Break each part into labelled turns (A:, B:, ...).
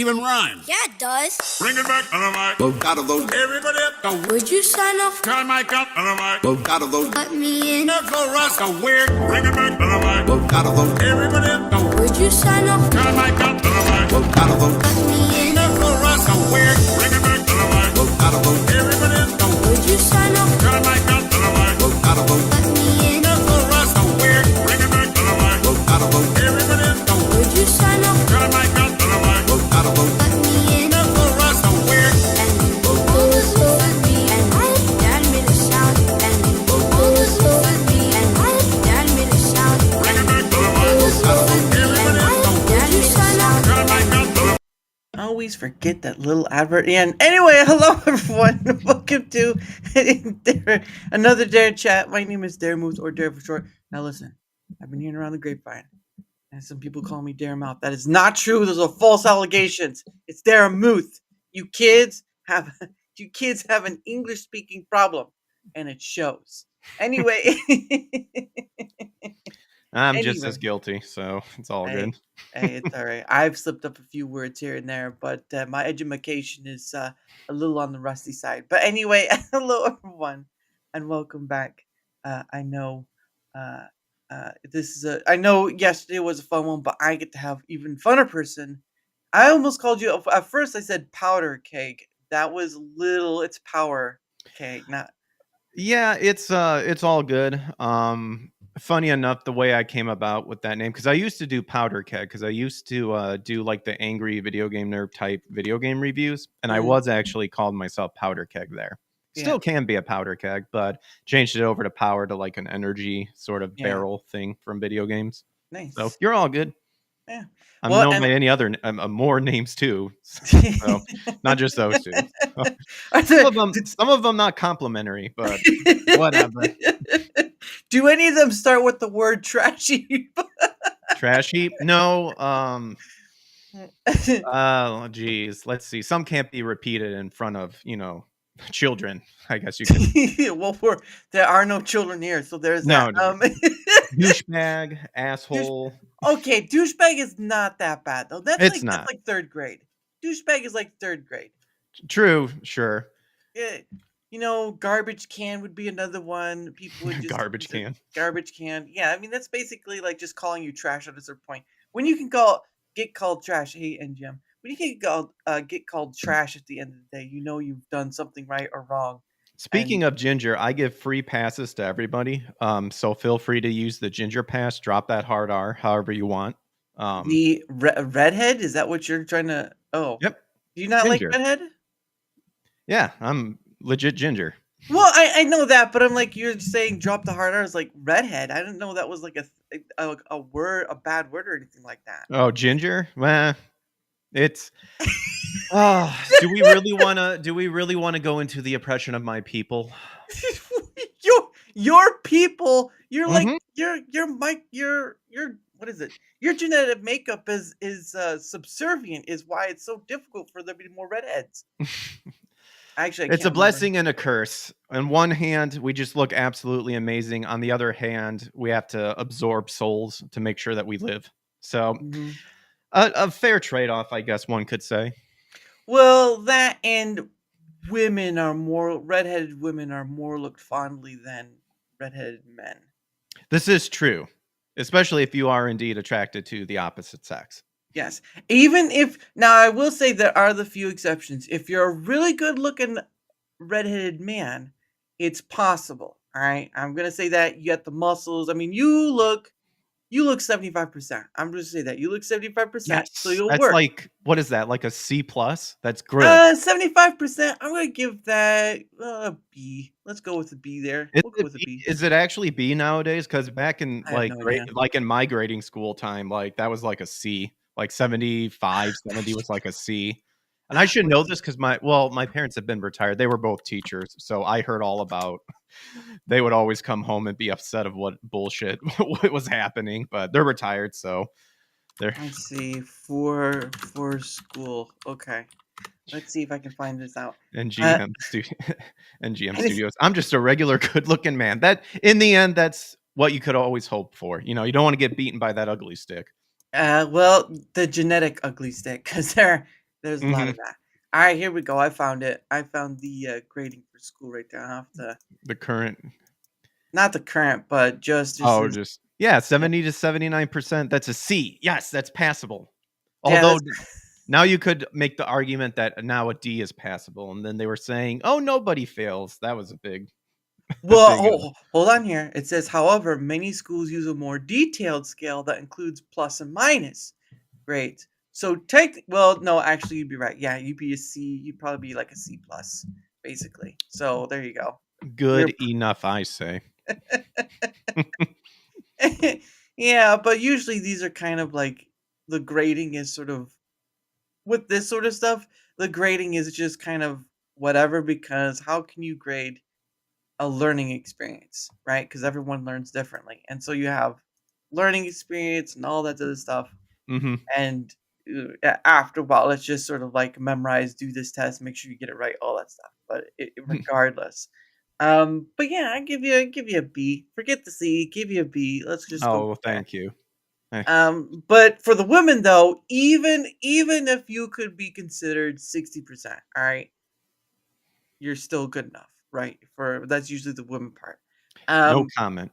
A: even rhyme.
B: Yeah, it does.
A: Bring it back on the mic. Gotta vote. Everybody up. Go.
B: Would you sign off?
A: Turn my mic up on the mic. Gotta vote.
B: Let me in.
A: Go Russ. Go weird. Bring it back on the mic. Gotta vote. Everybody up. Go.
B: Would you sign off?
A: Turn my mic up on the mic. Gotta vote.
B: Let me in.
A: Go Russ. Go weird. Bring it back on the mic. Gotta vote. Everybody up. Go.
B: Would you sign off?
A: Turn my mic up on the mic. Gotta vote.
B: Let me in.
A: Go Russ. Go weird. Bring it back on the mic. Gotta vote. Everybody up. Go.
B: Would you sign off?
A: Turn my mic up on the mic. Gotta vote.
B: Let me in.
A: Go Russ. Go weird.
B: And always look at me. And dad made a sound. And always look at me. And dad made a sound.
A: Bring it back on the mic.
B: Always look at me.
A: Everybody up. Go.
B: And dad made a sound.
A: Turn my mic up on the mic.
C: I always forget that little advert. And anyway, hello everyone. Welcome to another DaraChat. My name is Dara Moves, or Dara for short. Now listen, I've been hearing around the grapevine, and some people call me Dara Mouth. That is not true. Those are false allegations. It's Dara Muth. You kids have an English speaking problem, and it shows. Anyway.
D: I'm just
C: Anyway.
D: as guilty, so it's all good.
C: Hey, it's all right. I've slipped up a few words here and there, but my education is a little on the rusty side. But anyway, hello everyone, and welcome back. I know I know yesterday was a fun one, but I get to have even funner person. I almost called you at first. I said powder keg. That was little. It's power keg, not.
D: Yeah, it's all good. Funny enough, the way I came about with that name, because I used to do Powder Keg, because I used to do like the angry video game nerd type video game reviews, and I was actually called myself Powder Keg there. Still can be a powder keg, but changed it over to power to like an energy sort of barrel thing from video games.
C: Nice.
D: So you're all good.
C: Yeah.
D: I'm
C: Well,
D: known by any other more names too, so not just those two. Some of them not complimentary, but whatever.
C: Do any of them start with the word trashy?
D: Trash heap? No. Oh, geez. Let's see. Some can't be repeated in front of, children. I guess you can.
C: Well, there are no children here, so there's
D: No,
C: that.
D: Douchebag, asshole.
C: Okay, douchebag is not that bad though.
D: It's not.
C: That's like third grade. Douchebag is like third grade.
D: True, sure.
C: Yeah, garbage can would be another one. People would just
D: Garbage can.
C: Garbage can. Yeah, I mean that's basically like just calling you trash at a certain point. When you can get called trash, hey NGM. When you can get called trash at the end of the day, you've done something right or wrong.
D: Speaking of ginger, I give free passes to everybody. So feel free to use the ginger pass. Drop that hard R however you want.
C: The redhead, is that what you're trying to? Oh,
D: Yep.
C: Do you not
D: Ginger.
C: like redhead?
D: Yeah, I'm legit ginger.
C: Well, I know that, but I'm like, you're saying drop the hard R is like redhead. I didn't know that was like a word, a bad word or anything like that.
D: Oh, ginger? Well, it's. Oh, do we really want to go into the oppression of my people?
C: your people, you're like
D: Mhm.
C: your what is it? Your genetic makeup is subservient, is why it's so difficult for there to be more redheads. Actually,
D: It's a blessing and a curse. On one hand, we just look absolutely amazing. On the other hand, we have to absorb souls to make sure that we live. So, a fair trade-off, I guess one could say.
C: Well, that and redheaded women are more looked fondly than redheaded men.
D: This is true, especially if you are indeed attracted to the opposite sex.
C: Yes. Even if, now I will say there are the few exceptions. If you're a really good looking redheaded man, it's possible. All right. I'm going to say that you got the muscles. I mean, you look 75%. I'm just saying that you look 75%. So you'll
D: That's
C: work.
D: like, what is that? Like a C plus? That's great.
C: 75%. I'm going to give that a B. Let's go with a B there. We'll go with a B.
D: Is it actually B nowadays? Because back in
C: I have no idea.
D: like in my grading school time, like that was like a C. Like 75, 70 was like a C. And I should know this because my parents have been retired. They were both teachers. So I heard all about, they would always come home and be upset of what bullshit what was happening, but they're retired. So they're.
C: Let's see, for school. Okay. Let's see if I can find this out.
D: NGM Studios. I'm just a regular good looking man. That in the end, that's what you could always hope for. You don't want to get beaten by that ugly stick.
C: Well, the genetic ugly stick, because There's a lot
D: Hmm.
C: of that. All right, here we go. I found it. I found the grading for school right there. I have to,
D: The current.
C: not the current, but just
D: Oh,
C: is,
D: just yeah,
C: yeah,
D: 70 to 79%. That's a C. Yes, that's passable.
C: yeah,
D: Although
C: that's
D: now you could make the argument that now a D is passable, and then they were saying, "Oh, nobody fails." That was a big, a
C: well.
D: big.
C: Hold on here. It says, however, many schools use a more detailed scale that includes plus and minus grades. So well, no, actually, you'd be right. Yeah, you'd be a C. You'd probably be like a C plus, basically. So there you go. You're
D: Good enough, I say.
C: yeah, but usually these are kind of like the grading is sort of with this sort of stuff, the grading is just kind of whatever because how can you grade a learning experience, right? Because everyone learns differently. And so you have learning experience and all that other stuff.
D: Hmm.
C: And after a while, it's just sort of like memorize, do this test, make sure you get it right, all that stuff. But regardless, but yeah, give you a B. Forget the C, give you a B. Let's just go
D: Oh,
C: from there.
D: thank you. Eh,
C: But for the women though, even if you could be considered 60%, all right, you're still good enough, right? For that's usually the women part.
D: no
C: Um
D: comment.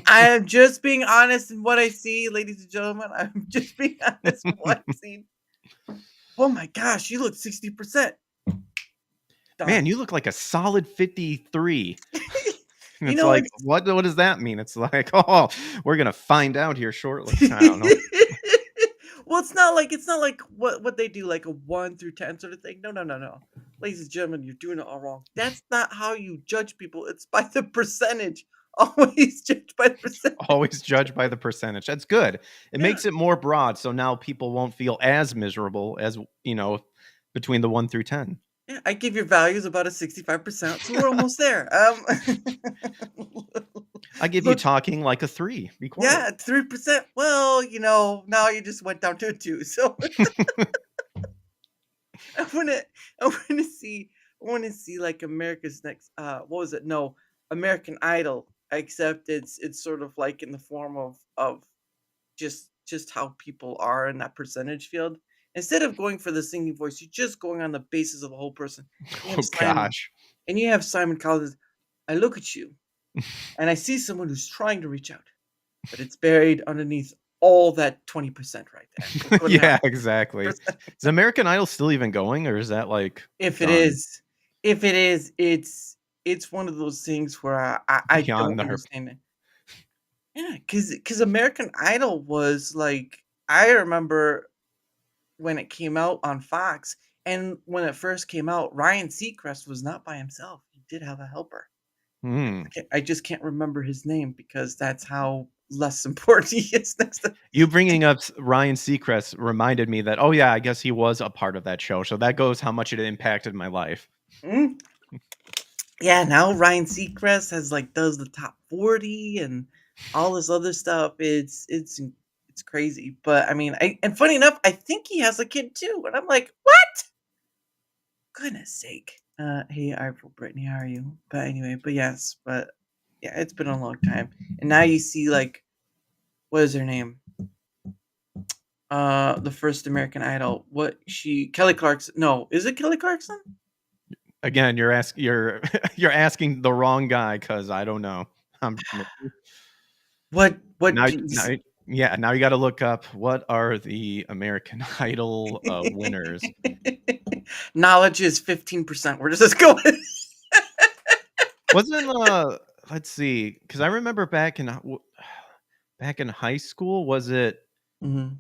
C: I am just being honest in what I see, ladies and gentlemen. I'm just being honest in what I've seen. Oh my gosh, you look 60%.
D: Man,
C: Done.
D: you look like a solid 53. And
C: You
D: it's
C: know,
D: like,
C: it's
D: what does that mean? It's like, oh, we're gonna find out here shortly. I don't know.
C: well, it's not like what they do, like a 1 through 10 sort of thing. No, no, no, no. Ladies and gentlemen, you're doing it all wrong. That's not how you judge people. It's by the percentage. Always judge by the percentage.
D: Always judge by the percentage. That's good. It
C: Yeah.
D: makes it more broad, so now people won't feel as miserable as between the 1 through 10.
C: Yeah, I give your values about a 65%, so we're almost there.
D: I give you
C: Look,
D: talking like a 3. Be quiet.
C: yeah, 3%. Well, now you just went down to a 2. So I wanna I wanna see like America's Next what was it? No, American Idol. Except it's sort of like in the form of just how people are in that percentage field. Instead of going for the singing voice, you're just going on the basis of the whole person. You have
D: Oh
C: Simon
D: gosh.
C: and you have Simon Cowell. I look at you and I see someone who's trying to reach out, but it's buried underneath all that 20% right there. Or
D: Yeah,
C: 2.5%.
D: exactly. Is American Idol still even going, or is that like
C: If it
D: done
C: is, if it is, it's one of those things where I
D: beyond
C: don't
D: the
C: understand it. Yeah, because American Idol was like I remember when it came out on Fox, and when it first came out, Ryan Seacrest was not by himself. He did have a helper.
D: Hmm.
C: I just can't remember his name because that's how less important he is next to.
D: You bringing up Ryan Seacrest reminded me that, oh yeah, I guess he was a part of that show. So that goes how much it impacted my life.
C: Mm, yeah, now Ryan Seacrest has like does the top 40 and all this other stuff. It's crazy. But I mean, and funny enough, I think he has a kid too. And I'm like, what? Goodness sake. Hey, April Brittany, how are you? But anyway, but yes, but yeah, it's been a long time. And now you see like what is her name? The first American Idol. What she Kelly Clarkson. No, is it Kelly Clarkson?
D: Again, you're you're asking the wrong guy because I don't know.
C: What
D: Now,
C: do you
D: now, yeah, now you got to look up what are the American Idol winners.
C: Knowledge is 15%. Where does this go?
D: Wasn't let's see, because I remember back in high school,
C: Mhm.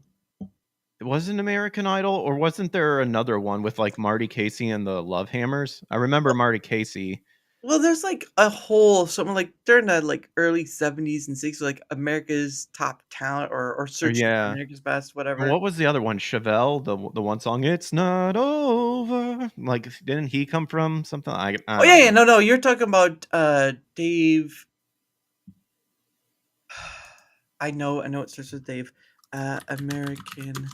D: it wasn't American Idol, or wasn't there another one with like Marty Casey and the Love Hammers? I remember Marty Casey.
C: Well, there's like a whole something like during the like early 70s and 60s, like America's Top Talent or
D: Or
C: Searching for
D: yeah,
C: America's Best,
D: and
C: whatever.
D: what was the other one? Chevelle, the one song, "It's Not Over." Like, didn't he come from something? I
C: Oh yeah,
D: don't
C: yeah,
D: know.
C: no, no, you're talking about Dave. I know it starts with Dave. American.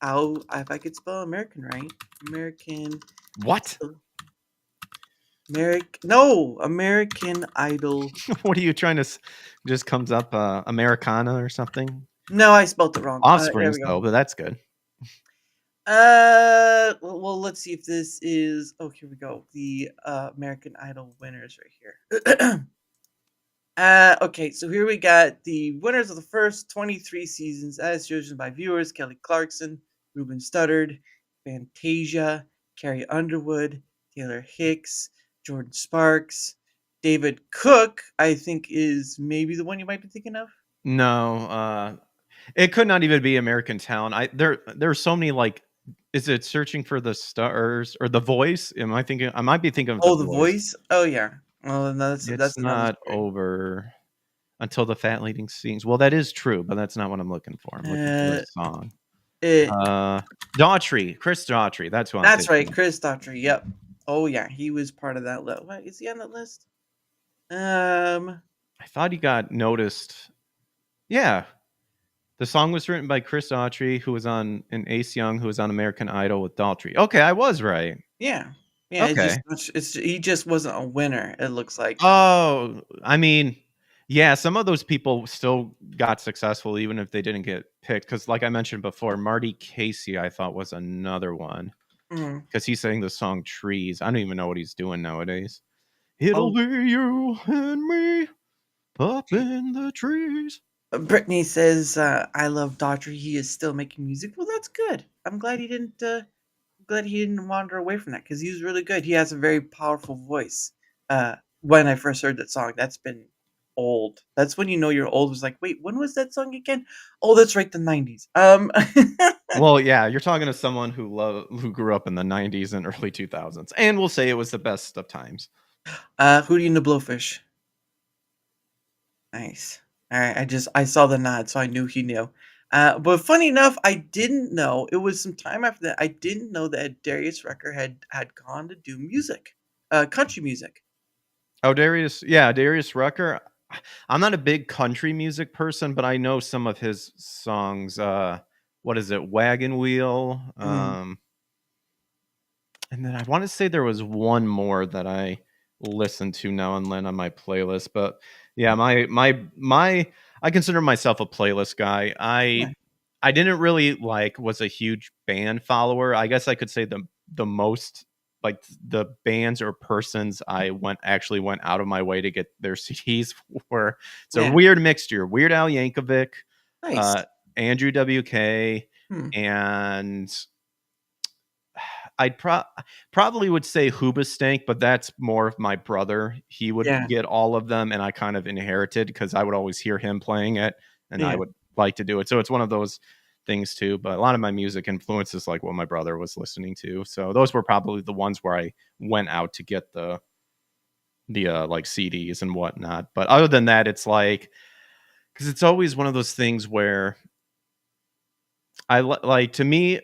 C: I'll if I could spell American right. American.
D: What?
C: American Idol.
D: What are you trying to? Just comes up Americana or something?
C: No, I spelled it wrong. There
D: Offsprings,
C: we go.
D: though, but that's good.
C: Well, let's see if this is. Oh, here we go. The American Idol winners right here. Okay, so here we got the winners of the first 23 seasons as chosen by viewers: Kelly Clarkson, Ruben Studdard, Fantasia, Carrie Underwood, Taylor Hicks, Jordan Sparks, David Cook. I think is maybe the one you might be thinking of.
D: No, it could not even be American Talent. There's so many like, is it Searching for the Stars or The Voice? Am I thinking? I might be thinking of The
C: Oh, The
D: Voice.
C: Voice. Oh yeah. Well, no,
D: It's
C: that's another
D: not
C: story.
D: over until the fat leading sings. Well, that is true, but that's not what I'm looking for. I'm looking for
C: Uh,
D: the song.
C: it,
D: Daughtry, Chris Daughtry. That's who I'm
C: that's
D: thinking
C: right,
D: of.
C: Chris Daughtry. Yep. Oh yeah, he was part of that list. What is he on that list? Um.
D: I thought he got noticed. Yeah, the song was written by Chris Daughtry, who was on and Ace Young, who was on American Idol with Daughtry. Okay, I was right.
C: Yeah. Yeah.
D: Okay.
C: He just wasn't a winner. It looks like.
D: Oh, I mean, yeah, some of those people still got successful even if they didn't get picked. Because, like I mentioned before, Marty Casey, I thought was another one
C: Mm.
D: because he sang the song "Trees." I don't even know what he's doing nowadays. It'll
C: Oh,
D: be you and me up in the trees.
C: Brittany says, "I love Daughtry. He is still making music. Well, that's good. I'm glad he didn't. Glad he didn't wander away from that because he was really good. He has a very powerful voice. When I first heard that song, that's been old. That's when you know you're old. Was like, wait, when was that song again? Oh, that's right, the '90s.
D: Well, yeah, you're talking to someone who grew up in the '90s and early 2000s, and we'll say it was the best of times.
C: Hootie and the Blowfish. Nice. All right, I saw the nod, so I knew he knew. But funny enough, I didn't know. It was some time after that. I didn't know that Darius Rucker had gone to do music, country music.
D: Oh, Darius Rucker. I'm not a big country music person, but I know some of his songs. What is it? Wagon Wheel.
C: Mm,
D: And then I want to say there was one more that I listen to now and then on my playlist. But yeah, my I consider myself a playlist guy.
C: yeah,
D: I didn't really was a huge band follower. I guess I could say the most like the bands or persons I went out of my way to get their CDs were it's a
C: yeah,
D: weird mixture. Weird Al Yankovic,
C: nice.
D: uh, Andrew WK,
C: Hmm,
D: and I'd probably would say Hoobastank, but that's more of my brother. He would
C: yeah,
D: get all of them, and I kind of inherited because I would always hear him playing it, and I
C: yeah.
D: would like to do it. So it's one of those things too. But a lot of my music influences like what my brother was listening to. So those were probably the ones where I went out to get the like CDs and whatnot. But other than that, it's like because it's always one of those things where like to me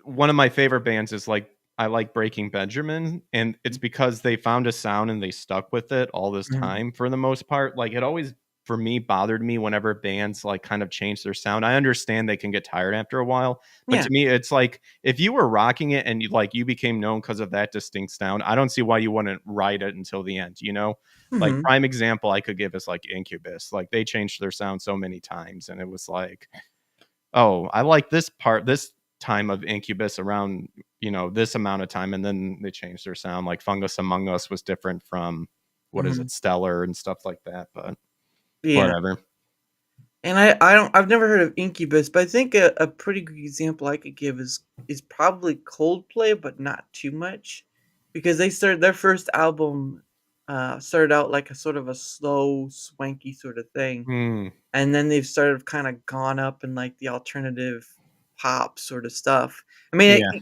D: one of my favorite bands is like I like Breaking Benjamin, and it's because they found a sound and they stuck with it all this
C: Mhm.
D: time for the most part. Like it always for me bothered me whenever bands like kind of change their sound. I understand they can get tired after a while, but
C: Yeah.
D: to me it's like if you were rocking it and you became known because of that distinct sound, I don't see why you wouldn't ride it until the end, you know? Like
C: Hmm.
D: prime example I could give is like Incubus. Like they changed their sound so many times and it was like oh, I like this time of Incubus around, this amount of time, and then they changed their sound. Like Fungus Among Us was different from what is
C: Hmm.
D: it, Stellar and stuff like that. But
C: Yeah.
D: whatever.
C: And I've never heard of Incubus, but I think a pretty good example I could give is probably Coldplay, but not too much, because they started their first album started out like a sort of a slow, swanky sort of thing,
D: Hmm.
C: and then they've started kind of gone up in like the alternative pop sort of stuff. I mean,
D: Yeah.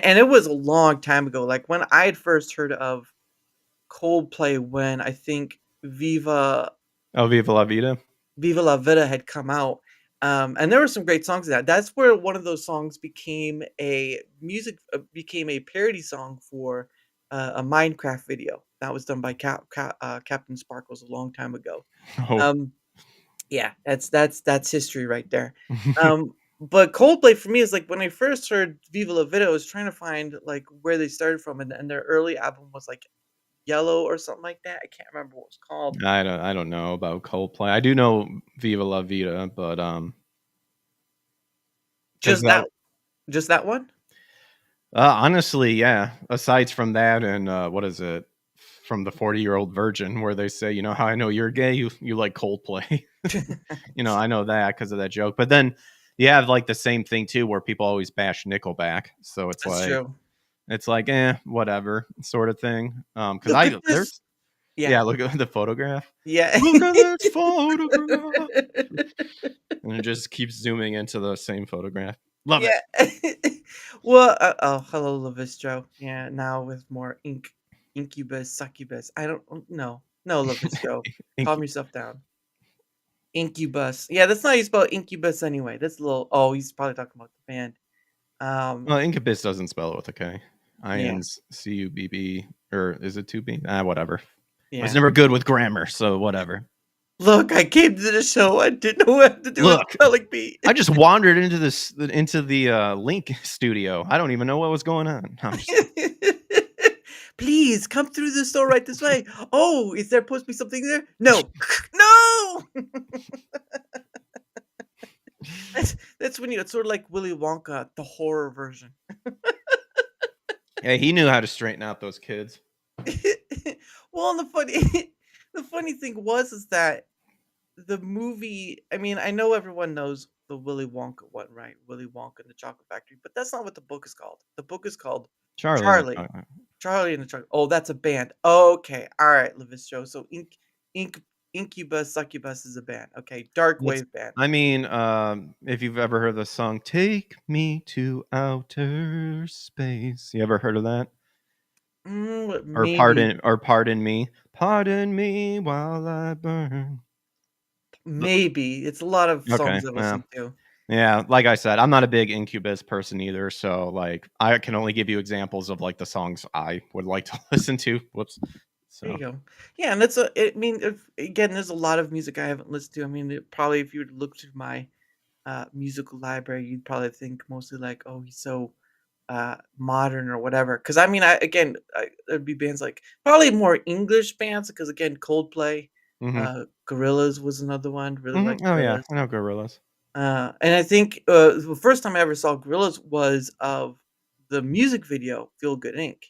C: and it was a long time ago. Like when I had first heard of Coldplay, when I think
D: Oh, Viva La Vida.
C: Viva La Vida had come out, and there were some great songs in that. That's where one of those songs became a parody song for a Minecraft video that was done by Captain Sparkles a long time ago.
D: Oh.
C: Um, yeah, that's history right there. But Coldplay for me is like when I first heard Viva La Vida, I was trying to find like where they started from, and their early album was like Yellow or something like that. I can't remember what it was called.
D: I don't know about Coldplay. I do know Viva La Vida, but because
C: Just that one?
D: honestly, yeah. Aside from that, and what is it from the 40-year-old virgin, where they say, you know how I know you're gay? You like Coldplay. I know that because of that joke. But then you have like the same thing too, where people always bash Nickelback. So
C: That's true.
D: it's like, whatever sort of thing. Because
C: Look at this.
D: there's
C: Yeah.
D: look at the photograph.
C: Yeah.
D: Look at this photograph, and it just keeps zooming into the same photograph. Love it.
C: Yeah. Well, oh, hello, Lavistro. Yeah, now with more incubus, succubus. I don't know. No, Lavistro. Calm yourself down. Incubus. Yeah, that's not how you spell incubus anyway. That's a little. Oh, he's probably talking about the band.
D: Well, Incubus doesn't spell it with a K.
C: Yeah,
D: INCUBB, or is it 2B? Whatever. I was
C: yeah.
D: never good with grammar, so whatever.
C: Look, I came to the show. I didn't know what to do with
D: Look,
C: spelling bee.
D: I just wandered into the Link studio. I don't even know what was going on. I'm just-
C: Please come through the store right this way. Oh, is there supposed to be something there? No, no. That's when it's sort of like Willy Wonka, the horror version.
D: yeah, he knew how to straighten out those kids.
C: Well, and the funny thing is that the movie. I mean, I know everyone knows the Willy Wonka one, right? Willy Wonka and the Chocolate Factory, but that's not what the book is called. The book is called
D: Charlie.
C: Charlie. Charlie and the Chocolate. Oh, that's a band. Okay, all right, Levisto. So Incubus, Succubus is a band. Okay, dark wave band.
D: I mean, if you've ever heard the song "Take Me to Outer Space," you ever heard of that? Or
C: Maybe.
D: pardon me while I burn.
C: Maybe it's a lot of
D: Okay,
C: songs I
D: yeah.
C: listen to.
D: Yeah, like I said, I'm not a big Incubus person either, so like I can only give you examples of like the songs I would like to listen to. Whoops.
C: There you
D: So,
C: go. Yeah, and I mean, if again, there's a lot of music I haven't listened to. I mean, probably if you would look through my musical library, you'd probably think mostly like, oh, he's so modern or whatever. Because I mean, there'd be bands like probably more English bands. Because again, Coldplay,
D: mhm.
C: Gorillaz was another one. Really like
D: Oh yeah,
C: Gorillaz.
D: I know Gorillaz.
C: And I think the first time I ever saw Gorillaz was of the music video "Feel Good Inc."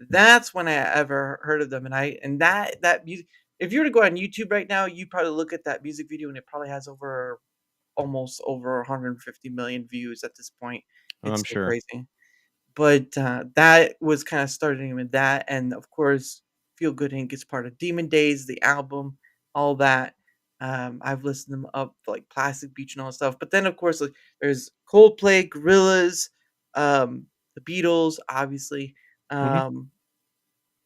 C: That's when I ever heard of them, and that music. If you were to go on YouTube right now, you probably look at that music video, and it probably has almost over 150 million views at this point.
D: I'm
C: It's so
D: sure.
C: crazy. But that was kind of starting with that, and of course, Feel Good Inc. is part of Demon Days, the album, all that. I've listened them up like Plastic Beach and all that stuff. But then, of course, like there's Coldplay, Gorillaz, the Beatles, obviously.
D: Mhm.
C: Um,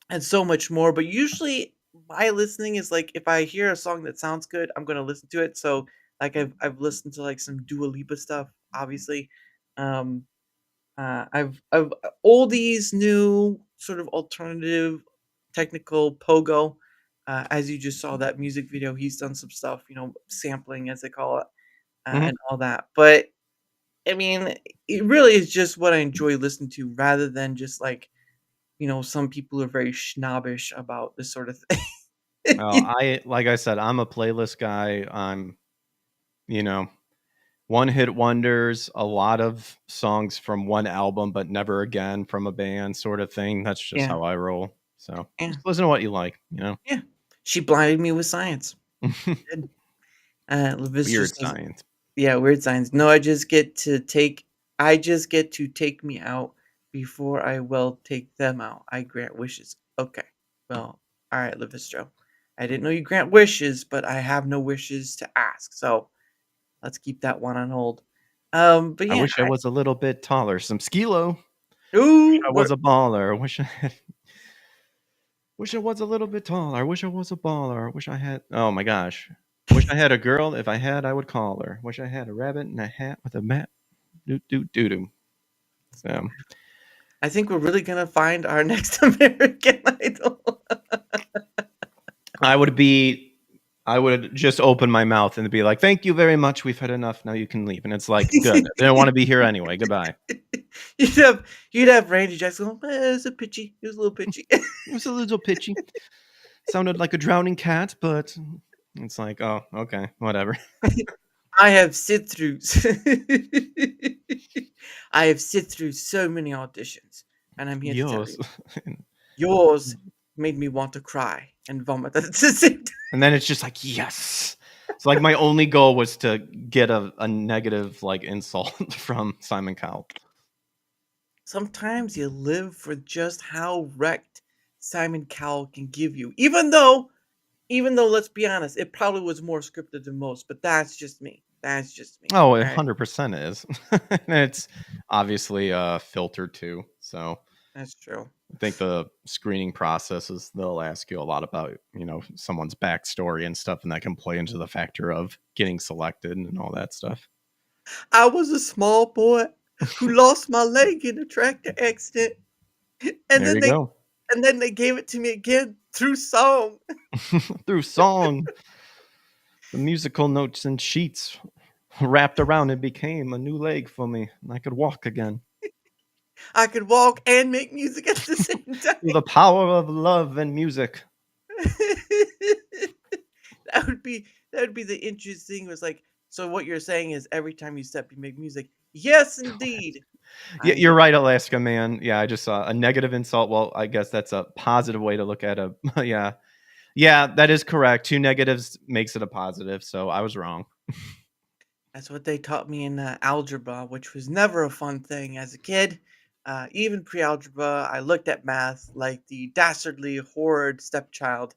C: and so much more. But usually my listening is like if I hear a song that sounds good, I'm gonna listen to it. So like I've listened to like some Dua Lipa stuff, obviously. Um I've oldies, new sort of alternative technical pogo. As you just saw that music video, he's done some stuff, sampling as they call it,
D: Mhm.
C: and all that. But I mean, it really is just what I enjoy listening to rather than just like some people are very snobbish about this sort of
D: Well,
C: thing.
D: like I said, I'm a playlist guy. I'm, you know, one hit wonders, a lot of songs from one album, but never again from a band, sort of thing. That's just
C: Yeah,
D: how I roll. So
C: yeah,
D: just listen to what you like.
C: yeah. She blinded me with science. Good. Levis
D: Weird
C: just says,
D: science.
C: yeah, weird signs. No, I just get to take me out before I will take them out. I grant wishes. Okay. Well, all right, Levistro. I didn't know you grant wishes, but I have no wishes to ask. So let's keep that one on hold. But
D: I
C: yeah,
D: wish I was a little bit taller. Some skilo.
C: ooh,
D: I was a baller. Wish I was a little bit taller. I wish I was a baller. I wish I had. Oh my gosh. Wish I had a girl. If I had, I would call her. Wish I had a rabbit in a hat with a mat. Doo doo doo doo. So
C: I think we're really gonna find our next American Idol.
D: I would be. I would just open my mouth and be like, "Thank you very much. We've had enough. Now you can leave." And it's like, good. They don't want to be here anyway. Goodbye.
C: you'd have Randy Jackson going, it's a pitchy. It was a little pitchy.
D: It was a little pitchy. Sounded like a drowning cat, but it's like, oh, okay, whatever.
C: I have sit through I have sit through so many auditions, and I'm here to tell
D: Yours.
C: you, yours made me want to cry and vomit at the same time.
D: And then it's just like, yes. It's like my only goal was to get a negative like insult from Simon Cowell.
C: Sometimes you live for just how wrecked Simon Cowell can give you. Even though, let's be honest, it probably was more scripted than most, but that's just me. That's just me.
D: Oh, it
C: All right.
D: 100% is. And it's obviously filtered too. So
C: That's true.
D: I think the screening processes, they'll ask you a lot about, someone's backstory and stuff, and that can play into the factor of getting selected and all that stuff.
C: I was a small boy who lost my leg in a tractor accident, and
D: There
C: then
D: you
C: they
D: go.
C: and then they gave it to me again through song.
D: Through song, the musical notes and sheets wrapped around and became a new leg for me, and I could walk again.
C: I could walk and make music at the same
D: Through
C: time.
D: the power of love and music.
C: that would be the interesting. Was like, so what you're saying is every time you step, you make music. Yes, indeed.
D: Yeah,
C: I
D: you're
C: get
D: right, Alaska man. Yeah, I just saw a negative insult. Well, I guess that's a positive way to look at a yeah. Yeah, that is correct. Two negatives makes it a positive, so I was wrong.
C: That's what they taught me in algebra, which was never a fun thing as a kid. Even pre-algebra, I looked at math like the dastardly, horrid stepchild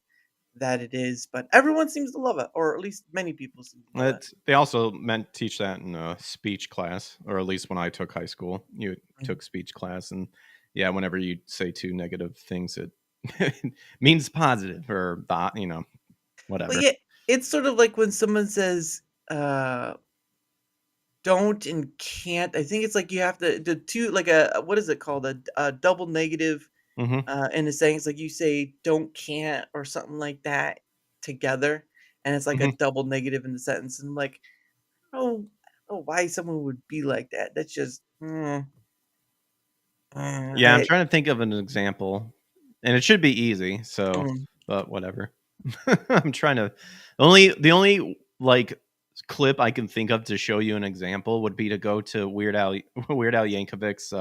C: that it is. But everyone seems to love it, or at least many people seem to love it.
D: They also meant teach that in a speech class, or at least when I took high school, you
C: Mhm.
D: took speech class, and yeah, whenever you say two negative things, it means positive or that,
C: Well,
D: whatever.
C: yeah, it's sort of like when someone says uh, "don't" and "can't." I think it's like you have to the two like what is it called a double negative
D: Hmm.
C: in a saying. It's like you say "don't," "can't," or something like that together, and it's like a
D: Hmm.
C: double negative in the sentence. And I'm like, oh, I don't know why someone would be like that. That's just,
D: Yeah, I'm
C: I,
D: trying to think of an example, and it should be easy. So,
C: mm,
D: but whatever. I'm trying to. The only like clip I can think of to show you an example would be to go to Weird Al Yankovic's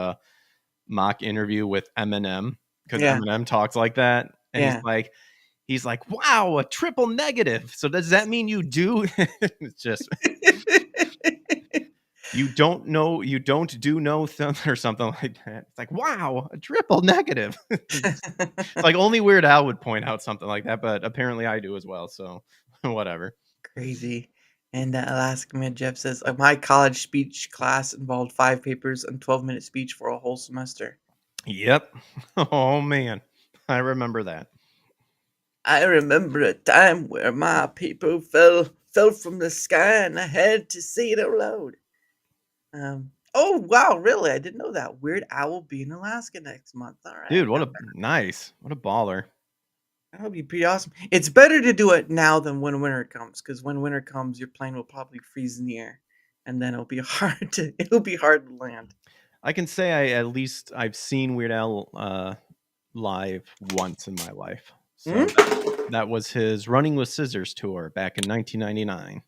D: mock interview with Eminem, because
C: yeah,
D: Eminem talks like that, and
C: yeah.
D: he's like, "Wow, a triple negative. So does that mean you do?" It's just you don't do no or something like that. It's like, wow, a triple negative. It's like only Weird Al would point out something like that, but apparently I do as well. So whatever.
C: Crazy. And Alaska Man Jeff says, my college speech class involved 5 papers and 12-minute speech for a whole semester.
D: Yep. Oh man, I remember that.
C: I remember a time where my paper fell from the sky and I had to say it out loud. Oh wow, really? I didn't know that. Weird Al will be in Alaska next month. All right,
D: Dude, what a baller.
C: that'll be pretty awesome. It's better to do it now than when winter comes, because when winter comes, your plane will probably freeze in the air, and then it'll be hard to land.
D: I can say I've seen Weird Al live once in my life. So
C: Hmm?
D: that was his Running with Scissors tour back in 1999.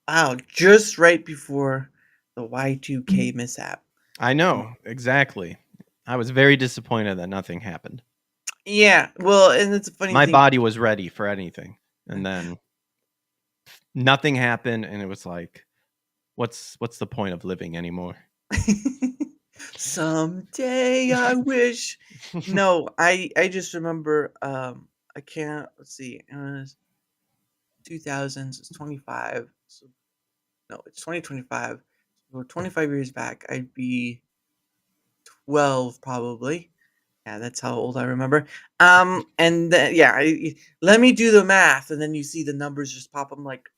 C: Wow, just right before the Y2K mishap.
D: I know, exactly. I was very disappointed that nothing happened.
C: Yeah, well, and it's a funny
D: My
C: thing.
D: body was ready for anything. And then nothing happened, and it was like, what's the point of living anymore?
C: Someday I wish. No, I just remember. I can't. Let's see. 2000s. It's 25. So no, it's 2025. So 25 years back, I'd be 12 probably. Yeah, that's how old I remember. And then, yeah, let me do the math, and then you see the numbers just pop. I'm like,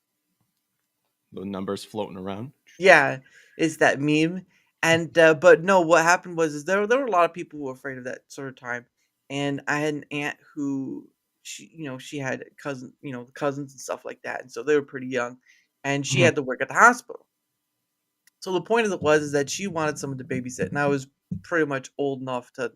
D: The numbers floating around.
C: yeah, it's that meme. And but no, what happened was is there were a lot of people who were afraid of that sort of time. And I had an aunt who she had cousins and stuff like that. And so they were pretty young. And she
D: Mhm.
C: had to work at the hospital. So the point of it was is that she wanted someone to babysit. And I was pretty much old enough to,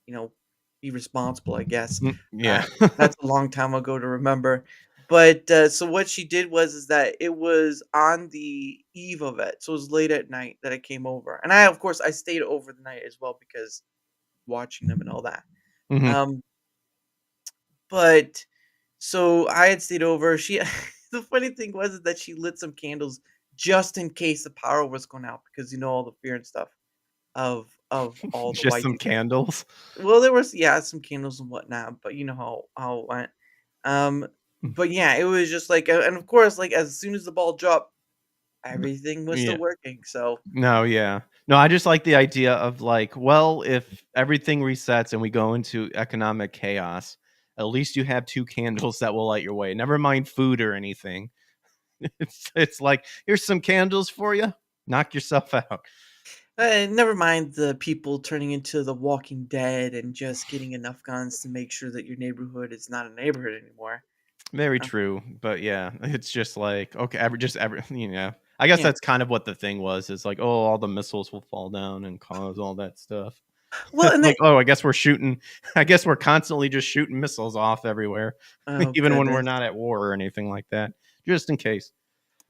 C: you know, be responsible, I guess.
D: Yeah.
C: That's a long time ago to remember. But so what she did was is that it was on the eve of it, so it was late at night that I came over, and I of course I stayed over the night as well because watching them and all that.
D: Hmm.
C: Um, but so I had stayed over. She the funny thing was that she lit some candles just in case the power was going out because all the fear and stuff of all the
D: Just
C: white
D: some candles.
C: well, there was some candles and whatnot, but you know how it went. Um, but yeah, it was just like, and of course, like as soon as the ball dropped, everything was
D: Yeah.
C: still working. So
D: No, yeah. No, I just like the idea of like, well, if everything resets and we go into economic chaos, at least you have two candles that will light your way. Never mind food or anything. It's like, here's some candles for you. Knock yourself out.
C: never mind the people turning into the Walking Dead and just getting enough guns to make sure that your neighborhood is not a neighborhood anymore.
D: Very
C: Uh,
D: true. But yeah, it's just like, okay, every I guess
C: yeah.
D: that's kind of what the thing was. Is like, oh, all the missiles will fall down and cause all that stuff.
C: Well,
D: It's
C: and
D: like,
C: they
D: oh, I guess we're shooting. I guess we're constantly just shooting missiles off everywhere,
C: oh
D: even when we're
C: goodness,
D: not at war or anything like that, just in case.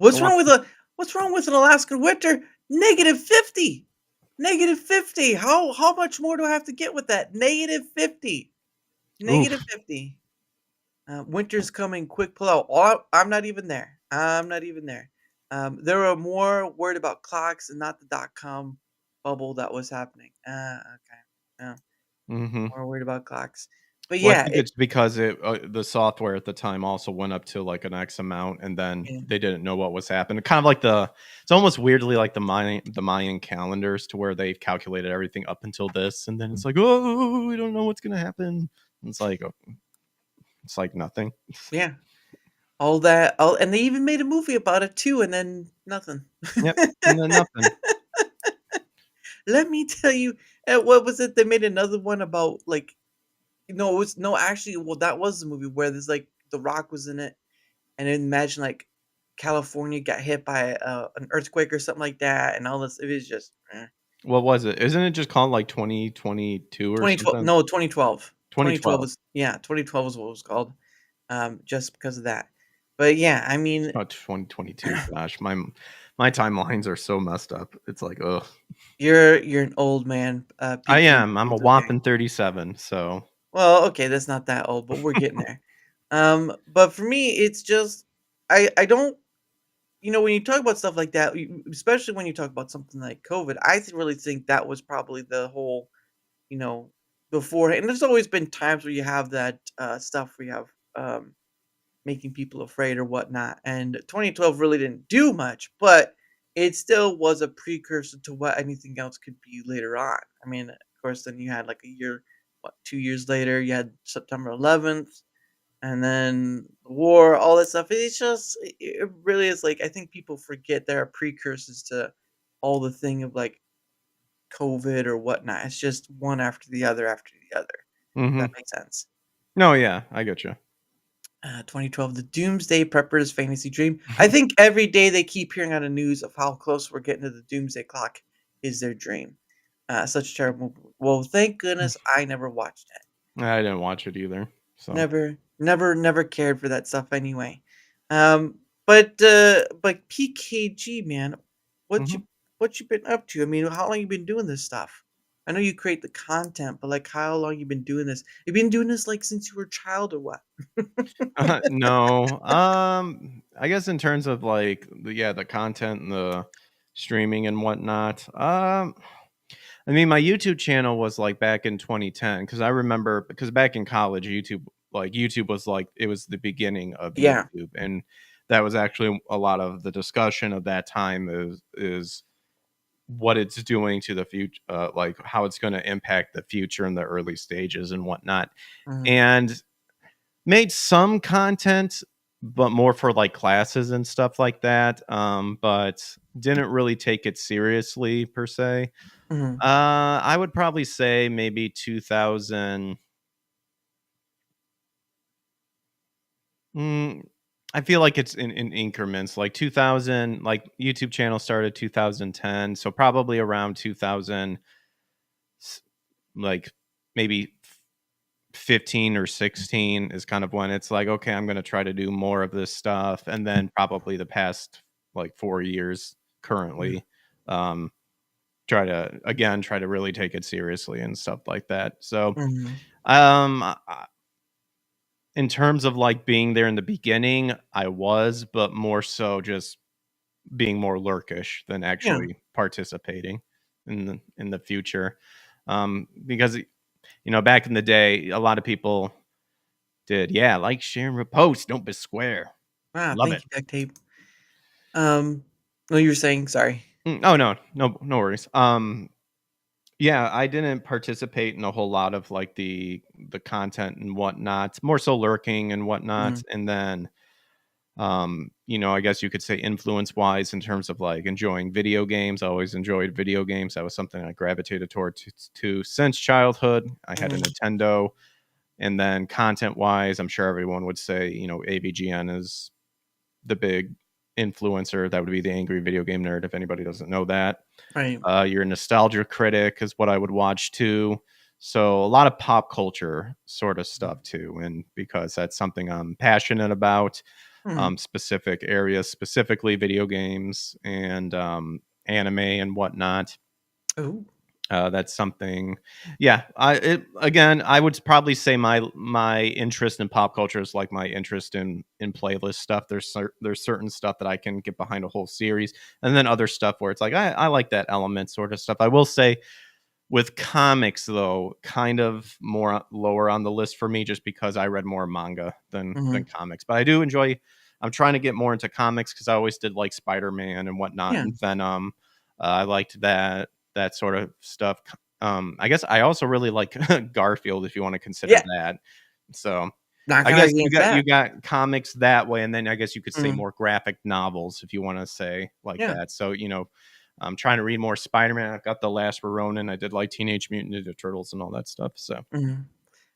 D: I
C: what's
D: want.
C: wrong with a what's wrong with an Alaskan winter? -50, -50. How much more do I have to get with that? -50,
D: Oof.
C: -50. Winter's coming, quick pull out. Oh, I'm not even there. I'm not even there. They were more worried about clocks and not the .com bubble that was happening. Okay. Yeah,
D: Hmm.
C: more worried about clocks. But
D: Well, I
C: yeah,
D: think it's because the software at the time also went up to like an X amount, and then
C: yeah,
D: they didn't know what was happening. Kind of like it's almost weirdly like the Mayan calendars, to where they've calculated everything up until this, and then it's like, oh, we don't know what's gonna happen. It's like nothing.
C: yeah. All that. All, and they even made a movie about it too, and then nothing.
D: Yep, and then nothing.
C: Let me tell you, what was it? They made another one about like no, it was no actually. Well, that was the movie where there's like The Rock was in it. And then imagine like California got hit by an earthquake or something like that, and all this. It was just
D: What was it? Isn't it just called like 2022 or
C: 2012.
D: something?
C: No, 2012. 2012
D: 2012.
C: was 2012 was what it was called. Just because of that. But yeah, I mean,
D: Oh, 2022. Gosh, my timelines are so messed up. It's like, ugh.
C: you're an old man.
D: I
C: PK
D: am. I'm a
C: It's okay.
D: whopping 37. So,
C: Well, okay, that's not that old, but we're getting there. But for me, it's just I don't when you talk about stuff like that, especially when you talk about something like COVID, really think that was probably the whole you know, before and there's always been times where you have that, stuff where you have, making people afraid or whatnot, and 2012 really didn't do much, but it still was a precursor to what anything else could be later on. I mean, of course, then you had, like, a year 2 years later, you had September 11th, and then the war, all that stuff. It's just it really is, like, I think people forget there are precursors to all the thing of, like, COVID or whatnot. It's just one after the other.
D: hmm.
C: That makes sense.
D: No, yeah, I get you.
C: 2012, the Doomsday Prepper's Fantasy Dream. I think every day they keep hearing on the news of how close we're getting to the Doomsday Clock is their dream. Such a terrible movie. Well, thank goodness I never watched it.
D: I didn't watch it either. So,
C: Never cared for that stuff anyway. But PKG man, what
D: mhm.
C: you what you been up to? I mean, how long you been doing this stuff? I know you create the content, but like how long you been doing this? You been doing this like since you were a child or what?
D: No. I guess in terms of like the content and the streaming and whatnot. I mean, my YouTube channel was like back in 2010, because I remember, because back in college, YouTube was like, it was the beginning of
C: Yeah.
D: YouTube, and that was actually a lot of the discussion of that time is what it's doing to the future, like how it's going to impact the future in the early stages and whatnot,
C: Mhm,
D: and made some content, but more for like classes and stuff like that. But didn't really take it seriously per se.
C: mhm,
D: I would probably say maybe 2000. Mm, I feel like it's in increments, like 2000. Like YouTube channel started 2010, so probably around 2000, like maybe 15 or 16 is kind of when it's like, okay, I'm going to try to do more of this stuff. And then probably the past like 4 years currently, um, try to really take it seriously and stuff like that. So,
C: Mhm.
D: in terms of like being there in the beginning, I was, but more so just being more lurkish than
C: Yeah.
D: actually participating in the future. Because back in the day, a lot of people did, yeah, like, share, and repost, don't be square.
C: Wow,
D: Love it.
C: thank you, duct tape. Um, no, you were saying, sorry.
D: Oh no worries. Yeah, I didn't participate in a whole lot of like the content and whatnot, more so lurking and whatnot.
C: Mhm.
D: And then I guess you could say influence wise in terms of like enjoying video games. I always enjoyed video games. That was something I gravitated toward to since childhood. I had a
C: Mhm.
D: Nintendo. And then content wise, I'm sure everyone would say, AVGN is the big influencer. That would be the Angry Video Game Nerd, if anybody doesn't know that.
C: Right.
D: Your nostalgia critic is what I would watch too. So a lot of pop culture sort of stuff too. And because that's something I'm passionate about,
C: Mhm.
D: specific areas, specifically video games and anime and whatnot.
C: Ooh.
D: That's something, yeah. I would probably say my interest in pop culture is like my interest in playlist stuff. There's certain stuff that I can get behind a whole series, and then other stuff where it's like I like that element sort of stuff. I will say with comics though, kind of more lower on the list for me, just because I read more manga than
C: Mhm.
D: comics. But I do enjoy. I'm trying to get more into comics because I always did like Spider-Man and whatnot
C: Yeah.
D: and Venom. I liked that sort of stuff. I guess I also really like Garfield, if you want to consider
C: Yeah.
D: that. So
C: Not
D: I
C: gonna
D: guess
C: argue against
D: you
C: that.
D: got comics that way, and then I guess you could say
C: Mhm.
D: more graphic novels if you want to say like
C: Yeah.
D: that. So I'm trying to read more Spider-Man. I've got The Last Ronin. I did like Teenage Mutant Ninja Turtles and all that stuff. So
C: Mhm.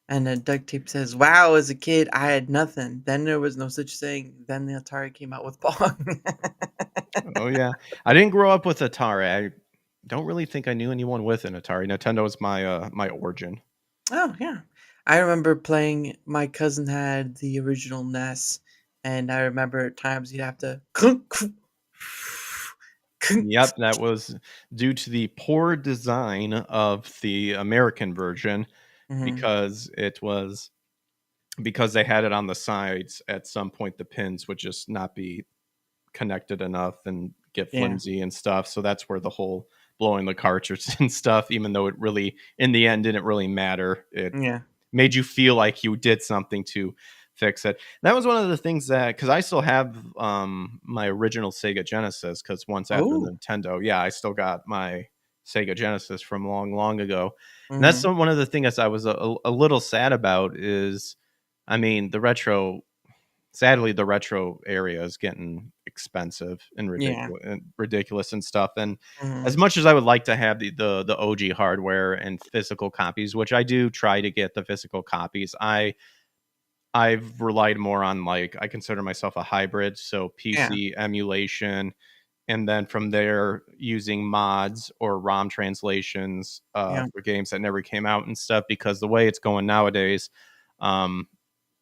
C: And then duct tape says, "Wow, as a kid, I had nothing. Then there was no such thing. Then the Atari came out with Pong."
D: oh yeah, I didn't grow up with Atari. I don't really think I knew anyone with an Atari. Nintendo was my origin.
C: Oh, yeah. I remember playing my cousin had the original NES, and I remember at times you'd have to
D: Yep, that was due to the poor design of the American version
C: Mhm.
D: because because they had it on the sides. At some point the pins would just not be connected enough and get
C: Yeah.
D: flimsy and stuff. So that's where the whole blowing the cartridge and stuff, even though it really in the end didn't really matter. It
C: Yeah.
D: made you feel like you did something to fix it. That was one of the things that because I still have my original Sega Genesis because once after
C: Oh.
D: Nintendo, yeah, I still got my Sega Genesis from long, long ago. And that's
C: Mhm.
D: one of the things I was a little sad about is, I mean, sadly, the retro area is getting expensive and
C: Yeah.
D: ridiculous and stuff. And
C: Mhm.
D: as much as I would like to have the OG hardware and physical copies, which I do try to get the physical copies, I've relied more on like I consider myself a hybrid, so
C: Yeah.
D: PC emulation, and then from there using mods or ROM translations
C: Yeah.
D: for games that never came out and stuff. Because the way it's going nowadays, um,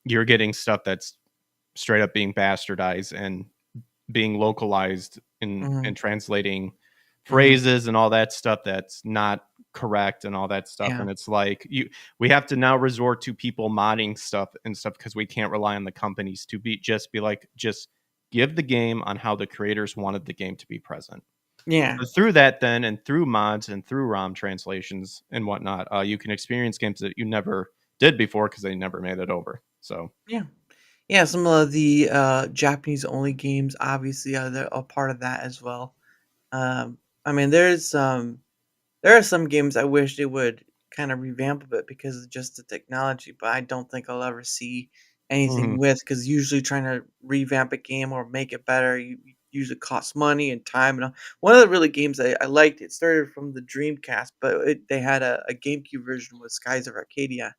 D: you're getting stuff that's straight up being bastardized and being localized in
C: Mhm.
D: translating
C: Mhm.
D: phrases and all that stuff that's not correct and all that stuff.
C: Yeah.
D: And it's like we have to now resort to people modding stuff and stuff because we can't rely on the companies to be like just give the game on how the creators wanted the game to be present.
C: Yeah.
D: But through that then and through mods and through ROM translations and whatnot, you can experience games that you never did before because they never made it over. So
C: Yeah. Yeah, some of the, Japanese only games obviously are a part of that as well. I mean, there are some games I wish they would kind of revamp a bit because of just the technology, but I don't think I'll ever see anything
D: mhm.
C: with because usually trying to revamp a game or make it better, you usually costs money and time. And one of the really games I liked, it started from the Dreamcast, but they had a GameCube version with Skies of Arcadia.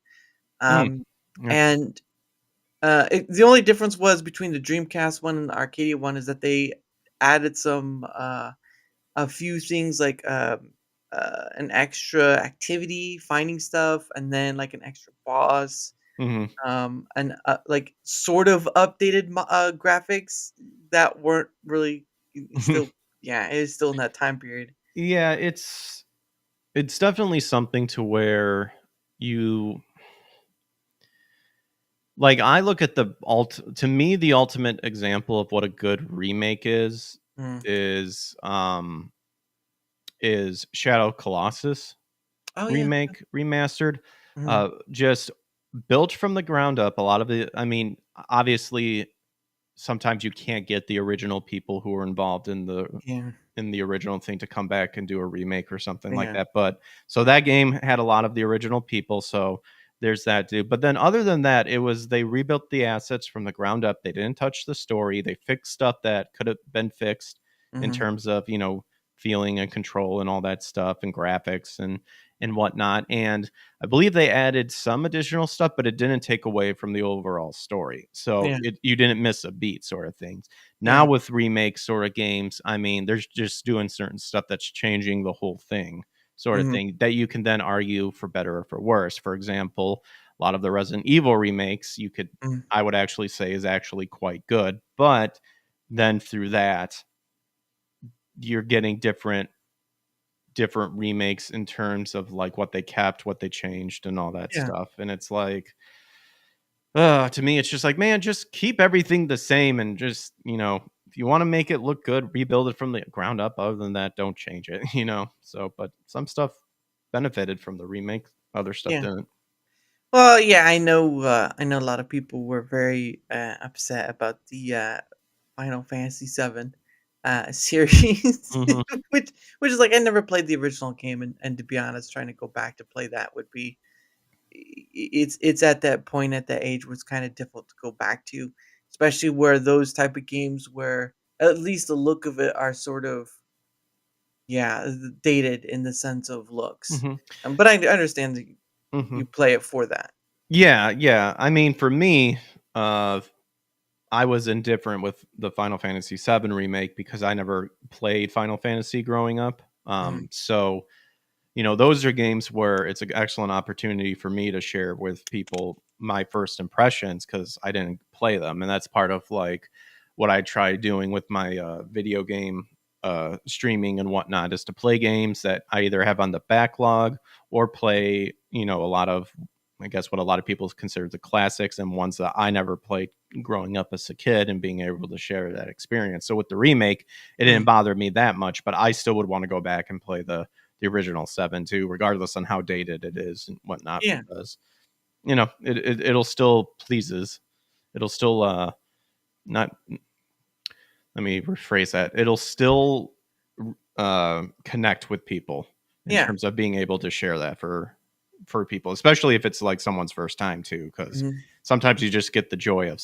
D: Mm.
C: Um,
D: Yeah.
C: and the only difference was between the Dreamcast one and the Arcadia one is that they added some a few things like an extra activity, finding stuff, and then like an extra boss,
D: Hmm.
C: and like sort of updated graphics that weren't really still. Yeah, it is still in that time period.
D: Yeah, it's definitely something to where you like I look at the to me the ultimate example of what a good remake
C: Mm.
D: is is Shadow Colossus
C: Oh yeah.
D: remake remastered,
C: Mhm.
D: just built from the ground up. A lot of the I mean, obviously sometimes you can't get the original people who were involved
C: Yeah.
D: in the original thing to come back and do a remake or something like
C: Yeah.
D: that. But so that game had a lot of the original people. So there's that dude. But then other than that, it was they rebuilt the assets from the ground up. They didn't touch the story. They fixed stuff that could have been fixed in
C: Mhm.
D: terms of, feeling and control and all that stuff and graphics and whatnot. And I believe they added some additional stuff, but it didn't take away from the overall story. So
C: Yeah.
D: you didn't miss a beat, sort of things. Now
C: Yeah.
D: with remakes sort of games, I mean, there's just doing certain stuff that's changing the whole thing, sort of
C: Mhm.
D: thing that you can then argue for better or for worse. For example, a lot of the Resident Evil remakes,
C: Mhm.
D: I would actually say is actually quite good, but then through that, you're getting different remakes in terms of like what they kept, what they changed, and all that
C: Yeah.
D: stuff. And it's like, to me, it's just like, man, just keep everything the same and just, if you want to make it look good, rebuild it from the ground up. Other than that, don't change it, So, but some stuff benefited from the remake, other stuff
C: Yeah.
D: didn't.
C: Well, yeah, I know. I know a lot of people were very upset about the Final Fantasy VII series,
D: Hmm.
C: which is like I never played the original game, and to be honest, trying to go back to play that would be it's at that point at that age where it's kind of difficult to go back to, especially where those type of games where at least the look of it are sort of dated in the sense of looks.
D: Hmm.
C: But I understand that
D: Hmm.
C: you play it for that.
D: Yeah, yeah. I mean, for me, uh, I was indifferent with the Final Fantasy VII remake because I never played Final Fantasy growing up.
C: Mhm.
D: So those are games where it's an excellent opportunity for me to share with people my first impressions because I didn't play them. And that's part of like what I try doing with my video game streaming and whatnot is to play games that I either have on the backlog or play, a lot of, I guess, what a lot of people consider the classics and ones that I never played growing up as a kid and being able to share that experience. So with the remake, it didn't
C: Mhm.
D: bother me that much, but I still would want to go back and play the original seven too, regardless on how dated it is and whatnot,
C: Yeah.
D: because it'll still pleases. It'll still not. Let me rephrase that. It'll still connect with people in
C: Yeah.
D: terms of being able to share that for people, especially if it's like someone's first time too, because
C: Mhm.
D: sometimes you just get the joy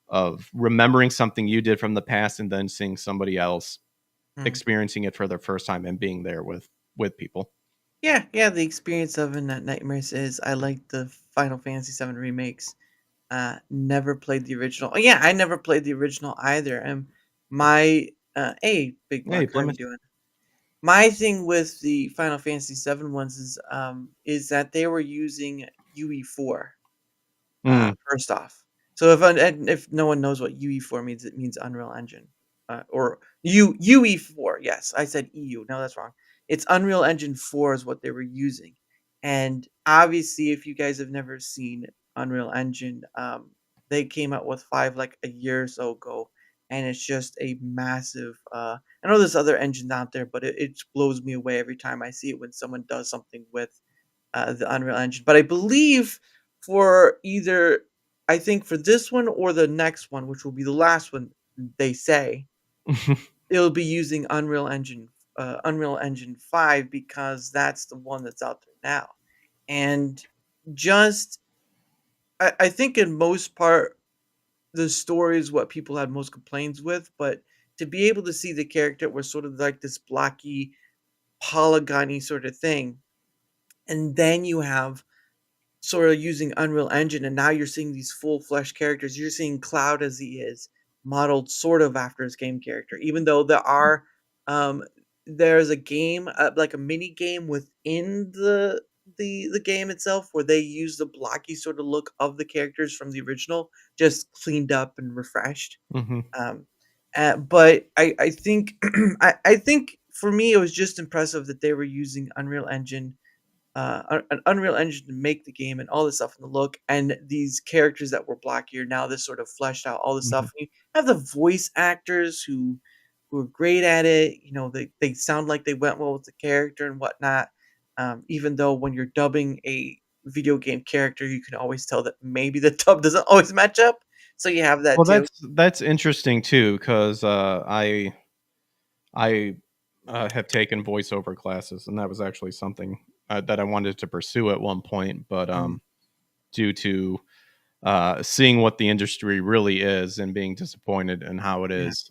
D: of remembering something you did from the past and then seeing somebody else
C: Mhm.
D: experiencing it for the first time and being there with people.
C: Yeah, yeah, the experience of in that Nightmares is I like the Final Fantasy VII remakes. Never played the original. Oh, yeah, I never played the original either. And my hey, Big
D: Hey,
C: Mark, how you
D: Plymouth.
C: doing? My thing with the Final Fantasy VII ones is that they were using UE4.
D: Mm.
C: First off, so if no one knows what UE4 means, it means Unreal Engine, or UE4. Yes, I said EU. No, that's wrong. It's Unreal Engine 4 is what they were using, and obviously, if you guys have never seen Unreal Engine, they came out with 5 like a year or so ago, and it's just a massive. I know there's other engines out there, but it blows me away every time I see it when someone does something with the Unreal Engine. But I believe for either, I think for this one or the next one, which will be the last one, they say it'll be using Unreal Engine 5 because that's the one that's out there now. And just, I think in most part, the story is what people had most complaints with, but to be able to see the character was sort of like this blocky, polygony sort of thing. And then you have sort of using Unreal Engine, and now you're seeing these full flesh characters. You're seeing Cloud as he is modeled sort of after his game character, even though there are um, there's a game, like a mini game within the game itself, where they use the blocky sort of look of the characters from the original, just cleaned up and refreshed.
D: Hmm.
C: Um, but I think I think for me it was just impressive that they were using an Unreal Engine to make the game and all this stuff in the look, and these characters that were blockier now this sort of fleshed out all this
D: Hmm.
C: stuff. And you have the voice actors who are great at it. You know, they sound like they went well with the character and whatnot. Even though when you're dubbing a video game character, you can always tell that maybe the dub doesn't always match up. So you have that
D: Well,
C: too.
D: that's interesting too, because I have taken voiceover classes, and that was actually something that I wanted to pursue at one point, but
C: Mm,
D: due to seeing what the industry really is and being disappointed in how it
C: yeah,
D: is,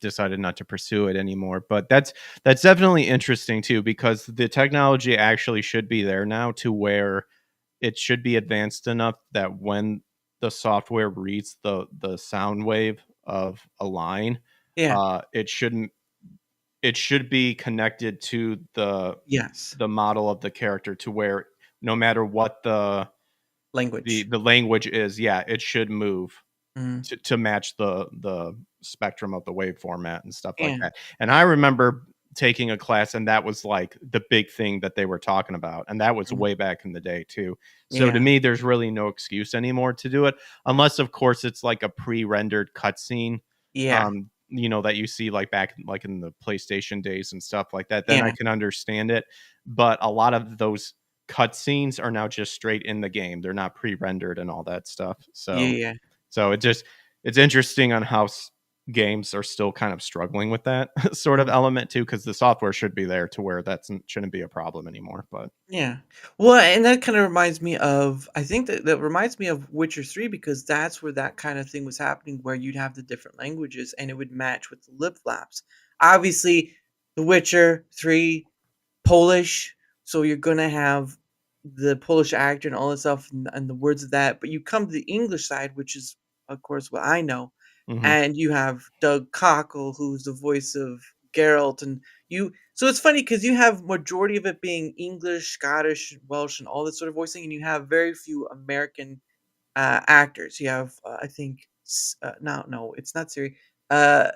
D: decided not to pursue it anymore. But that's definitely interesting too, because the technology actually should be there now to where it should be advanced enough that when the software reads the sound wave of a line,
C: yeah,
D: it shouldn't it should be connected to
C: yes,
D: the model of the character, to where no matter what
C: language.
D: the language is, yeah, it should move
C: Mm,
D: to match the spectrum of the wave format and stuff like
C: yeah,
D: that. And I remember taking a class, and that was like the big thing that they were talking about, and that was
C: mm,
D: way back in the day too. So to
C: yeah,
D: me, there's really no excuse anymore to do it, unless of course it's like a pre-rendered cutscene,
C: yeah,
D: that you see like back like in the PlayStation days and stuff like that. Then I
C: yeah,
D: can understand it. But a lot of those cutscenes are now just straight in the game. They're not pre-rendered and all that stuff.
C: yeah,
D: So
C: yeah.
D: it's interesting on how games are still kind of struggling with that sort of
C: Mm.
D: element too, because the software should be there to where shouldn't be a problem anymore. But
C: Yeah. Well, and that kind of reminds me of, I think that reminds me of Witcher 3, because that's where that kind of thing was happening, where you'd have the different languages and it would match with the lip flaps. Obviously, The Witcher 3, Polish, so you're going to have the Polish actor and all that stuff, and the words of that. But you come to the English side, which is, of course, what I know,
D: mhm.
C: and you have Doug Cockle, who's the voice of Geralt, and you. So it's funny because you have majority of it being English, Scottish, Welsh, and all that sort of voicing, and you have very few American actors. You have, I think, no, it's not Siri. Uh,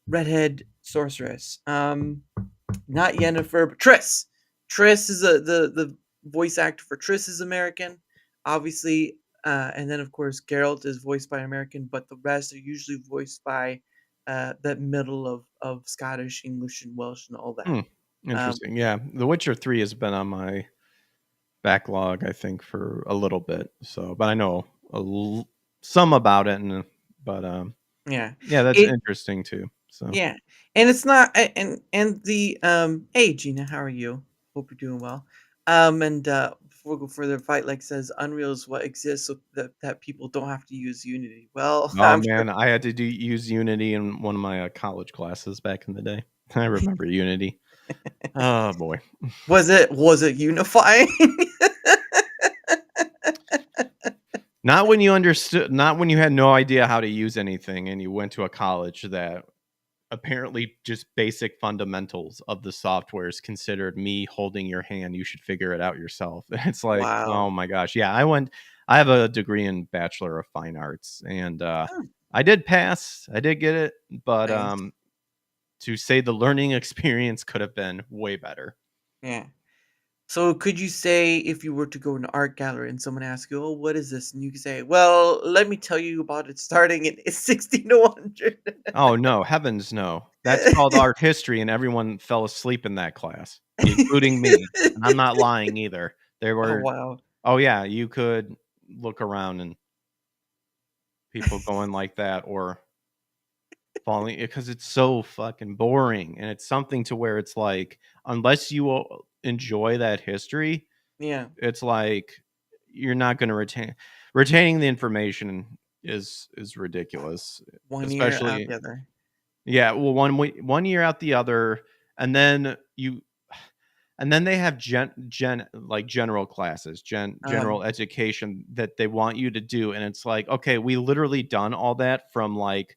C: redhead sorceress. Not Yennefer, but Triss. Triss is the voice actor for Triss is American, obviously, and then of course Geralt is voiced by American, but the rest are usually voiced by that middle of Scottish, English, and Welsh and all that.
D: Hmm.
C: Um,
D: Interesting. Yeah, The Witcher 3 has been on my backlog, I think, for a little bit. So, but I know some about it, but
C: yeah,
D: yeah, that's
C: it
D: interesting too. So,
C: yeah, and it's not and the hey Gina, how are you? Hope you're doing well. And before we go further, Fight like says Unreal is what exists so that people don't have to use Unity. Well,
D: oh
C: I'm sure.
D: man, I had to use Unity in one of my college classes back in the day. I remember Unity. Oh boy.
C: Was it unifying?
D: Not when you had no idea how to use anything and you went to a college that apparently just basic fundamentals of the software is considered me holding your hand. You should figure it out yourself. It's like,
C: Wow.
D: oh my gosh. Yeah, I have a degree in Bachelor of Fine Arts, and
C: Oh,
D: I did pass. I did get it, but
C: nice.
D: to say the learning experience could have been way better.
C: Yeah. So could you say, if you were to go to an art gallery and someone asks you, "Oh, what is this?" and you could say, "Well, let me tell you about it starting in 16 to 100."
D: Oh no, heavens no. That's called art history, and everyone fell asleep in that class, including me. And I'm not lying either. There
C: Oh,
D: were
C: wow.
D: Oh yeah, you could look around and people going like that or falling, because it's so fucking boring, and it's something to where it's like, unless you enjoy that history,
C: Yeah.
D: it's like you're not going to retaining the information is ridiculous,
C: One ear out
D: especially.
C: the other.
D: Yeah, well, one year out the other, and then they have like general classes,
C: Oh,
D: general education that they want you to do, and it's like, okay, we literally done all that from like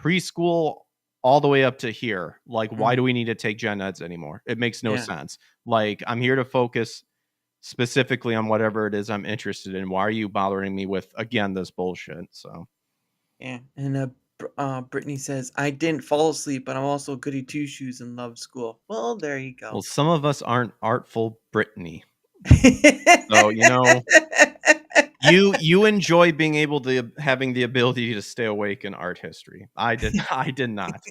D: preschool all the way up to here. Like, why do
C: Mhm.
D: we need to take gen eds anymore? It makes no
C: Yeah.
D: sense. Like, I'm here to focus specifically on whatever it is I'm interested in. Why are you bothering me with, again, this bullshit? So,
C: Yeah. And Brittany says, I didn't fall asleep, but I'm also goody two shoes and love school. Well, there you
D: well,
C: go.
D: some of us aren't artful Brittany. So, you enjoy being able to having the ability to stay awake in art history. I did I did not.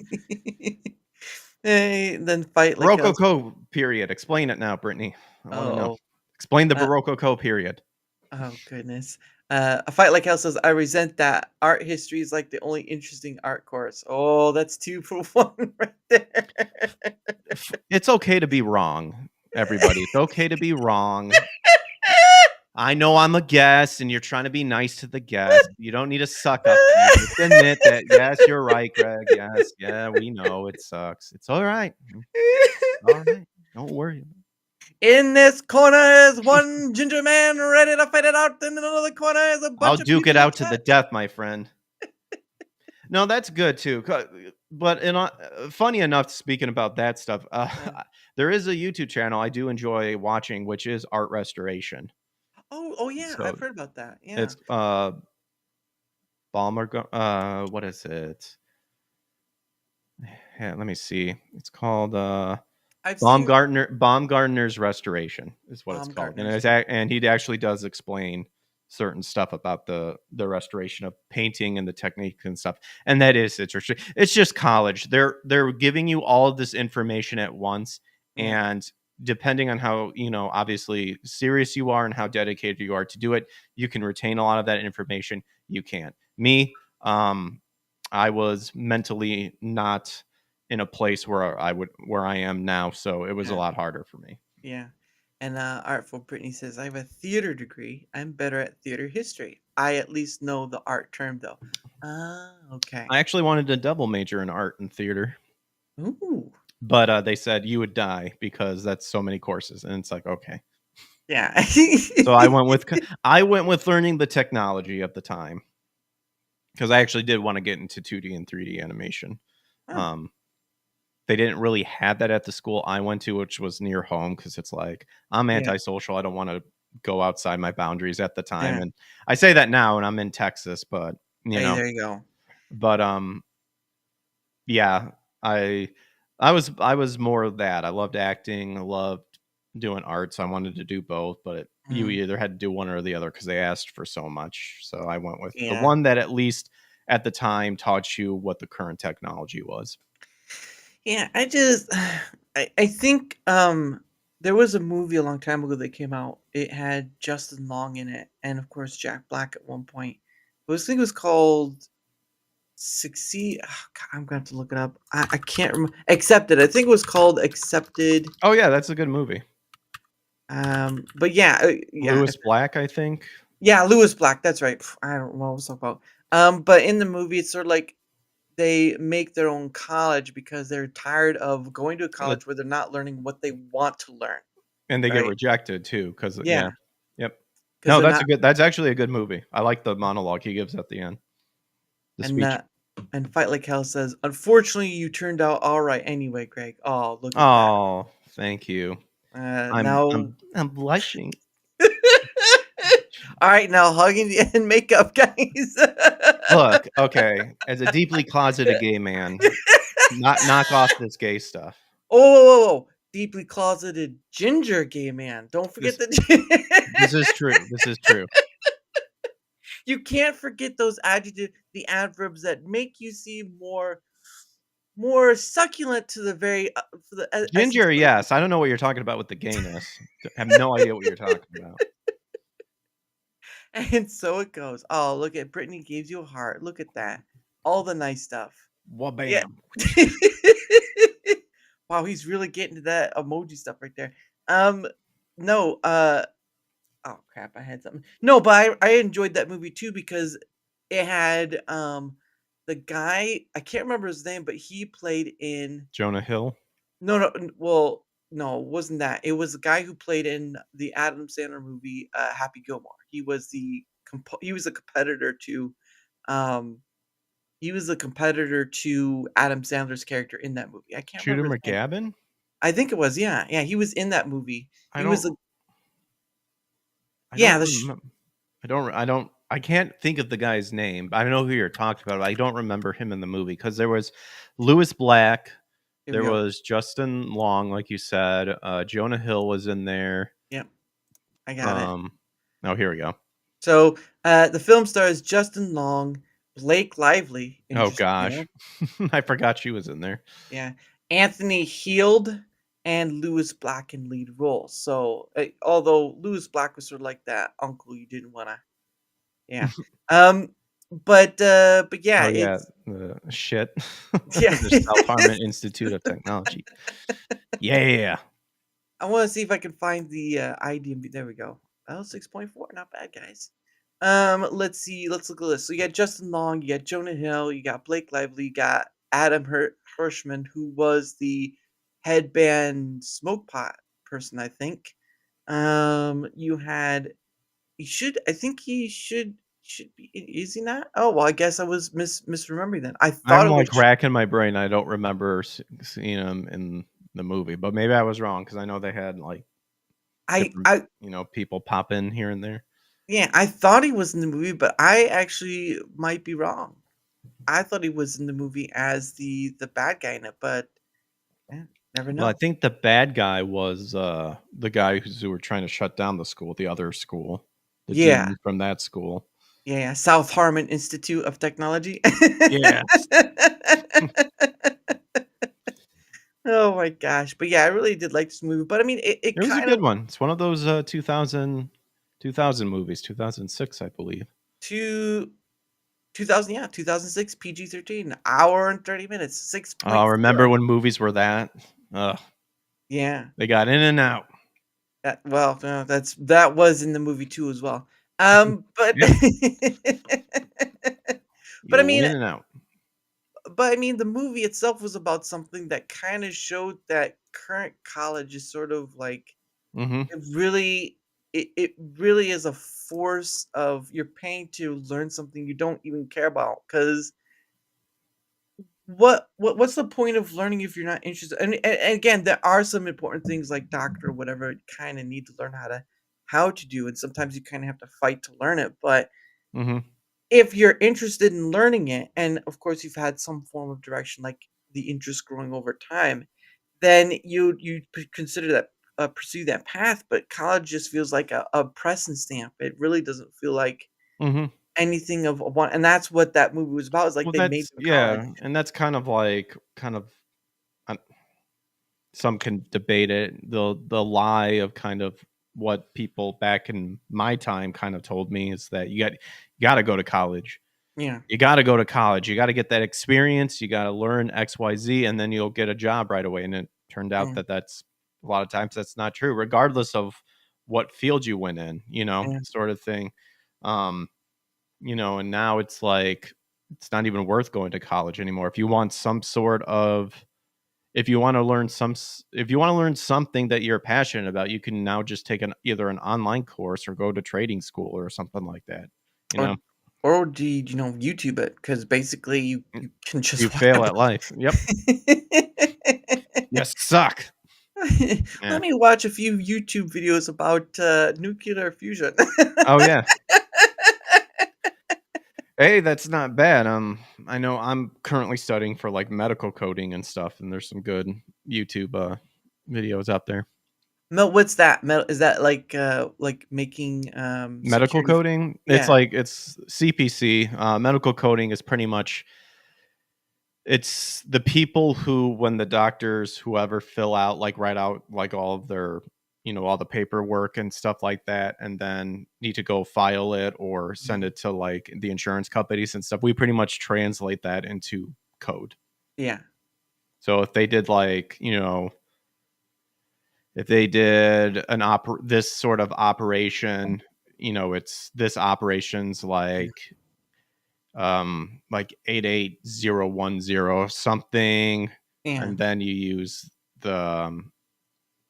C: Hey, then fight like hell.
D: Rococo period. Explain it now, Brittany. I want to know.
C: Oh,
D: Explain the
C: uh,
D: Rococo period.
C: oh goodness. A fight like hell says, I resent that. Art history is like the only interesting art course. Oh, that's 2 for 1 right there.
D: It's okay to be wrong, everybody. It's okay to be wrong. I know I'm a guest and you're trying to be nice to the guest. You don't need to suck up to me. Just admit that, yes, you're right, Greg. Yes, yeah, we know it sucks. It's all right. All right. Don't worry.
C: In this corner is one ginger man ready to fight it out. In another corner is a
D: I'll
C: bunch of
D: duke
C: people
D: it
C: in
D: out to the
C: chat.
D: death, my friend. No, that's good too. But funny enough, speaking about that stuff,
C: Uh,
D: there is a YouTube channel I do enjoy watching, which is art restoration.
C: oh yeah,
D: So
C: I've heard about that. Yeah,
D: it's Balmer. What is it? Yeah, let me see. It's called
C: I've seen
D: Baumgartner's Restoration is what it's called, and
C: Baumgartner's.
D: and he actually does explain certain stuff about the restoration of painting and the techniques and stuff. And that is interesting. It's just college. They're giving you all of this information at once,
C: Yeah,
D: and depending on how obviously serious you are and how dedicated you are to do it, you can retain a lot of that information. You can't. Me, I was mentally not in a place where I am now, so it was a
C: yeah,
D: lot harder for me.
C: yeah. And Artful Brittany says, I have a theater degree. I'm better at theater history. I at least know the art term though. Ah, okay.
D: I actually wanted to double major in art and theater,
C: Ooh,
D: but they said you would die because that's so many courses, and it's like, okay.
C: yeah.
D: So I went with learning the technology of the time because I actually did want to get into 2D and 3D animation.
C: Oh,
D: Um, they didn't really have that at the school I went to, which was near home, because it's like I'm
C: yeah,
D: antisocial. I don't want to go outside my boundaries at the time,
C: yeah.
D: and I say that now, and I'm in Texas, but you
C: Hey,
D: know,
C: there you go.
D: but yeah, I I was more of that. I loved acting. I loved doing art, so I wanted to do both. But you
C: Mm,
D: either had to do one or the other because they asked for so much. So I went with the
C: yeah.
D: one that at least at the time taught you what the current technology was.
C: Yeah, I just I think there was a movie a long time ago that came out. It had Justin Long in it and of course Jack Black at one point. But this thing was called Succeed. Oh, God, I'm gonna have to look it up. I can't remember. Accepted. I think it was called Accepted.
D: Oh yeah, that's a good movie.
C: But yeah, yeah,
D: Lewis Black, I think.
C: yeah. Lewis Black. That's right. I don't know what I was talking about. But in the movie, it's sort of like they make their own college because they're tired of going to a
D: Uh,
C: college where they're not learning what they want to learn,
D: and they get
C: right?
D: rejected too, because
C: Yeah,
D: yeah, yep.
C: because
D: No,
C: they're not.
D: that's actually a good movie. I like the monologue he gives at the end, the
C: And
D: speech.
C: and Fight Like Hell says, "Unfortunately, you turned out all right anyway, Greg." Oh, look at that.
D: Oh, thank you. I'm
C: Now,
D: I'm I'm blushing.
C: all right, now hugging and makeup, guys.
D: Look, okay, as a deeply closeted gay man, not knock off this gay stuff.
C: Oh, whoa, whoa, whoa. Deeply closeted ginger gay man. Don't forget
D: This
C: the.
D: this is true. This is true.
C: You can't forget those adjectives, the adverbs that make you seem more succulent to the very for the essence
D: Ginger,
C: of it.
D: yes. I don't know what you're talking about with the gayness. I have no idea what you're talking about.
C: And so it goes. Oh, look at Brittany gives you a heart. Look at that. All the nice stuff.
D: Well,
C: Yeah.
D: bam.
C: Wow, he's really getting to that emoji stuff right there. No, oh crap, I had something. No, but I enjoyed that movie too because it had the guy, I can't remember his name, but he played in
D: Jonah Hill.
C: no no well no, it wasn't that. It was the guy who played in the Adam Sandler movie Happy Gilmore. He was the he was a competitor to um He was a competitor to Adam Sandler's character in that movie. I can't
D: Shooter
C: remember his name.
D: McGavin?
C: I think it was, yeah, yeah. He was in that movie.
D: I
C: He was a
D: don't I
C: yeah.
D: don't remember. I can't think of the guy's name. I know who you're talking about. But I don't remember him in the movie because there was Lewis Black,
C: Here we
D: there
C: go.
D: was Justin Long, like you said. Jonah Hill was in there.
C: Yep, I got it.
D: Oh, here we go.
C: So the film stars Justin Long, Blake Lively,
D: Oh
C: interesting
D: gosh,
C: enough.
D: I forgot she was in there.
C: Yeah, Anthony Heald and Lewis Black in lead roles. So although Lewis Black was sort of like that uncle you didn't want to, yeah. Um, but yeah,
D: Oh yeah,
C: it's
D: shit.
C: yeah.
D: The South Harmon Institute of Technology. Yeah.
C: I want to see if I can find the IDMB. There we go. Oh, 6.4. Not bad, guys. Let's see. Let's look at this. So you got Justin Long, you got Jonah Hill, you got Blake Lively, you got Adam Hirschman, who was the headband smoke pot person, I think. You had I think he should be, is he not? Oh well, I guess I was misremembering then. I thought
D: I'm
C: it was
D: like racking my brain. I don't remember seeing him in the movie, but maybe I was wrong because I know they had like
C: I
D: different,
C: I
D: people pop in here and there.
C: yeah, I thought he was in the movie, but I actually might be wrong. I thought he was in the movie as the bad guy in it, but yeah, never
D: Well, I
C: know.
D: think the bad guy was the guy who were trying to shut down the school, the other school, the
C: Yeah,
D: dean from that school.
C: yeah, yeah. South Harmon Institute of Technology.
D: Yes,
C: Oh my gosh. But yeah, I really did like this movie. But I mean, it
D: it was a
C: kind
D: good
C: of
D: one. It's one of those 2000 movies, 2006, I believe.
C: two 2000, yeah, 2006 PG-13, hour and 30 minutes,
D: Oh,
C: 6.0.
D: remember when movies were that?
C: Yeah.
D: They got in and out.
C: Well, that was in the movie too as well. But
D: Yep,
C: but
D: you
C: I mean,
D: in and out.
C: the movie itself was about something that kind of showed that current college is sort of like
D: Hmm.
C: it really it really is a force of you're paying to learn something you don't even care about because what's the point of learning if you're not interested? And again, there are some important things like doctor or whatever you kind of need to learn how to do, and sometimes you kind of have to fight to learn it. But
D: Hmm.
C: if you're interested in learning it, and of course you've had some form of direction, like the interest growing over time, then consider that pursue that path. But college just feels like a press and stamp. It really doesn't feel like
D: Hmm.
C: anything of a one, and that's what that movie was about. Is like
D: Well,
C: they made
D: that's
C: them college.
D: yeah, and that's kind of uh, some can debate it. The lie of kind of what people back in my time kind of told me is that you got to go to college.
C: Yeah.
D: You got to go to college. You got to get that experience. You got to learn X, Y, Z, and then you'll get a job right away. And it turned out
C: Yeah.
D: that that's a lot of times that's not true, regardless of what field you went in.
C: Yeah.
D: Sort of thing. Um, and now it's like it's not even worth going to college anymore. If you want some sort of if you want to learn if you want to learn something that you're passionate about, you can now just take either an online course or go to trading school or something like that. You
C: Or
D: know,
C: or do YouTube it? Because basically
D: Mm,
C: you can
D: you
C: just watch
D: fail at
C: a
D: life. Yep, you suck. Yeah.
C: Let me watch a few YouTube videos about nuclear fusion.
D: Oh yeah. Hey, that's not bad. I know I'm currently studying for like medical coding and stuff, and there's some good YouTube videos out there.
C: What's that? Is that like making
D: Medical
C: security?
D: coding,
C: Yeah,
D: it's CPC. Medical coding is pretty much it's the people who, when the doctors, whoever fill out, like write out like all of their, all the paperwork and stuff like that, and then need to go file it or send
C: mhm,
D: it to like the insurance companies and stuff. We pretty much translate that into code.
C: yeah,
D: So if they did like, if they did this sort of operation, it's this operation's like 88010 something,
C: yeah,
D: and then you use the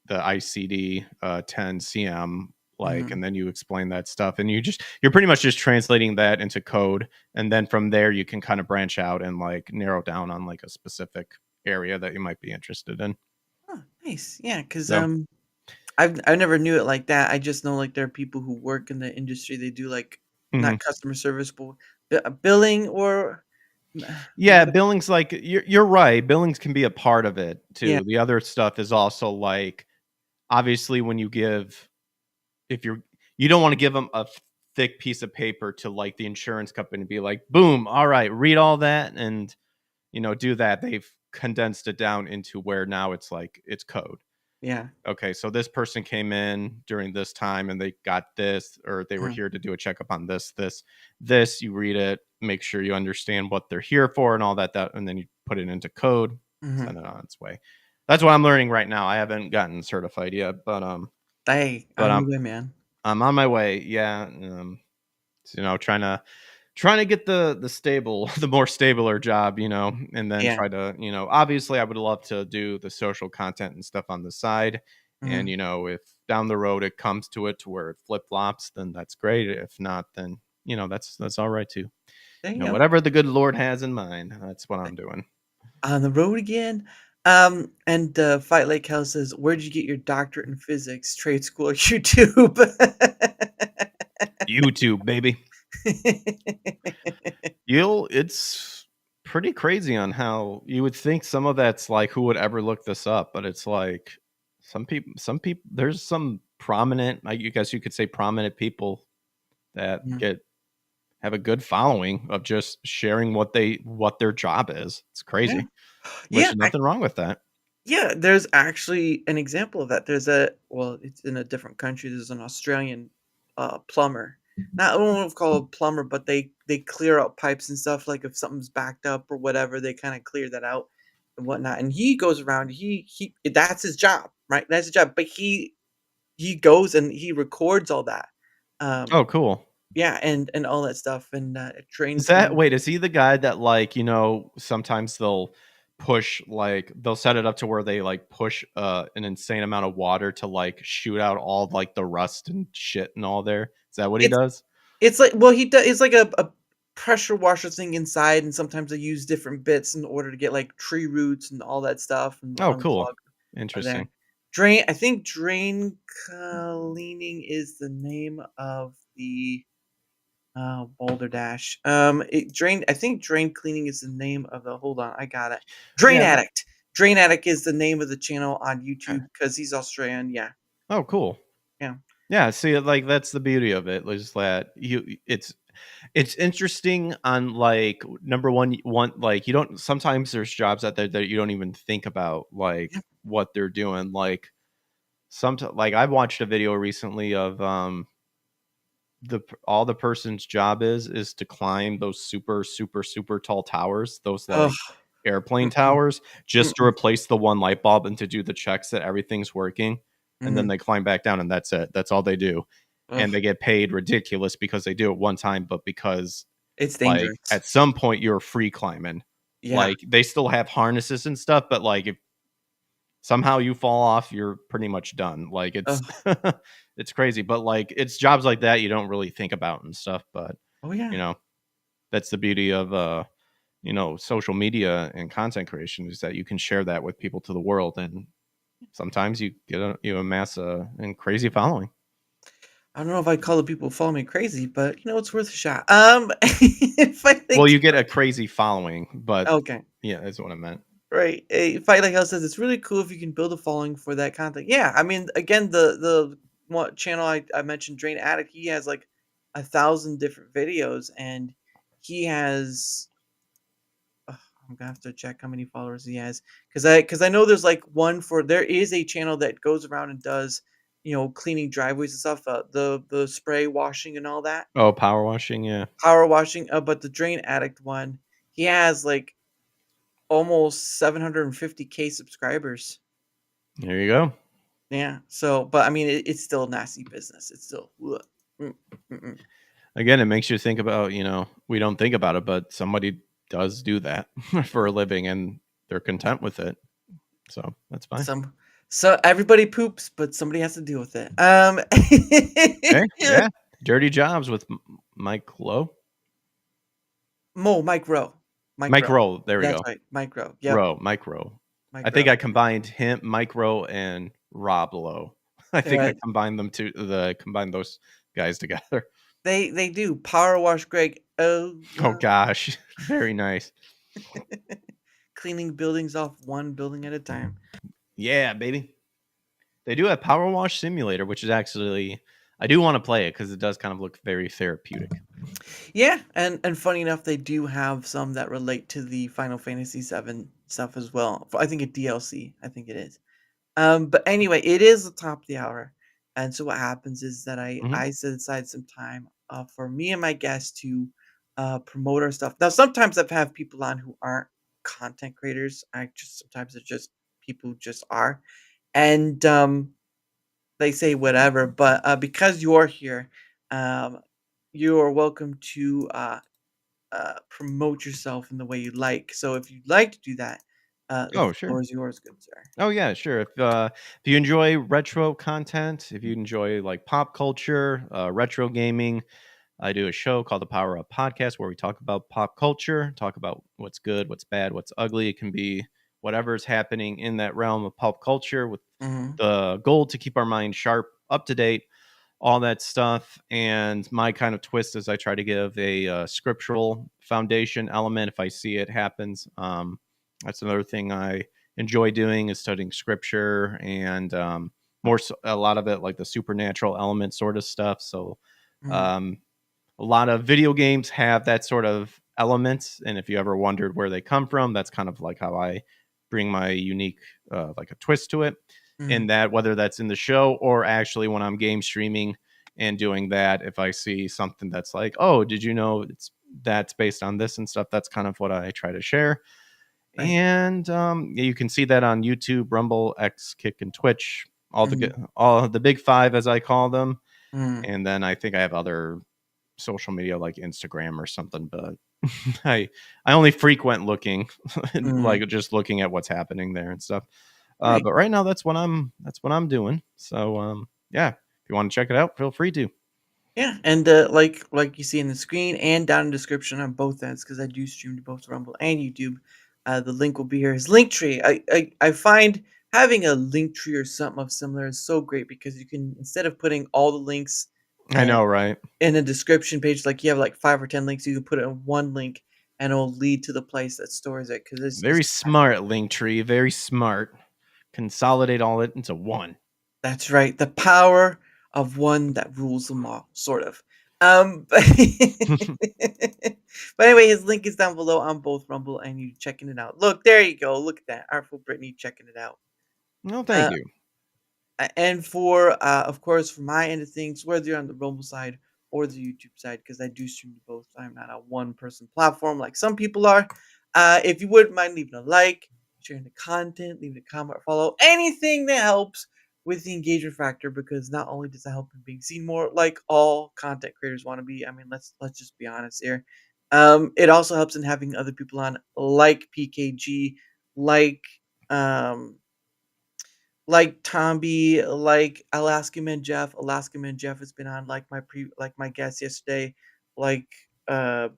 D: ICD 10 CM like, and then you explain that stuff, and you're pretty much just translating that into code, and then from there you can kind of branch out and like narrow down on like a specific area that you might be interested in.
C: Oh, nice. Yeah, because
D: So
C: I never knew it like that. I just know like there are people who work in the industry. They do like not
D: mhm.
C: customer service, but billing or
D: Yeah, billings, like you're right. Billings can be a part of it
C: yeah,
D: too. The other stuff is also like, obviously when you give, if you don't want to give them a thick piece of paper to like the insurance company and be like, boom, all right, read all that and do that. They've condensed it down into where now it's like it's code.
C: yeah.
D: Okay, so this person came in during this time and they got this, or they were
C: Mhm,
D: here to do a checkup on this. You read it, make sure you understand what they're here for and all that, and then you put it into code,
C: mhm.
D: send it on its way. That's what I'm learning right now. I haven't gotten certified yet,
C: Hey,
D: but
C: on your way, man.
D: I'm on my way. Yeah, trying to get the stable, the more stabler job, and then
C: Yeah.
D: try to, obviously I would love to do the social content and stuff on the side. And,
C: Mhm.
D: if down the road it comes to it to where it flip flops, then that's great. If not, then, that's all right too.
C: There you go.
D: Whatever the good Lord has in mind, that's what I'm doing.
C: On the road again. And Fight Lake Hell says, "Where'd you get your doctorate in physics? Trade school or YouTube?"
D: YouTube, baby. It's pretty crazy on how you would think some of that's like, who would ever look this up, but it's like some people there's some prominent, like, you guess you could say prominent people that
C: Mhm.
D: have a good following of just sharing what their job is. It's
C: Yeah.
D: crazy, which
C: Yeah,
D: is nothing wrong with that.
C: yeah, there's actually an example of that. It's in a different country. There's an Australian plumber. Not I don't know if call a plumber, but they clear out pipes and stuff. Like if something's backed up or whatever, they kind of clear that out and whatnot. And he goes around. He that's his job, right? That's his job. But he goes and he records all that.
D: Oh,
C: Um,
D: cool.
C: yeah, and all that stuff and trains
D: Is that,
C: them.
D: wait, is he the guy that, like, sometimes they'll set it up to where they like push an insane amount of water to like shoot out all like the rust and shit and all there? Is that what he
C: It's
D: does?
C: It's like well, he does. It's like a pressure washer thing inside, and sometimes they use different bits in order to get, like, tree roots and all that stuff and
D: Oh, cool.
C: unclog there.
D: Interesting.
C: I think drain cleaning is the name of the, Boulder Dash. I think drain cleaning is the name of the hold on, I got it. Drain
D: Yeah.
C: Addict. Drain Addict is the name of the channel on
D: Okay.
C: YouTube because he's Australian, yeah,
D: Oh, cool.
C: yeah.
D: Yeah, see, like, that's the beauty of it, is that it's interesting on, like, number one, like, you don't sometimes there's jobs out there that you don't even think about, like,
C: Yeah.
D: what they're doing, like, like, I watched a video recently of, all the person's job is to climb those super, super, super tall towers, those,
C: Ugh,
D: like, airplane
C: mm-mm,
D: towers, just to
C: mm-mm,
D: replace the one light bulb and to do the checks that everything's working, and then
C: mhm,
D: they climb back down, and that's it. That's all they do, and
C: ugh,
D: they get paid ridiculous because they do it one time, but because,
C: it's
D: like,
C: dangerous.
D: at some point, you're free climbing.
C: Yeah.
D: Like, they still have harnesses and stuff, but, like, if somehow you fall off, you're pretty much done. Like, it's
C: Ugh.
D: it's crazy, but, like, it's jobs like that you don't really think about and stuff, but,
C: Oh,
D: you
C: yeah.
D: know, that's the beauty of, social media and content creation, is that you can share that with people to the world, and sometimes you amass a crazy following.
C: I don't know if I call the people who follow me crazy, but, it's worth a shot. If I
D: Well,
C: think
D: you get a crazy following, but
C: okay,
D: yeah, that's what I meant.
C: right. Fight Like Hell says, "It's really cool if you can build a following for that content." Yeah, I mean, again, the one channel I mentioned, Drain Addict, he has, like, 1,000 different videos, and he has ugh, I'm gonna have to check how many followers he has, because I know there's, like, one for there is a channel that goes around and does, cleaning driveways and stuff, the spray washing and all that,
D: Oh, power washing, yeah.
C: power washing, but the Drain Addict one, he has, like, almost 750K subscribers.
D: There you go.
C: Yeah, so but, I mean, it's still nasty business. It's still ugh. Mm, mm-mm.
D: Again, it makes you think about, we don't think about it, but somebody does do that for a living and they're content with it. So that's fine.
C: Some So everybody poops, but somebody has to deal with it.
D: Okay, yeah. Dirty Jobs with Mike Lowe.
C: Mike Rowe.
D: Mike Rowe. There we
C: That's
D: go.
C: right. Mike Rowe. Yep.
D: Mike Rowe.
C: Mike
D: I
C: Rowe.
D: think I combined him, Mike Rowe, and Rob Lowe. I think I
C: Right.
D: combined those guys together.
C: They do. Power wash Greg. Oh,
D: Oh gosh, very nice.
C: cleaning buildings off one building at a time.
D: Yeah, baby. They do have Power Wash Simulator, which is actually I do want to play it because it does kind of look very therapeutic.
C: Yeah, and funny enough, they do have some that relate to the Final Fantasy VII stuff as well. I think a DLC. I think it is. But anyway, it is the top of the hour, and so what happens is that
D: Mhm.
C: I set aside some time for me and my guests to promote our stuff. Now, sometimes I've had people on who aren't content creators. I just sometimes it's just people who just are, and they say whatever. But because you're here, um, you are welcome to promote yourself in the way you like. So if you'd like to do that, the
D: Oh, sure.
C: floor is yours, good sir.
D: Oh yeah, sure. If you enjoy retro content, if you enjoy like pop culture, retro gaming, I do a show called the Power Up Podcast where we talk about pop culture, talk about what's good, what's bad, what's ugly. It can be whatever's happening in that realm of pop culture with
C: Hmm.
D: the goal to keep our mind sharp, up to date, all that stuff. And my kind of twist is I try to give a scriptural foundation element if I see it happens. That's another thing I enjoy doing is studying scripture and more so, a lot of it like the supernatural element sort of stuff. So
C: Hmm.
D: um, a lot of video games have that sort of elements, and if you ever wondered where they come from, that's kind of like how I bring my unique like a twist to it.
C: Hmm.
D: In that, whether that's in the show or actually when I'm game streaming and doing that, if I see something that's like, oh, did you know that's based on this and stuff, that's kind of what I try to share.
C: Right.
D: And yeah, you can see that on YouTube, Rumble, X, Kick, and Twitch,
C: Hmm.
D: all the big five as I call them.
C: Hmm.
D: And then I think I have other social media like Instagram or something, but I only frequent looking
C: Hmm.
D: like just looking at what's happening there and stuff.
C: Right.
D: But right now that's what I'm doing. So yeah, if you want to check it out, feel free to.
C: Yeah, and like you see in the screen and down in the description on both ends, because I do stream to both Rumble and YouTube. The link will be here. His link tree. I find having a link tree or something of similar is so great because you can instead of putting all the links
D: I know, right?
C: in a description page, like you have like 5 or 10 links, you can put it in one link and it'll lead to the place that stores it. Because it's
D: Very smart, Linktree. Very smart. Consolidate all it into one.
C: That's right. The power of one that rules them all, sort of. But, but anyway, his link is down below on both Rumble and you checking it out. Look, there you go. Look at that. Artful Brittany checking it out.
D: No, thank
C: Uh,
D: you.
C: and for, of course, for my end of things, whether you're on the Rumble side or the YouTube side, because I do stream to both. I'm not a one person platform like some people are. If you wouldn't mind leaving a like, sharing the content, leaving a comment or follow, anything that helps with the engagement factor, because not only does it help in being seen more, like all content creators want to be. I mean, let's just be honest here. It also helps in having other people on, like PKG, like um like Tomby, like Alaska Man Jeff. Alaska Man Jeff has been on like my guest yesterday, like uh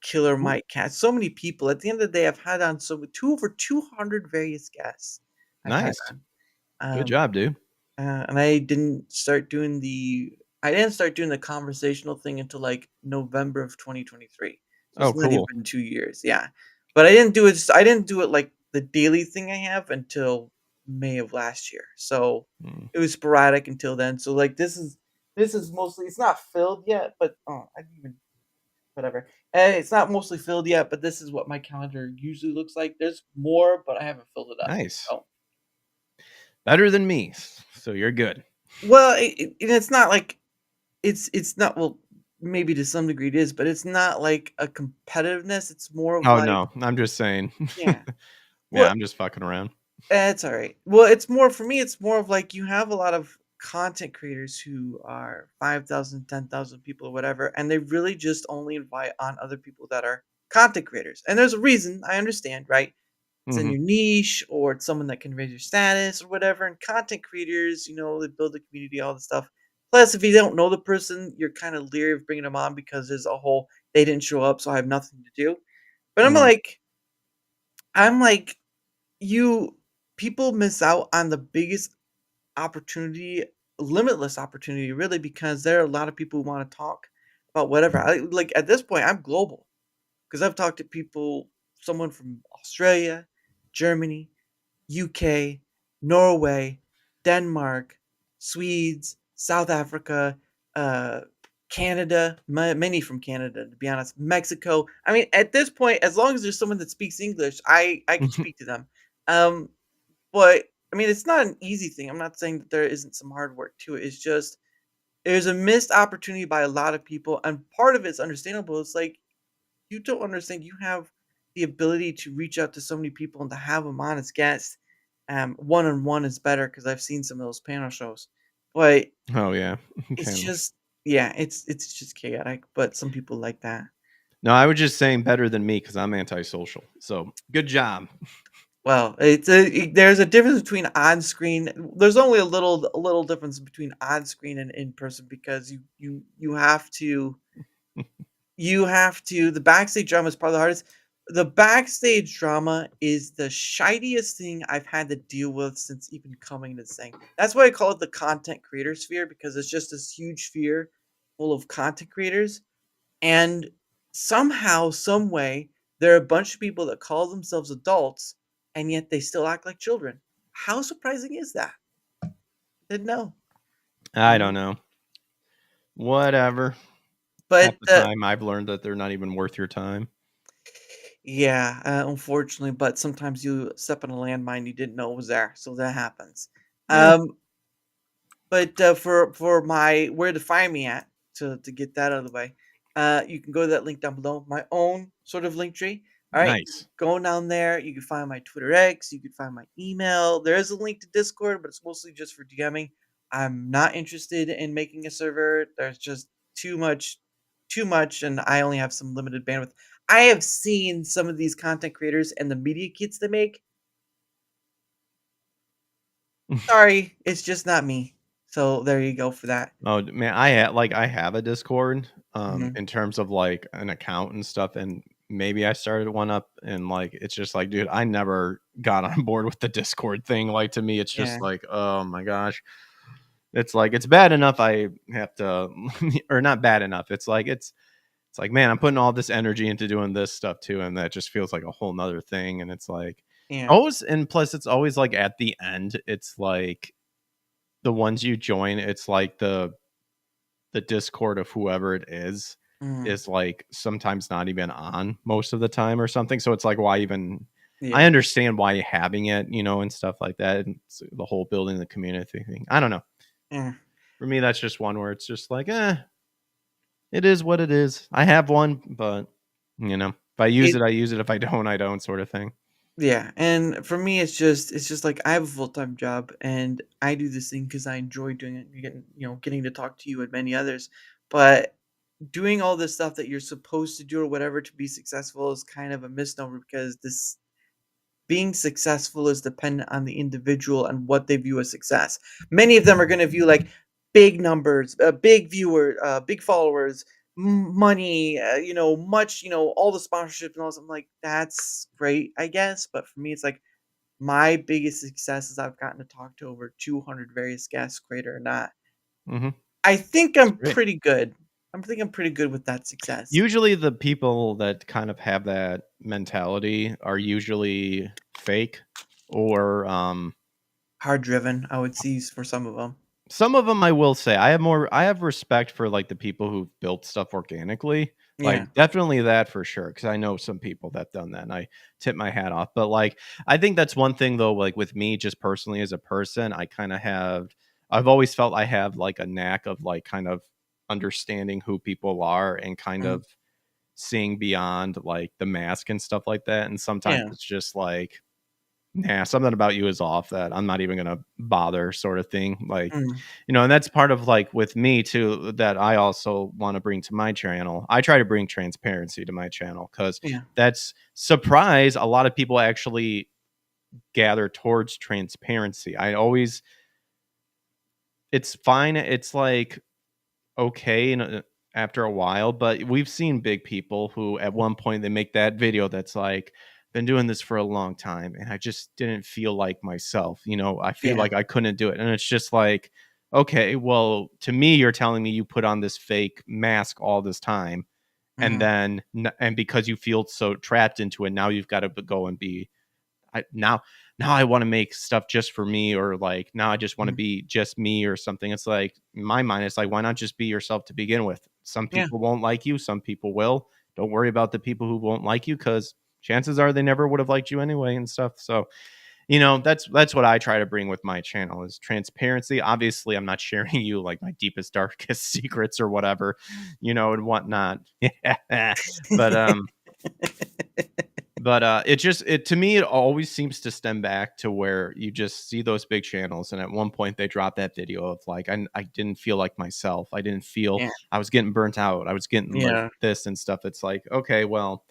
C: Killer
D: Ooh,
C: Mike Cat. So many people. At the end of the day, I've had on over 200 various guests. I've had
D: nice.
C: on.
D: Good
C: Um,
D: job, dude.
C: and I didn't start doing the conversational thing until like November of 2023. So
D: Oh,
C: it's not even
D: cool.
C: been 2 years. Yeah. But I didn't do it like the daily thing I have until May of last year. So
D: Mm,
C: it was sporadic until then. So like this is mostly it's not filled yet, but I didn't even whatever. It's not mostly filled yet, but this is what my calendar usually looks like. There's more, but I haven't filled it up.
D: nice.
C: So
D: Better than me. So you're good.
C: well, it's not like it's not well, maybe to some degree it is, but it's not like a competitiveness. It's more of
D: Oh
C: like
D: no, I'm just saying.
C: yeah.
D: Yeah,
C: Well,
D: I'm just fucking around.
C: it's all right. Well, it's more for me. It's more of like you have a lot of content creators who are 5,000, 10,000 people or whatever, and they really just only invite on other people that are content creators. And there's a reason. I understand, right? it's in
D: Mhm.
C: your niche, or it's someone that can raise your status or whatever. And content creators, they build a community, all this stuff. Plus, if you don't know the person, you're kind of leery of bringing them on because there's a whole they didn't show up, so I have nothing to do. But
D: Mhm.
C: I'm like, you people miss out on the biggest opportunity, limitless opportunity, really, because there are a lot of people who want to talk about whatever. Like at this point, I'm global because I've talked to people, someone from Australia, Germany, UK, Norway, Denmark, Swedes, South Africa, uh, Canada, many from Canada, to be honest, Mexico. I mean, at this point, as long as there's someone that speaks English, I could speak to them. Um, but I mean, it's not an easy thing. I'm not saying that there isn't some hard work to it. It's just there's a missed opportunity by a lot of people, and part of it's understandable. It's like you don't understand. You have the ability to reach out to so many people and to have them on as guests. One on one is better because I've seen some of those panel shows, but
D: Oh yeah.
C: it's
D: Panels.
C: just yeah, it's just chaotic. But some people like that.
D: No, I was just saying better than me because I'm antisocial. So good job.
C: Well, there's a difference between on screen. There's only a little difference between on screen and in person because you have to the backstage drama is probably the hardest. The backstage drama is the shittiest thing I've had to deal with since even coming to this thing. That's why I call it the content creator sphere because it's just this huge sphere full of content creators. And somehow, some way, there are a bunch of people that call themselves adults and yet they still act like children. How surprising is that? Didn't know.
D: I don't
C: Mm.
D: know. Whatever. Half
C: But
D: the time I've learned that they're not even worth your time.
C: yeah, unfortunately, but sometimes you step on a landmine you didn't know was there, so that happens.
D: Yeah.
C: Um, but for my where to find me at to get that out of the way, you can go to that link down below. My own sort of link tree. All right,
D: Nice.
C: go down there. You can find my Twitter X. You can find my email. There is a link to Discord, but it's mostly just for DMing. I'm not interested in making a server. There's just too much, and I only have some limited bandwidth. I have seen some of these content creators and the media kits they make. Sorry, it's just not me. So there you go for that.
D: Oh man, I have a Discord
C: Mhm.
D: in terms of like an account and stuff, and maybe I started one up, and like it's just like, dude, I never got on board with the Discord thing. Like to me, it's
C: Yeah,
D: just like, oh my gosh. It's like it's bad enough I have to or not bad enough. It's like, man, I'm putting all this energy into doing this stuff too, and that just feels like a whole nother thing. And it's like
C: yeah.
D: always, and plus it's always like at the end, it's like the ones you join, it's like the Discord of whoever it
C: Mhm.
D: is like sometimes not even on most of the time or something. So it's like, why even? I
C: Yeah,
D: understand why having it, and stuff like that, and the whole building the community thing. I don't know.
C: yeah.
D: For me, that's just one where it's just like, it is what it is. I have one, but if I use
C: It
D: it, I use it. If I don't, I don't, sort of thing.
C: yeah, and for me, it's just like I have a full-time job and I do this thing because I enjoy doing it. Getting to talk to you and many others. But doing all this stuff that you're supposed to do or whatever to be successful is kind of a misnomer because this being successful is dependent on the individual and what they view as success. Many of them are going to view like big numbers, big viewer, big followers, money, much, all the sponsorships and all this. I'm like, that's great, I guess. But for me, it's like my biggest success is I've gotten to talk to over 200 various guests, creator or not.
D: Hmm.
C: I think
D: That's
C: I'm
D: great.
C: pretty good. I think I'm pretty good with that success.
D: Usually, the people that kind of have that mentality are usually fake, or
C: Hard driven, I would see for some of them.
D: some of them, I will say, I have respect for, like, the people who built stuff organically,
C: Yeah.
D: like, definitely that for sure. Because I know some people that done that, and I tip my hat off, but, like, I think that's one thing, though, like, with me, just personally as a person, I've always felt I have, like, a knack of, like, kind of understanding who people are and kind
C: Mm,
D: of seeing beyond, like, the mask and stuff like that, and sometimes
C: yeah.
D: it's just like, nah, something about you is off that I'm not even gonna bother sort of thing. Like,
C: Mm,
D: and that's part of like with me too, that I also want to bring to my channel. I try to bring transparency to my channel because
C: yeah.
D: that's surprise. A lot of people actually gather towards transparency. It's fine. It's like okay after a while, but we've seen big people who at one point they make that video that's like, been doing this for a long time and I just didn't feel like myself. I feel
C: Yeah.
D: like I couldn't do it. And it's just like, okay, well, to me, you're telling me you put on this fake mask all this time. And
C: Mhm.
D: then, and because you feel so trapped into it, now you've got to go and be now I want to make stuff just for me, or like now I just want to
C: Mhm.
D: be just me or something. It's like in my mind, it's like, why not just be yourself to begin with? Some
C: Yeah.
D: people won't like you, some people will. Don't worry about the people who won't like you, because chances are they never would have liked you anyway and stuff. So, that's what I try to bring with my channel is transparency. Obviously, I'm not sharing you like my deepest, darkest secrets or whatever, and whatnot. but it to me, it always seems to stem back to where you just see those big channels, and at one point they drop that video of like, I didn't feel like myself. I didn't feel,
C: Yeah.
D: I was getting burnt out. I was getting like
C: Yeah.
D: this and stuff. It's like, okay, well,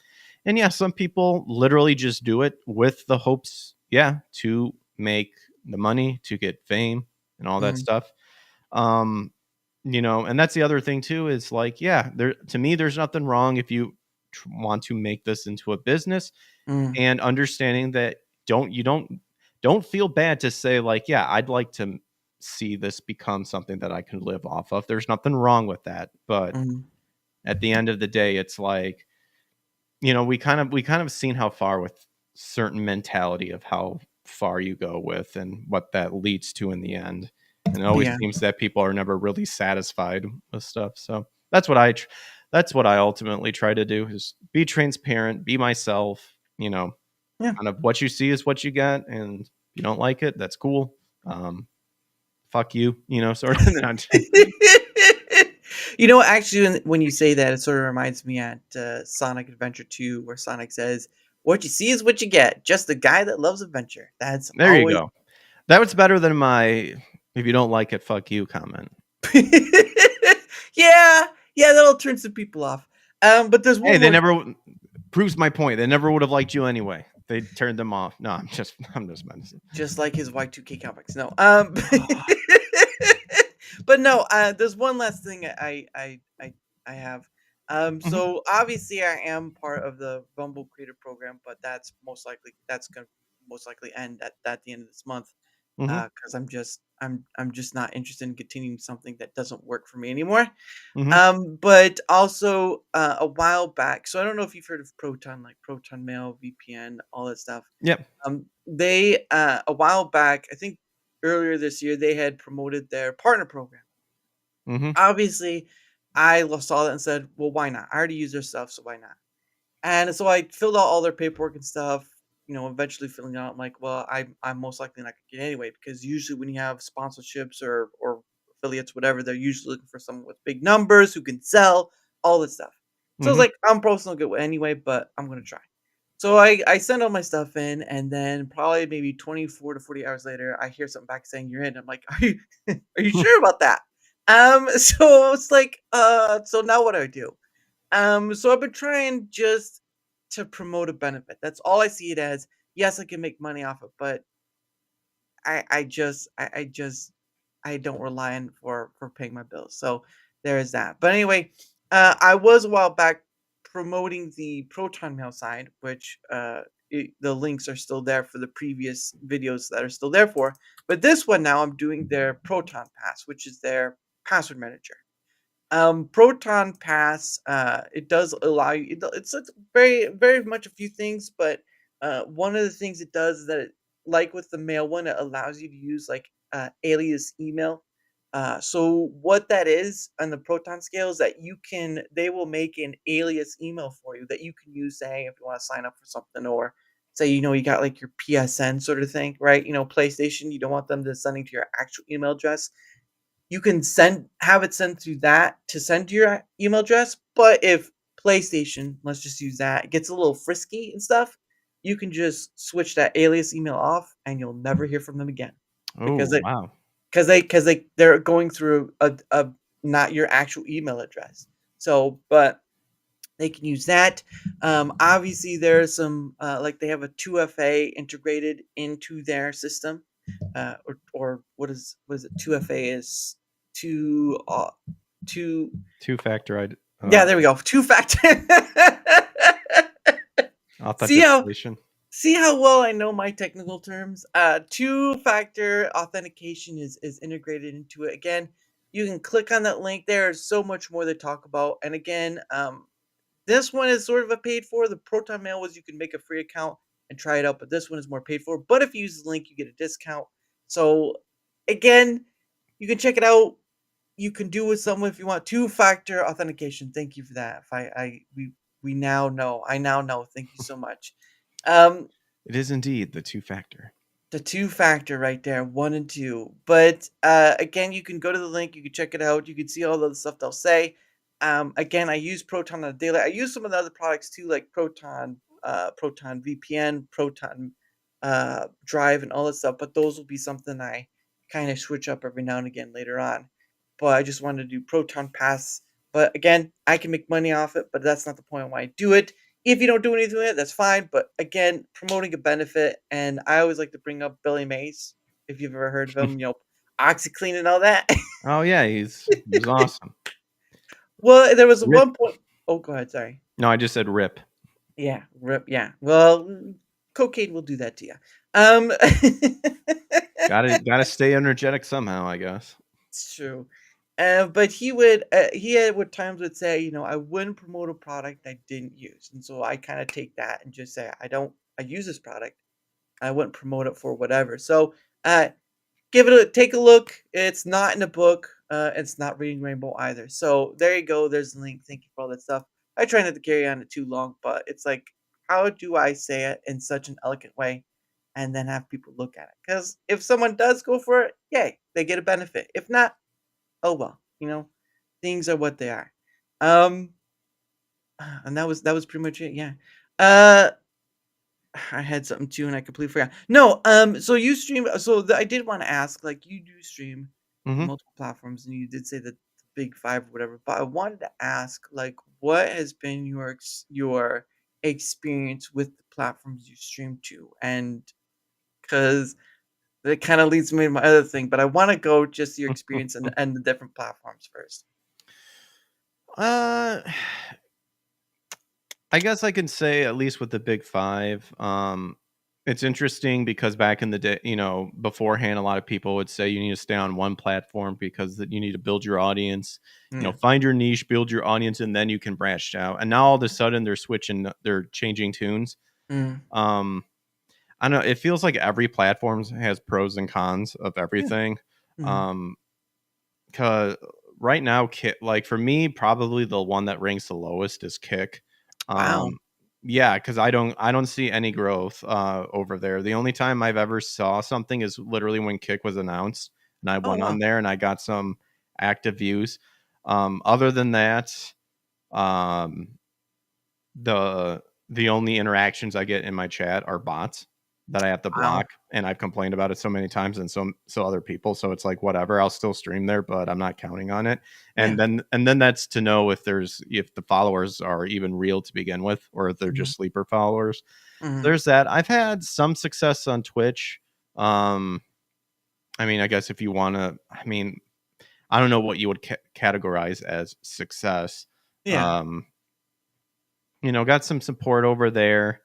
D: and yeah, some people literally just do it with the hopes, yeah, to make the money, to get fame and all that
C: Mhm.
D: stuff. Um, and that's the other thing too, is like, yeah, there, to me, there's nothing wrong if you want to make this into a business,
C: Mhm.
D: and understanding that don't feel bad to say like, yeah, I'd like to see this become something that I can live off of. There's nothing wrong with that. But
C: Mhm.
D: at the end of the day, it's like, we kind of seen how far with certain mentality of how far you go with and what that leads to in the end. And it always
C: Yeah.
D: seems that people are never really satisfied with stuff. So that's what I ultimately try to do, is be transparent, be myself,
C: Yeah.
D: kind of what you see is what you get, and if you don't like it, that's cool. Fuck you, sort of.
C: Actually, when you say that, it sort of reminds me at Sonic Adventure 2, where Sonic says, "What you see is what you get. Just a guy that loves adventure." That's
D: There you
C: always.
D: go. That was better than my "if you don't like it, fuck you" comment.
C: Yeah, yeah, that'll turn some people off. But there's
D: Hey,
C: one
D: they
C: more
D: never
C: thing.
D: proves my point. They never would have liked you anyway. They turned them off. No, I'm just menacing.
C: Just like his Y2K comics. No. But no, there's one last thing I have.
D: Mhm,
C: So obviously I am part of the Bumble Creator Program, but that's gonna most likely end at the end of this month.
D: mhm,
C: Because I'm just not interested in continuing something that doesn't work for me anymore.
D: mhm.
C: But also a while back, so I don't know if you've heard of Proton, like Proton Mail, VPN, all that stuff.
D: Yep.
C: They a while back, I think earlier this year, they had promoted their partner program.
D: Mhm,
C: Obviously, saw that and said, "Well, why not? I already use their stuff, so why not?" And so I filled out all their paperwork and stuff. Eventually filling out, I'm like, "Well, I'm most likely not gonna get it anyway," because usually when you have sponsorships or affiliates, whatever, they're usually looking for someone with big numbers who can sell all this stuff. So I was
D: mhm,
C: like, "I'm probably not good anyway, but I'm gonna try." So I send all my stuff in, and then probably maybe 24 to 40 hours later, I hear something back saying you're in. I'm like, "Are you are you sure about that?" So it's like, so now what do I do? So I've been trying just to promote a benefit. That's all I see it as. Yes, I can make money off it, but I don't rely on for paying my bills. So there is that. But anyway, I was a while back promoting the Proton Mail side, which the links are still there for the previous videos that are still there for. But this one now I'm doing their Proton Pass, which is their password manager. Proton Pass, it does allow you. It's very very much a few things, but one of the things it does is that like with the mail one, it allows you to use like alias email. So what that is on the Proton scale is that they will make an alias email for you that you can use, say, if you want to sign up for something, or say you got like your PSN sort of thing, right? PlayStation, you don't want them to sending to your actual email address. You can have it sent through that to send to your email address, but if PlayStation, let's just use that, gets a little frisky and stuff, you can just switch that alias email off and you'll never hear from them again.
D: Oh,
C: Because it
D: wow.
C: they're going through a not your actual email address. So, but they can use that. Obviously, there's some like they have a 2FA integrated into their system, or what is it? 2FA is two.
D: Two-factor
C: Yeah, there we go. Two factor. see how
D: authentication.
C: See how well I know my technical terms. Two-factor authentication is integrated into it. Again, you can click on that link. There's so much more to talk about. And again, this one is sort of a paid for. The Proton Mail was you can make a free account and try it out, but this one is more paid for. But if you use the link, you get a discount. So again, you can check it out. You can do with someone if you want two-factor authentication. Thank you for that. If we now know. I now know. Thank you so much. Um,
D: It is indeed the two-factor.
C: the two-factor right there, 1 and 2. But again, you can go to the link, you can check it out, you can see all the stuff they'll say. Again, I use Proton on a daily. I use some of the other products too, like Proton VPN, Proton Drive, and all that stuff. But those will be something I kind of switch up every now and again later on. But I just wanted to do Proton Pass. But again, I can make money off it, but that's not the point why I do it. If you don't do anything with it, that's fine. But again, promoting a benefit, and I always like to bring up Billy Mays, if you've ever heard of him, OxyClean and all that.
D: Oh yeah, he's awesome.
C: Well, there was
D: Rip.
C: one point. Oh, go ahead. Sorry.
D: No, I just said rip.
C: Yeah, yeah. Well, cocaine will do that to you. Um,
D: Gotta stay energetic somehow, I guess.
C: it's true. But he would times would say, I wouldn't promote a product I didn't use, and so I kind of take that and just say, I use this product, I wouldn't promote it for whatever. So, take a look. It's not in a book. It's not Reading Rainbow either. So there you go. There's the link. Thank you for all that stuff. I try not to carry on it too long, but it's like, how do I say it in such an elegant way, and then have people look at it? Because if someone does go for it, yay, they get a benefit. If not, oh well. Things are what they are. Um, and that was pretty much it. Yeah. Uh, I had something too, and I completely forgot. No, so you stream. So I did want to ask, like, you do stream
D: Hmm.
C: multiple platforms, and you did say that the big five or whatever. But I wanted to ask, like, what has been your experience with the platforms you stream to, and because it kind of leads me to my other thing. But I want to go just your experience and the different platforms first.
D: Uh, I guess I can say at least with the big five. It's interesting because back in the day, beforehand, a lot of people would say you need to stay on one platform because you need to build your audience,
C: Yeah.
D: find your niche, build your audience, and then you can branch out. And now all of a sudden they're changing tunes.
C: Mm.
D: I don't know. It feels like every platform has pros and cons of everything.
C: Mhm.
D: Um, cause right now, like for me, probably the one that ranks the lowest is Kick.
C: Wow.
D: Yeah, because I don't see any growth over there. The only time I've ever saw something is literally when Kick was announced, and I
C: Oh
D: went
C: wow.
D: on there and I got some active views. Other than that, um, the only interactions I get in my chat are bots that I have to
C: Wow.
D: block, and I've complained about it so many times, and so other people. So it's like whatever, I'll still stream there, but I'm not counting on it.
C: Yeah.
D: And then that's to know if the followers are even real to begin with, or if they're
C: Mhm.
D: just sleeper followers.
C: Mhm.
D: There's that. I've had some success on Twitch. Um, I mean, I guess if you want to, I don't know what you would categorize as success.
C: Yeah.
D: Um, got some support over there.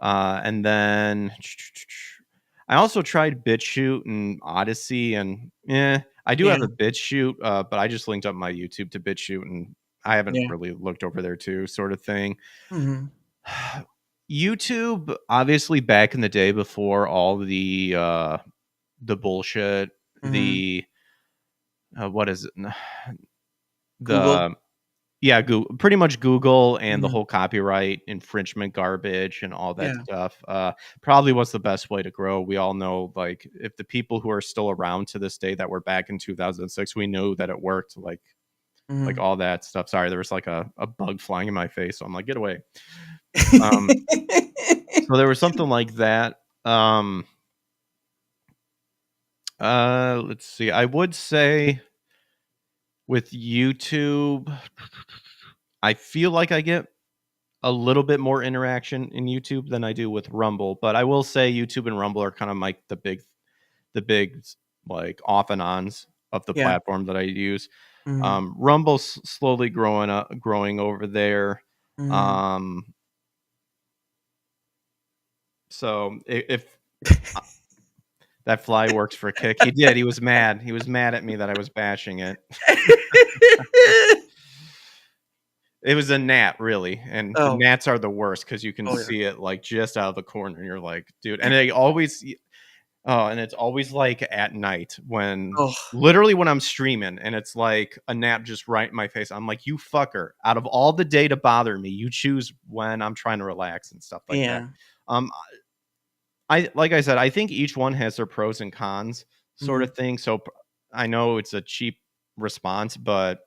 D: And then I also tried BitChute and Odyssey, and I do
C: Yeah.
D: have a BitChute, but I just linked up my YouTube to BitChute, and I haven't
C: Yeah.
D: really looked over there too, sort of thing.
C: Mhm.
D: YouTube, obviously, back in the day before all the bullshit,
C: Mhm.
D: the what is it?
C: Google.
D: The Yeah, pretty much Google and the
C: Mhm.
D: whole copyright infringement garbage and all that
C: Yeah.
D: stuff. Probably was the best way to grow. We all know, like, if the people who are still around to this day that were back in 2006, we knew that it worked. Like
C: Mhm.
D: all that stuff. Sorry, there was like a bug flying in my face, so I'm like, get away. Um, so there was something like that. Let's see. I would say with YouTube, I feel like I get a little bit more interaction in YouTube than I do with Rumble, but I will say YouTube and Rumble are kind of like the big like off and ons of the
C: Yeah.
D: platform that I use.
C: Mm,
D: Rumble's slowly growing over there.
C: mm.
D: Um, so if uh, that fly works for a kick, he did. He was mad. He was mad at me that I was bashing it. It was a gnat, really, and the
C: Oh,
D: gnats are the worst because you can
C: oh yeah.
D: see it like just out of the corner, and you're like, dude. And they always, oh, and it's always like at night when
C: Oh,
D: literally when I'm streaming, and it's like a gnat just right in my face. I'm like, you fucker! Out of all the day to bother me, you choose when I'm trying to relax and stuff like that.
C: yeah.
D: Um, I like I said, I think each one has their pros and cons, sort
C: Mhm.
D: of thing. So I know it's a cheap response, but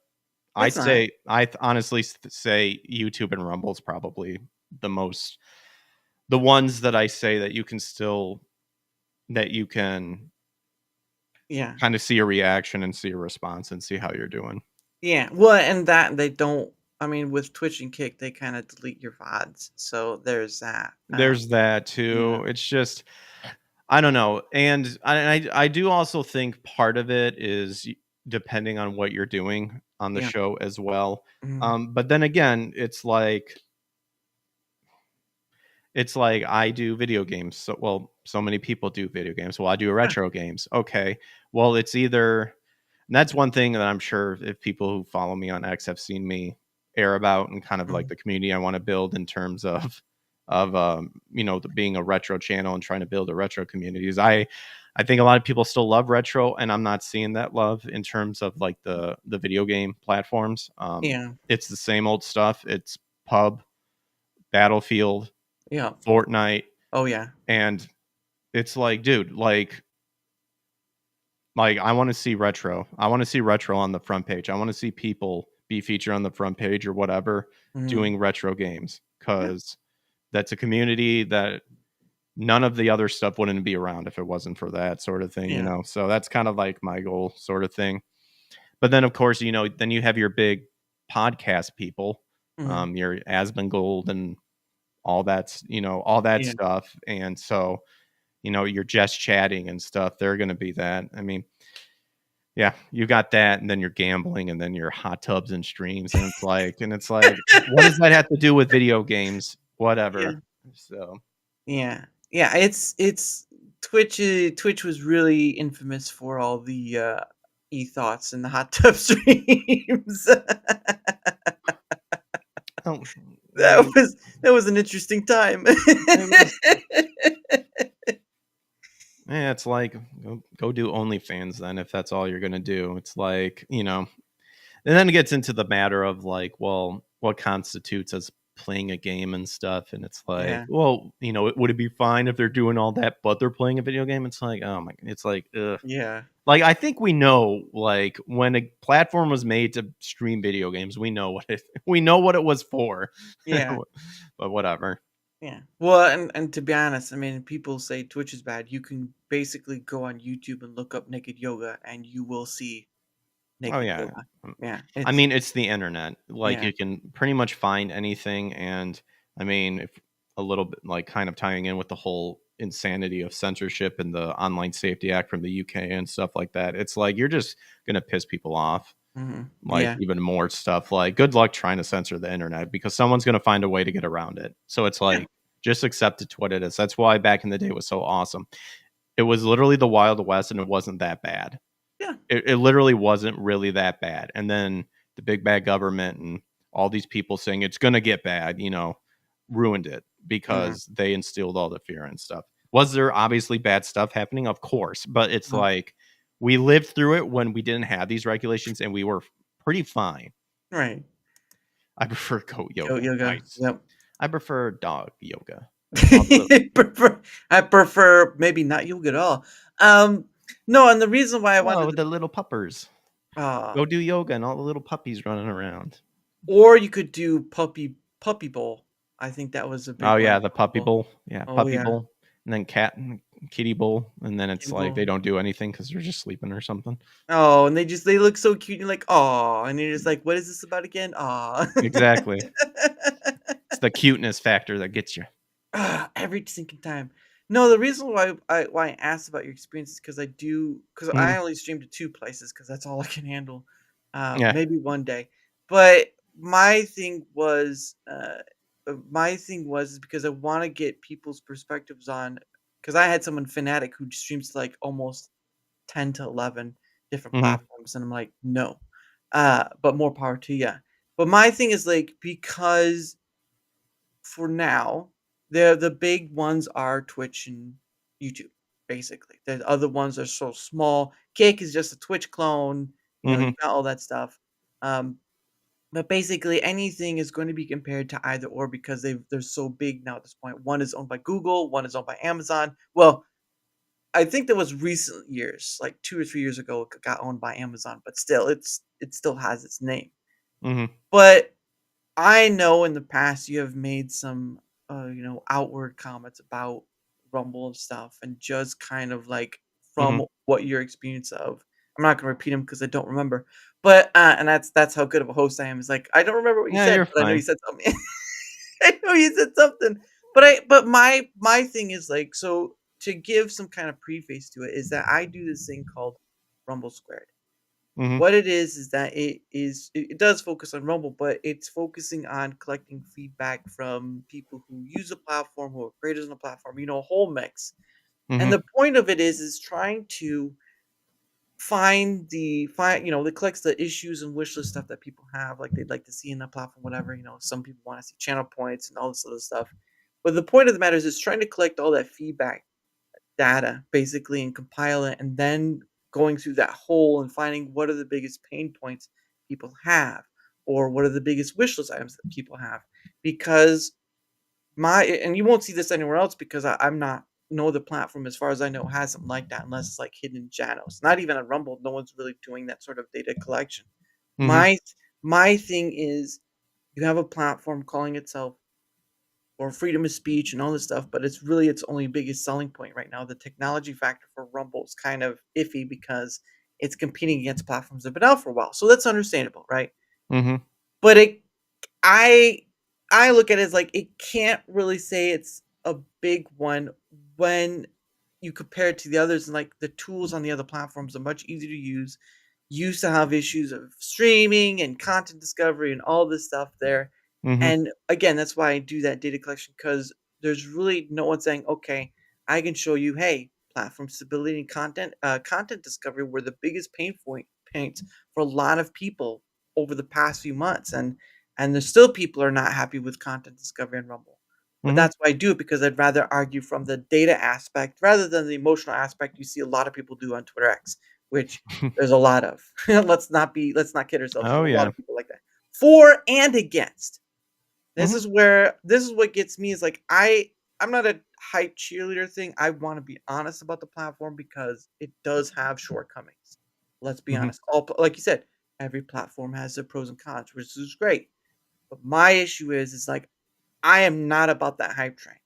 C: It's not.
D: I honestly say YouTube and Rumble's probably the most the ones that I say that you can still that you can
C: Yeah.
D: kind of see a reaction and see a response and see how you're doing.
C: Yeah. Well, and that they don't. I mean, with Twitch and Kick, they kind of delete your VODs, so there's that.
D: There's that
C: Yeah.
D: too. It's just I don't know, and I do also think part of it is depending on what you're doing on the
C: Yeah.
D: show as well.
C: Mhm.
D: But then again, it's like I do video games. So many people do video games. Well, I do
C: Yeah.
D: retro games. Okay. Well, it's either and that's one thing that I'm sure if people who follow me on X have seen me air about and kind of like
C: Mhm.
D: the community I want to build in terms of being a retro channel and trying to build a retro community. Is I think a lot of people still love retro, and I'm not seeing that love in terms of like the video game platforms.
C: Yeah.
D: It's the same old stuff. It's pub, Battlefield,
C: Yeah.
D: Fortnite,
C: Oh yeah.
D: and it's like, dude, like I want to see retro. I want to see retro on the front page. I want to see people be featured on the front page or whatever
C: Mhm.
D: doing retro games
C: Yeah.
D: because that's a community that none of the other stuff wouldn't be around if it wasn't for that sort of thing,
C: Yeah.
D: So that's kind of like my goal sort of thing. But then of course, then you have your big podcast people,
C: Mhm.
D: your Asmongold and all that
C: Yeah.
D: stuff. And so you're just chatting and stuff. They're going to be that. I mean, yeah, you got that, and then you're gambling, and then your hot tubs and streams, and it's like, what does that have to do with video games?
C: Yeah.
D: Whatever. So,
C: Yeah. Yeah. It's Twitch. Twitch was really infamous for all the e-thoughts and the hot tub streams.
D: oh, I
C: That
D: mean,
C: was an interesting time.
D: it was, it's like go do OnlyFans then if that's all you're gonna do. It's like and then it gets into the matter of like, well, what constitutes as playing a game and stuff, and it's like,
C: Yeah.
D: well, would it be fine if they're doing all that but they're playing a video game? It's like, oh my, it's like, ugh.
C: Yeah.
D: Like, I think we know, like, when a platform was made to stream video games, we know we know what it was for.
C: Yeah.
D: But whatever.
C: Yeah. Well, and to be honest, I mean, people say Twitch is bad. You can basically go on YouTube and look up naked yoga, and you will see
D: Oh
C: naked
D: yeah.
C: yoga. Yeah.
D: I
C: It's
D: mean, it's the internet. Like,
C: yeah.
D: you can pretty much find anything, and I mean, if a little bit like kind of tying in with the whole insanity of censorship and the Online Safety Act from the UK and stuff like that, it's like you're just gonna piss people off. Like
C: Yeah.
D: even more stuff. Like, good luck trying to censor the internet because someone's gonna find a way to get around it. So it's
C: Yeah.
D: like just accept it to what it is. That's why back in the day it was so awesome. It was literally the Wild West, and it wasn't that bad.
C: Yeah.
D: It literally wasn't really that bad. And then the big bad government and all these people saying it's going to get bad, ruined it
C: Mhm.
D: because they instilled all the fear and stuff. Was there obviously bad stuff happening? Of course. But it's
C: Mhm.
D: like we lived through it when we didn't have these regulations and we were pretty fine.
C: Right.
D: I prefer goat
C: Goat
D: yoga.
C: yoga.
D: Nice.
C: Yep.
D: I prefer dog yoga. All the little,
C: I prefer maybe not yoga at all. Um, no, and the reason why I wanted
D: oh,
C: to
D: the little puppers.
C: uh
D: Go do yoga and all the little puppies running around.
C: or you could do puppy bowl. I think that was a big
D: Oh
C: one.
D: yeah, the
C: Puppy
D: puppy
C: bowl.
D: bowl. Yeah,
C: Oh
D: puppy
C: yeah.
D: bowl. And then cat. kitty bull, and then it's
C: Kitty
D: like
C: bull.
D: they don't do anything because they're just sleeping or something.
C: Oh, and they look so cute. You're like, oh, and you're just like, what is this about again? Aw.
D: Exactly. It's the cuteness factor that gets you.
C: Every single time. No, the reason why I asked about your experience is because
D: Mhm.
C: I only stream to 2 places because that's all I can handle.
D: Yeah.
C: Maybe one day. But my thing was is because I wanna get people's perspectives on, because I had someone fanatic who streams to, like, almost 10 to 11 different
D: Mhm.
C: platforms, and I'm like, "No." But more power to ya. But my thing is, like, because for now, the big ones are Twitch and YouTube, basically. The other ones are so small. Cake is just a Twitch clone, you
D: Mhm.
C: got all that stuff. Um, but basically anything is going to be compared to either or because they're so big now at this point. One is owned by Google, one is owned by Amazon. Well, I think that was recent years, like 2 or 3 years ago, it got owned by Amazon, but still, it still has its name.
D: Mhm.
C: But I know in the past you have made some, outward comments about Rumble and stuff, and just kind of like
D: Mhm.
C: from what your experience of. I'm not gonna repeat them because I don't remember, but and that's how good of a host I am. Is like I don't remember what you
D: Yeah,
C: said,
D: you're
C: but I know you
D: fine.
C: said something. I know you said something, but my thing is like so to give some kind of preface to it is that I do this thing called Rumble Squared.
D: Mhm.
C: What it is that it does focus on Rumble, but it's focusing on collecting feedback from people who use the platform, who are creators on the platform, a whole mix. And
D: Mhm.
C: the point of it is trying to it collects the issues and wish list stuff that people have, like they'd like to see in the platform, whatever. Some people want to see channel points and all this other stuff. But the point of the matter is it's trying to collect all that feedback data basically and compile it and then going through that hole and finding what are the biggest pain points people have or what are the biggest wish list items that people have because you won't see this anywhere else because I'm not no other platform as far as I know has something like that unless it's like hidden in shadows. Not even on Rumble, no one's really doing that sort of data collection.
D: Mhm.
C: My thing is you have a platform calling itself or freedom of speech and all this stuff, but it's really its only biggest selling point right now. The technology factor for Rumble is kind of iffy because it's competing against platforms that have been out for a while. So that's understandable, right?
D: Mhm.
C: But I I look at it as like it can't really say it's a big one when you compare it to the others and like the tools on the other platforms are much easier to use. Used to have issues of streaming and content discovery and all this stuff there.
D: Mhm.
C: And again, that's why I do that data collection because there's really no one saying, okay, I can show you, hey, platform stability and content discovery were the biggest paints for a lot of people over the past few months. And there's still people are not happy with content discovery and Rumble. But
D: Mhm.
C: that's why I do it because I'd rather argue from the data aspect rather than the emotional aspect you see a lot of people do on Twitter X, which there's a lot of. Let's not kid ourselves.
D: Oh
C: There's a lot
D: yeah.
C: of people like that. For and against.
D: Mhm.
C: This is what gets me is like I'm not a hype cheerleader thing. I want to be honest about the platform because it does have shortcomings. Let's be
D: Mhm.
C: honest. Like you said, every platform has their pros and cons, which is great. But my issue is like I am not about that hype train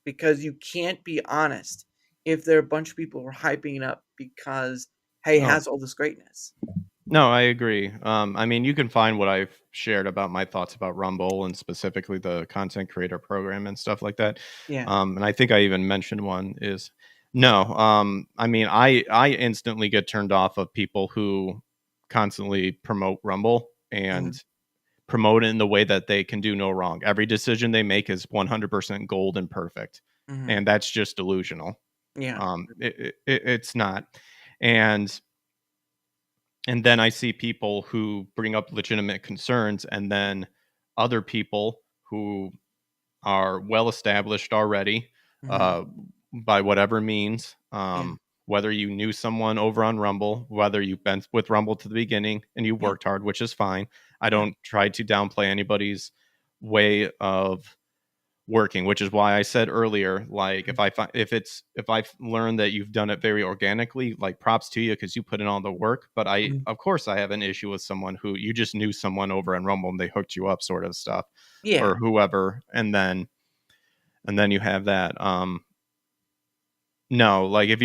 C: because you can't be honest if there are a bunch of people who are hyping it up because hey, it
D: Oh,
C: has all this greatness.
D: no, I agree. I mean, you can find what I've shared about my thoughts about Rumble and specifically the content creator program and stuff like that.
C: Yeah.
D: And I think I even mentioned one is no. I mean, I instantly get turned off of people who constantly promote Rumble and
C: Mhm,
D: promote it in the way that they can do no wrong. Every decision they make is 100% gold and perfect,
C: mhm.
D: and that's just delusional.
C: Yeah.
D: It's not, and then I see people who bring up legitimate concerns, and then other people who are well established already,
C: Mhm.
D: uh, by whatever means.
C: Yeah.
D: Whether you knew someone over on Rumble, whether you've been with Rumble to the beginning and you
C: Yeah.
D: worked hard, which is fine. I
C: Yeah.
D: don't try to downplay anybody's way of working, which is why I said earlier, like
C: Mhm,
D: if I've learned that you've done it very organically, like props to you because you put in all the work. But I,
C: mhm.
D: of course, I have an issue with someone who you just knew someone over on Rumble and they hooked you up, sort of stuff,
C: Yeah.
D: or whoever, and then you have that. No, like if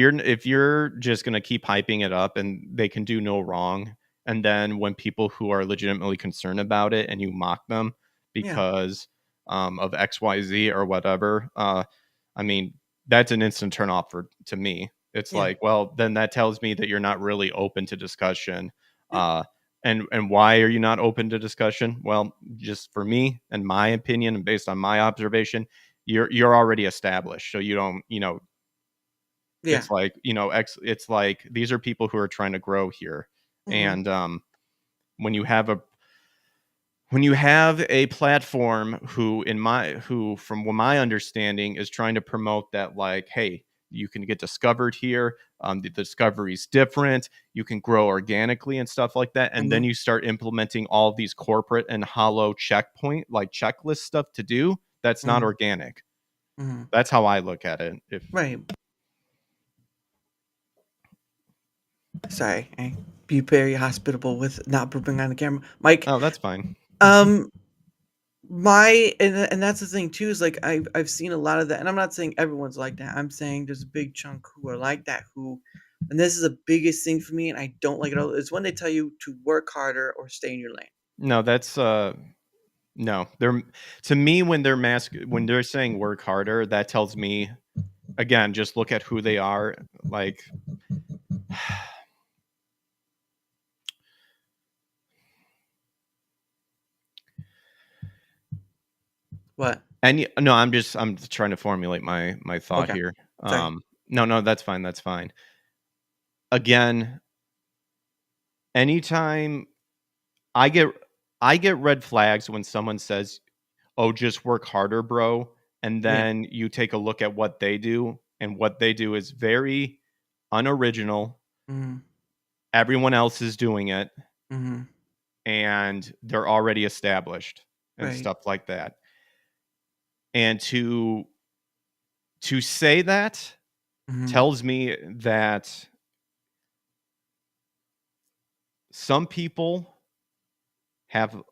D: you're just gonna keep hyping it up and they can do no wrong, and then when people who are legitimately concerned about it and you mock them
C: Yeah.
D: because of XYZ or whatever, I mean that's an instant turn off for to me. It's
C: Yeah.
D: like, well, then that tells me that you're not really open to discussion.
C: Yeah.
D: Uh, and why are you not open to discussion? Well, just for me and my opinion and based on my observation, you're already established, so you don't,
C: Yeah.
D: it's like, it's like these are people who are trying to grow here.
C: Mhm.
D: And when you have a when you have a platform who from what my understanding is trying to promote that, like, hey, you can get discovered here, the discovery's different, you can grow organically and stuff like that, and then
C: Mhm.
D: you start implementing all of these corporate and hollow checkpoint like checklist stuff to do, that's not
C: Mhm.
D: organic.
C: Mhm.
D: That's how I look at it. If
C: Right. Sorry, I be very hospitable with not pooping on the camera. Mike,
D: Oh, that's fine.
C: um, my and that's the thing too is like I've seen a lot of that, and I'm not saying everyone's like that. I'm saying there's a big chunk who are like that who, and this is the biggest thing for me, and I don't like it all. Is when they tell you to work harder or stay in your lane.
D: No, that's no. They're to me when they're saying work harder, that tells me again, just look at who they are. Like
C: What?
D: no, I'm just trying to formulate my thought
C: Okay,
D: here.
C: sorry.
D: No, that's fine. That's fine. Again, anytime I get I get red flags when someone says, "Oh, just work harder, bro." And
C: Yeah.
D: then you take a look at what they do, and what they do is very unoriginal.
C: Mhm.
D: Everyone else is doing it,
C: Mhm.
D: and they're already established and
C: Right.
D: stuff like that. And to say that
C: Mhm.
D: tells me that some people have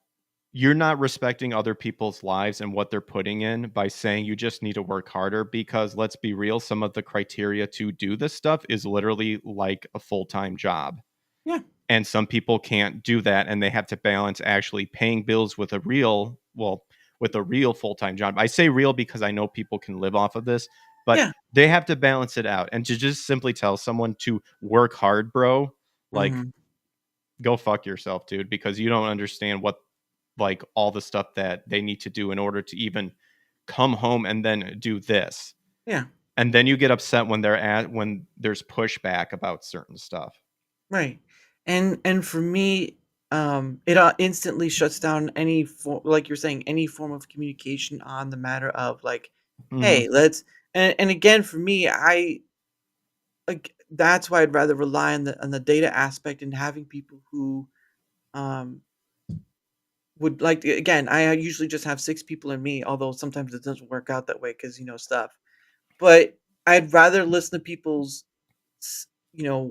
D: you're not respecting other people's lives and what they're putting in by saying you just need to work harder, because let's be real, some of the criteria to do this stuff is literally like a full-time job.
C: Yeah.
D: And some people can't do that, and they have to balance actually paying bills with with a real full-time job. I say real because I know people can live off of this, but
C: Yeah.
D: they have to balance it out. And to just simply tell someone to work hard, bro, like,
C: Mhm.
D: go fuck yourself, dude, because you don't understand what, like, all the stuff that they need to do in order to even come home and then do this.
C: Yeah.
D: And then you get upset when there's pushback about certain stuff.
C: Right. And for me, it instantly shuts down any form, like you're saying, any form of communication on the matter of like,
D: Mhm.
C: hey, let's. And again, for me, I like that's why I'd rather rely on the data aspect and having people who um would like to, again. I usually just have 6 people in me, although sometimes it doesn't work out that way because stuff. But I'd rather listen to people's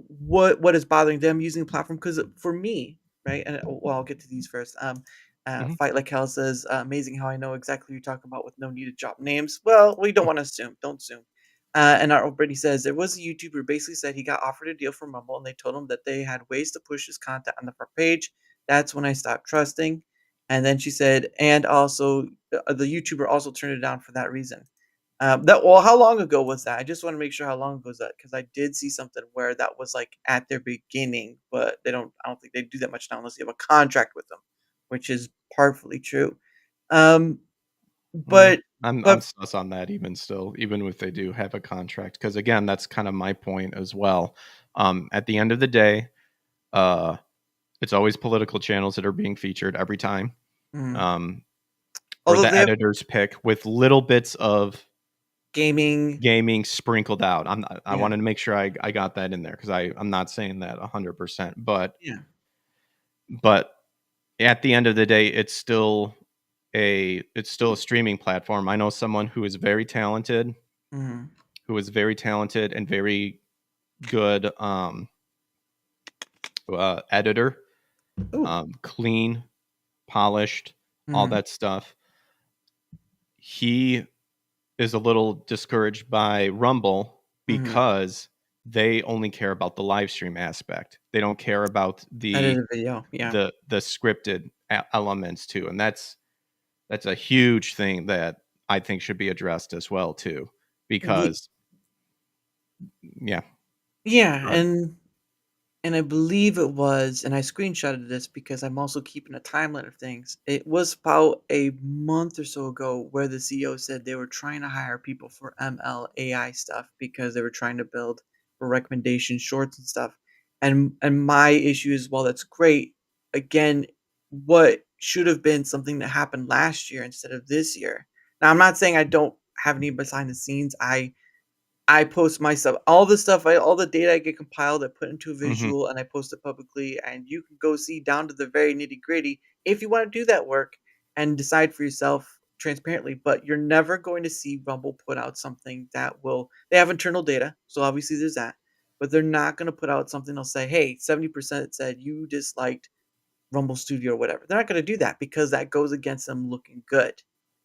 C: what is bothering them using the platform because for me, right? And well, I'll get to these first.
D: Mhm.
C: Fight like hell says, amazing how I know exactly who you're talking about with no need to drop names. Well, we don't want to assume. Don't assume. And our Brittany says there was a YouTuber basically said he got offered a deal from Rumble and they told him that they had ways to push his content on the front page. That's when I stopped trusting. And then she said, and also the YouTuber also turned it down for that reason. How long ago was that? I just want to make sure how long ago was that because I did see something where that was like at their beginning, but they don't. I don't think they do that much now unless you have a contract with them, which is partly true. Um,
D: Mm.
C: but
D: I'm
C: but
D: sus on that even still, even if they do have a contract, because again, that's kind of my point as well. At the end of the day, uh, it's always political channels that are being featured every time,
C: mm,
D: um, or
C: although
D: the
C: they have
D: editors pick with little bits of
C: gaming,
D: gaming sprinkled out. I
C: yeah,
D: wanted to make sure I got that in there because I'm not saying that 100%,
C: yeah,
D: but at the end of the day, it's still a streaming platform. I know someone
C: mhm.
D: who is very talented and very good editor,
C: Ooh,
D: clean, polished, all
C: mhm,
D: that stuff. He is a little discouraged by Rumble because they only care about the live stream aspect. They don't care about
C: Edited video. Yeah.
D: the scripted elements too, and that's a huge thing that I think should be addressed as well too, because yeah.
C: Yeah,
D: Go ahead.
C: and I believe it was, and I screenshotted this because I'm also keeping a timeline of things. It was about a month or so ago where the CEO said they were trying to hire people for ML AI stuff because they were trying to build for recommendation shorts and stuff. And my issue is, well, that's great. Again, what should have been something that happened last year instead of this year. Now, I'm not saying I don't have any behind the scenes. I post my stuff, all the stuff, all the data I get compiled, I put into a
D: Mhm.
C: visual and I post it publicly, and you can go see down to the very nitty gritty if you want to do that work and decide for yourself transparently. But you're never going to see Rumble put out something that will. They have internal data, so obviously there's that, but they're not going to put out something that'll say, "Hey, 70% said you disliked Rumble Studio or whatever." They're not going to do that because that goes against them looking good.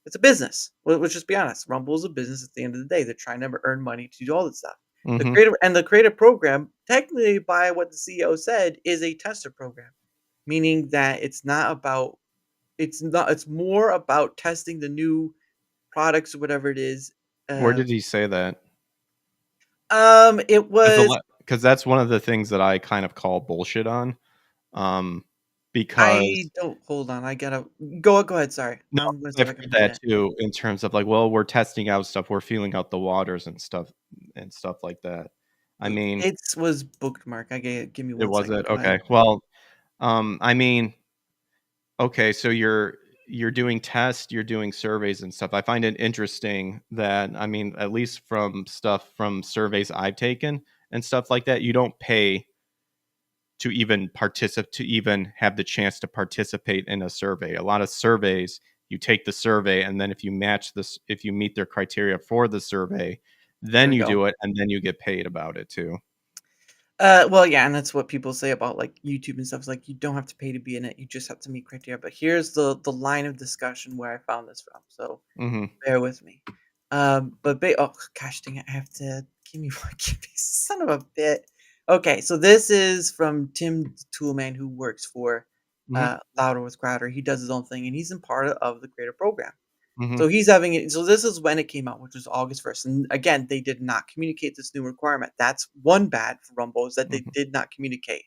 C: It's a business. Let's just be honest. Rumble is a business at the end of the day. They're trying to earn money to do all this stuff.
D: Mhm.
C: The creative program, technically by what the CEO said, is a tester program, meaning that it's more about testing the new products or whatever it is.
D: Where
C: Uh,
D: did he say that?
C: it was
D: Because that's one of the things that I kind of call bullshit on. Um,
C: I
D: because
C: don't hold on. I gotta go ahead. Sorry,
D: no,
C: I'm gonna see
D: I've
C: if I can
D: heard
C: find
D: that
C: it.
D: too in terms of like, well, we're testing out stuff, we're feeling out the waters and stuff like that. I mean,
C: It was bookmark. Give me
D: it
C: one
D: was
C: second.
D: it
C: Go ahead.
D: okay. Well, I mean, okay, so you're doing tests, you're doing surveys and stuff. I find it interesting that I mean, at least from stuff from surveys I've taken and stuff like that, you don't pay to even participate to even have the chance to participate in a survey. A lot of surveys, you take the survey and then if you meet their criteria for the survey,
C: There
D: then
C: we
D: you
C: go.
D: do it and then you get paid about it too.
C: Well, yeah, and that's what people say about like YouTube and stuff. It's like you don't have to pay to be in it; you just have to meet criteria. But here's the line of discussion where I found this from. So
D: Mhm.
C: bear with me. Oh gosh, dang it! I have to give me one. Give me son of a bit. Okay, so this is from Tim Toolman, who works for
D: Mhm.
C: Louder with Crowder. He does his own thing, and he's in part of the creator program.
D: Mhm.
C: So he's having it. So this is when it came out, which was August 1st. And again, they did not communicate this new requirement. That's one bad for Rumble is that they
D: Mhm.
C: did not communicate.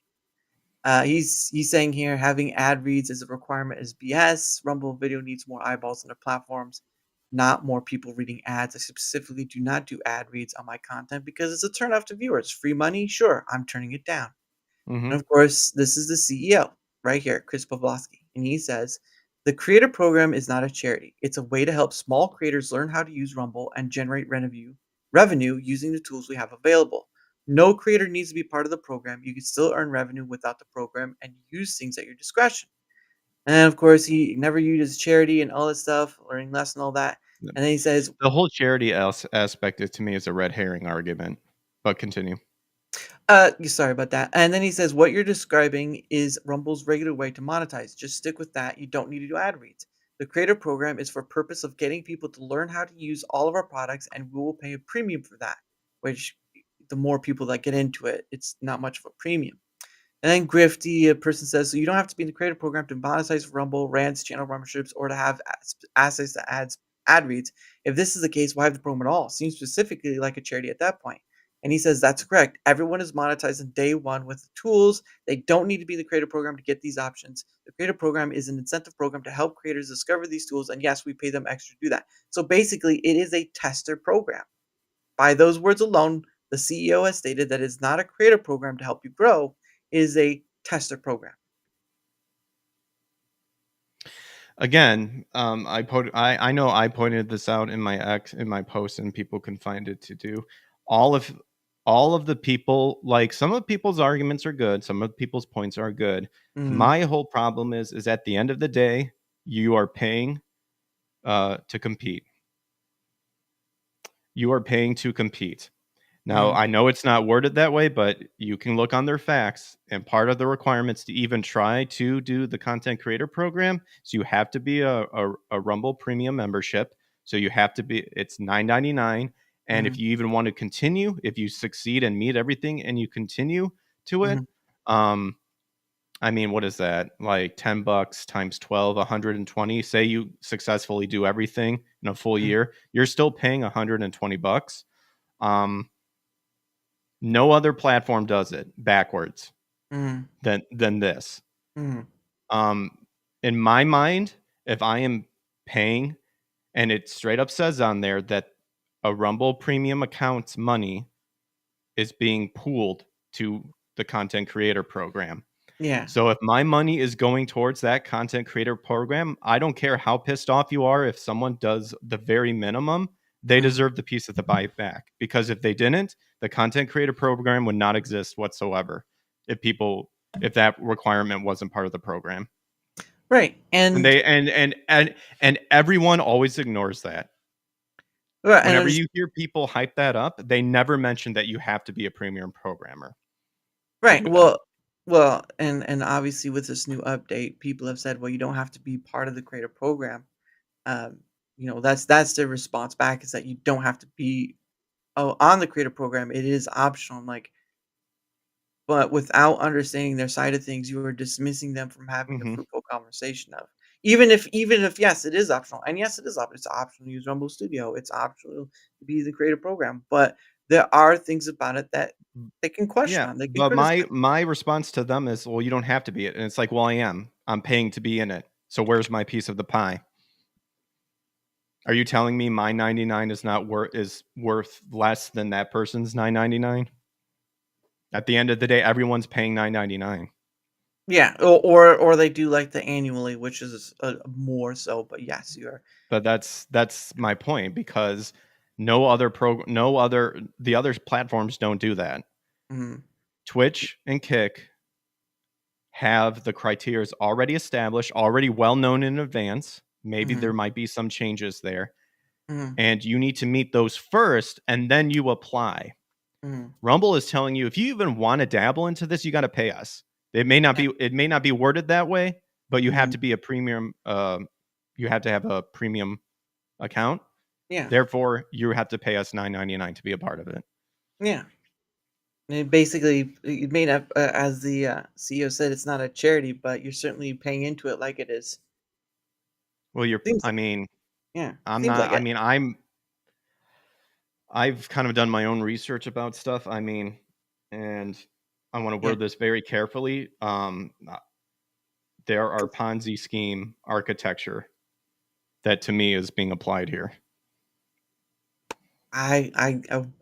C: He's saying here having ad reads as a requirement is BS. Rumble Video needs more eyeballs on their platforms, not more people reading ads. I specifically do not do ad reads on my content because it's a turnoff to viewers. Free money, sure, I'm turning it down.
D: Mhm.
C: And of course, this is the CEO right here, Chris Pavlovsky. And he says the creator program is not a charity. It's a way to help small creators learn how to use Rumble and generate revenue using the tools we have available. No creator needs to be part of the program. You can still earn revenue without the program and use things at your discretion. And of course, he never used charity and all this stuff, learning less and all that. And then he says,
D: The whole charity aspect to me is a red herring argument. But continue.
C: Sorry about that. And then he says, what you're describing is Rumble's regular way to monetize. Just stick with that. You don't need to do ad reads. The creator program is for purpose of getting people to learn how to use all of our products, and we will pay a premium for that. Which, the more people that get into it, it's not much of a premium. And then Grifty, a person says, so you don't have to be in the creator program to monetize Rumble, rants, channel memberships, or to have access to ad reads. If this is the case, why have the program at all? Seems specifically like a charity at that point. And he says that's correct. Everyone is monetized on day one with the tools. They don't need to be in the creator program to get these options. The creator program is an incentive program to help creators discover these tools. And yes, we pay them extra to do that. So basically, it is a tester program. By those words alone, the CEO has stated that it's not a creator program to help you grow, it is a tester program.
D: Again, I know I pointed this out in my post, and people can find it to do. All of all of the people, like some of people's arguments are good, some of people's points are good.
C: Mhm,
D: My whole problem is at the end of the day, you are paying to compete. You are paying to compete. Now,
C: mhm,
D: I know it's not worded that way, but you can look on their facts. And part of the requirements to even try to do the content creator program, so you have to be a Rumble premium membership. So you have to be, it's $9.99. And if you even want to continue, if you succeed and meet everything and you continue to it, um, I mean, what is that? Like $10 times 12, 120. Say you successfully do everything in a full year, you're still paying $120. No other platform does it backwards than this. Um, in my mind, if I am paying, and it straight up says on there that a Rumble Premium account's money is being pooled to the content creator program.
C: Yeah.
D: So if my money is going towards that content creator program, I don't care how pissed off you are. If someone does the very minimum, they deserve the piece of the pie back. Because if they didn't, the content creator program would not exist whatsoever if that requirement wasn't part of the program.
C: Right.
D: And they and everyone always ignores that.
C: Right,
D: Whenever you hear people hype that up, they never mention that you have to be a premium programmer.
C: right. Well, and obviously with this new update, people have said, well, you don't have to be part of the creator program. Um, that's their response back is that you don't have to be on the creator program. It is optional. I'm like, but without understanding their side of things, you are dismissing them from having a
D: Mhm.
C: fruitful conversation of even if yes, it is optional, and yes, it is optional. It's optional to use Rumble Studio. It's optional to be the creator program, but there are things about it that they can question
D: Yeah,
C: on. They can
D: but
C: criticize.
D: my response to them is, "Well, you don't have to be it." And it's like, "Well, I am. I'm paying to be in it. So where's my piece of the pie?" Are you telling me my 99 is worth less than that person's 9.99? At the end of the day, everyone's paying 9.99.
C: Yeah, or they do like the annually, which is more so. But yes, you are.
D: But that's my point, because the other platforms don't do that.
C: Mm,
D: Twitch and Kick have the criteria already established, already well known in advance. Maybe
C: mm,
D: there might be some changes there,
C: mm,
D: and you need to meet those first, and then you apply.
C: mm,
D: Rumble is telling you, if you even want to dabble into this, you got to pay us. It
C: yeah,
D: may not be worded that way, but you have
C: mm,
D: to be a premium. You have to have a premium account.
C: yeah,
D: Therefore, you have to pay us 9.99 to be a part of it.
C: yeah. And it basically, it may not, as the CEO said, it's not a charity, but you're certainly paying into it like it is.
D: Well,
C: Seems
D: I
C: like,
D: mean,
C: yeah,
D: I'm
C: seems
D: not.
C: like
D: I
C: it.
D: mean, I've kind of done my own research about stuff. I mean, and I want to
C: Yeah.
D: word this very carefully. There are Ponzi scheme architecture that to me is being applied here.
C: I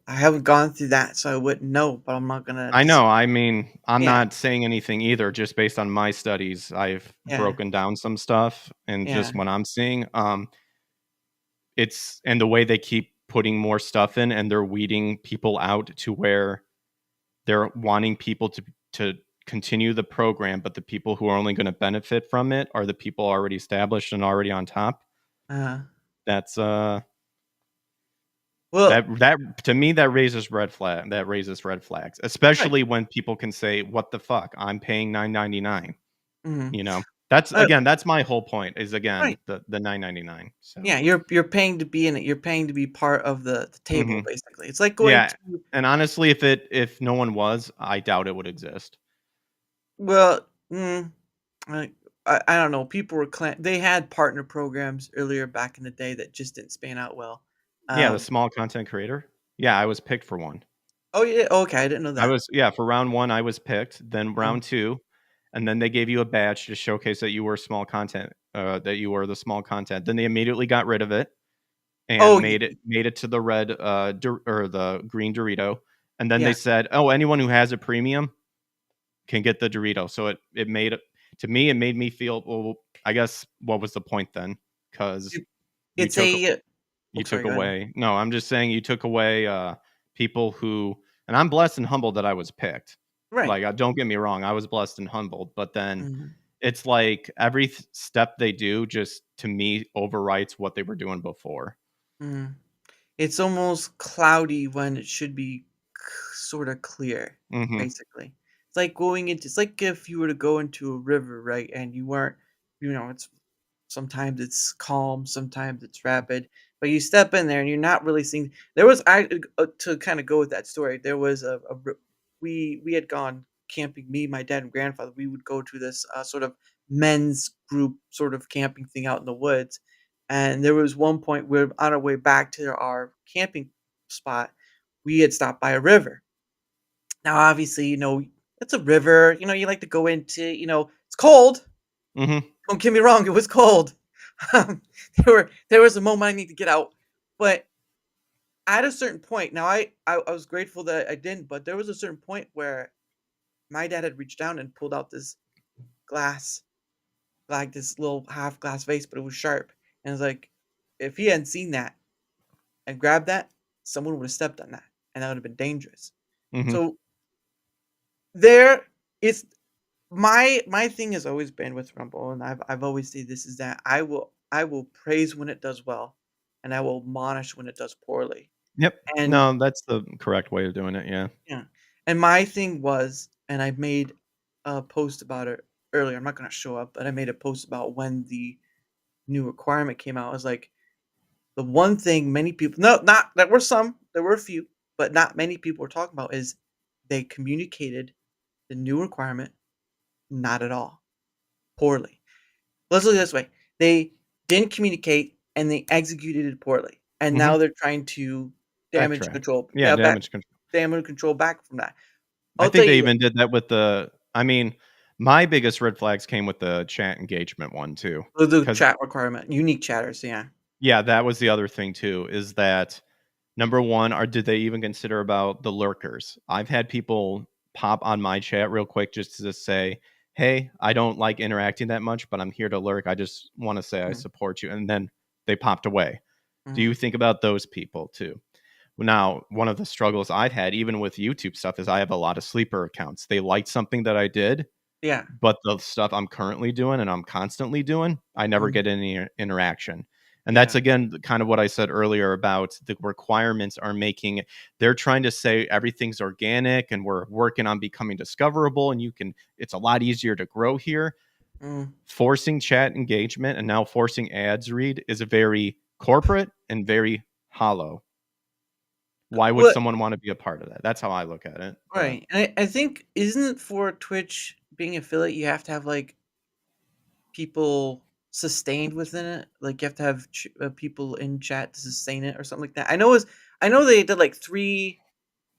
C: haven't gone through that, so I wouldn't know. But I'm not gonna
D: I
C: just.
D: know. I mean, I'm
C: Yeah,
D: not saying anything either. Just based on my studies, I've
C: yeah,
D: broken down some stuff, and
C: yeah.
D: just what I'm seeing, it's and the way they keep putting more stuff in, and they're weeding people out to where they're wanting people to continue the program, but the people who are only going to benefit from it are the people already established and already on top.
C: Uh,
D: That's
C: well,
D: that to me that raises red flags,
C: right.
D: especially when people can say, "What the fuck? I'm paying 9.99."
C: Mhm.
D: You know, that's
C: Uh,
D: again, that's my whole point. Is again
C: right.
D: the 9.99. So,
C: Yeah, you're paying to be in it. You're paying to be part of the table,
D: hmm
C: basically. It's like going
D: yeah,
C: to.
D: and honestly, if no one was, I doubt it would exist.
C: Well, I I don't know. People were they had partner programs earlier back in the day that just didn't span out well.
D: Yeah, the
C: Um.
D: small content creator. Yeah, I was picked for one.
C: Oh yeah. Okay, I didn't know
D: I
C: that.
D: was yeah, for round 1, I was picked, then
C: Mm.
D: round 2, and then they gave you a badge to showcase that you were small content, that you were the small content. Then they immediately got rid of it and
C: Oh,
D: made it to the red, or the green Dorito, and then they
C: yeah.
D: said, "Oh, anyone who has a premium can get the Dorito." So it made it to me, it made me feel, well, I guess what was the point then? Because
C: It,
D: you
C: it's
D: took
C: a. Oh,
D: you took
C: sorry. Go ahead.
D: away no, I'm just saying you took away, people who and I'm blessed and humbled that I was picked.
C: Right.
D: Like, don't get me wrong, I was blessed and humbled, but then
C: Mhm,
D: it's like every step they do just, to me, overwrites what they were doing before.
C: mhm. It's almost cloudy when it should be sort of clear,
D: Mhm.
C: basically. It's like going into. It's like if you were to go into a river, right? And you weren't. It's Sometimes it's calm, sometimes it's rapid. But you step in there and you're not really seeing. There was I to kind of go with that story. There was we had gone camping. Me, my dad, and grandfather. We would go to this sort of men's group sort of camping thing out in the woods. And there was one point where on our way back to our camping spot, we had stopped by a river. Now, obviously, it's a river. You like to go into. It's cold.
D: Hmm.
C: Don't get me wrong, it was cold. Um, there was a moment I need to get out, but at a certain point, now I was grateful that I didn't, but there was a certain point where my dad had reached down and pulled out this glass, like this little half glass vase, but it was sharp. And it's like, if he hadn't seen that and grabbed that, someone would have stepped on that, and that would have been dangerous.
D: Hmm.
C: So there is my thing has always been with Rumble, and I've always said this is that I will praise when it does well, and I will admonish when it does poorly.
D: Yep.
C: And
D: No, that's the correct way of doing it. Yeah.
C: yeah, and my thing was, and I made a post about it earlier. I'm not gonna show up, but I made a post about when the new requirement came out. I was like, the one thing many people, no, not there were some, there were a few, but not many people were talking about is they communicated the new requirement not at all poorly. Let's look at it this way. They didn't communicate and they executed it poorly. And
D: Hmm.
C: now they're trying to damage
D: Backtrack.
C: control.
D: Yeah,
C: Yeah, back
D: damage control.
C: damage control back from that.
D: I
C: I'll tell
D: think they
C: you
D: even did that with the. I mean, my biggest red flags came with the chat engagement one too,
C: the
D: because
C: chat requirement, unique chatters, yeah.
D: yeah, that was the other thing too. Is that number one? Or did they even consider about the lurkers? I've had people pop on my chat real quick just to say, "Hey, I don't like interacting that much, but I'm here to lurk. I just want to say I
C: Mhm,
D: support you," and then they popped away. Do you
C: mhm.
D: think about those people too? Now, one of the struggles I've had, even with YouTube stuff, is I have a lot of sleeper accounts. They liked something that I did,
C: Yeah.
D: but the stuff I'm currently doing and I'm constantly doing, I never
C: Mhm,
D: get any interaction. And that's
C: yeah.
D: again kind of what I said earlier about the requirements are making. They're trying to say everything's organic and we're working on becoming discoverable, and it's a lot easier to grow here.
C: Mm.
D: Forcing chat engagement and now forcing ads read is very corporate and very hollow. Why would
C: What
D: someone want to be a part of that? That's how I look at it. But
C: right. And I think isn't it for Twitch being affiliate, you have to have like people sustained within it? Like you have to have people in chat to sustain it or something like that. I know they did like three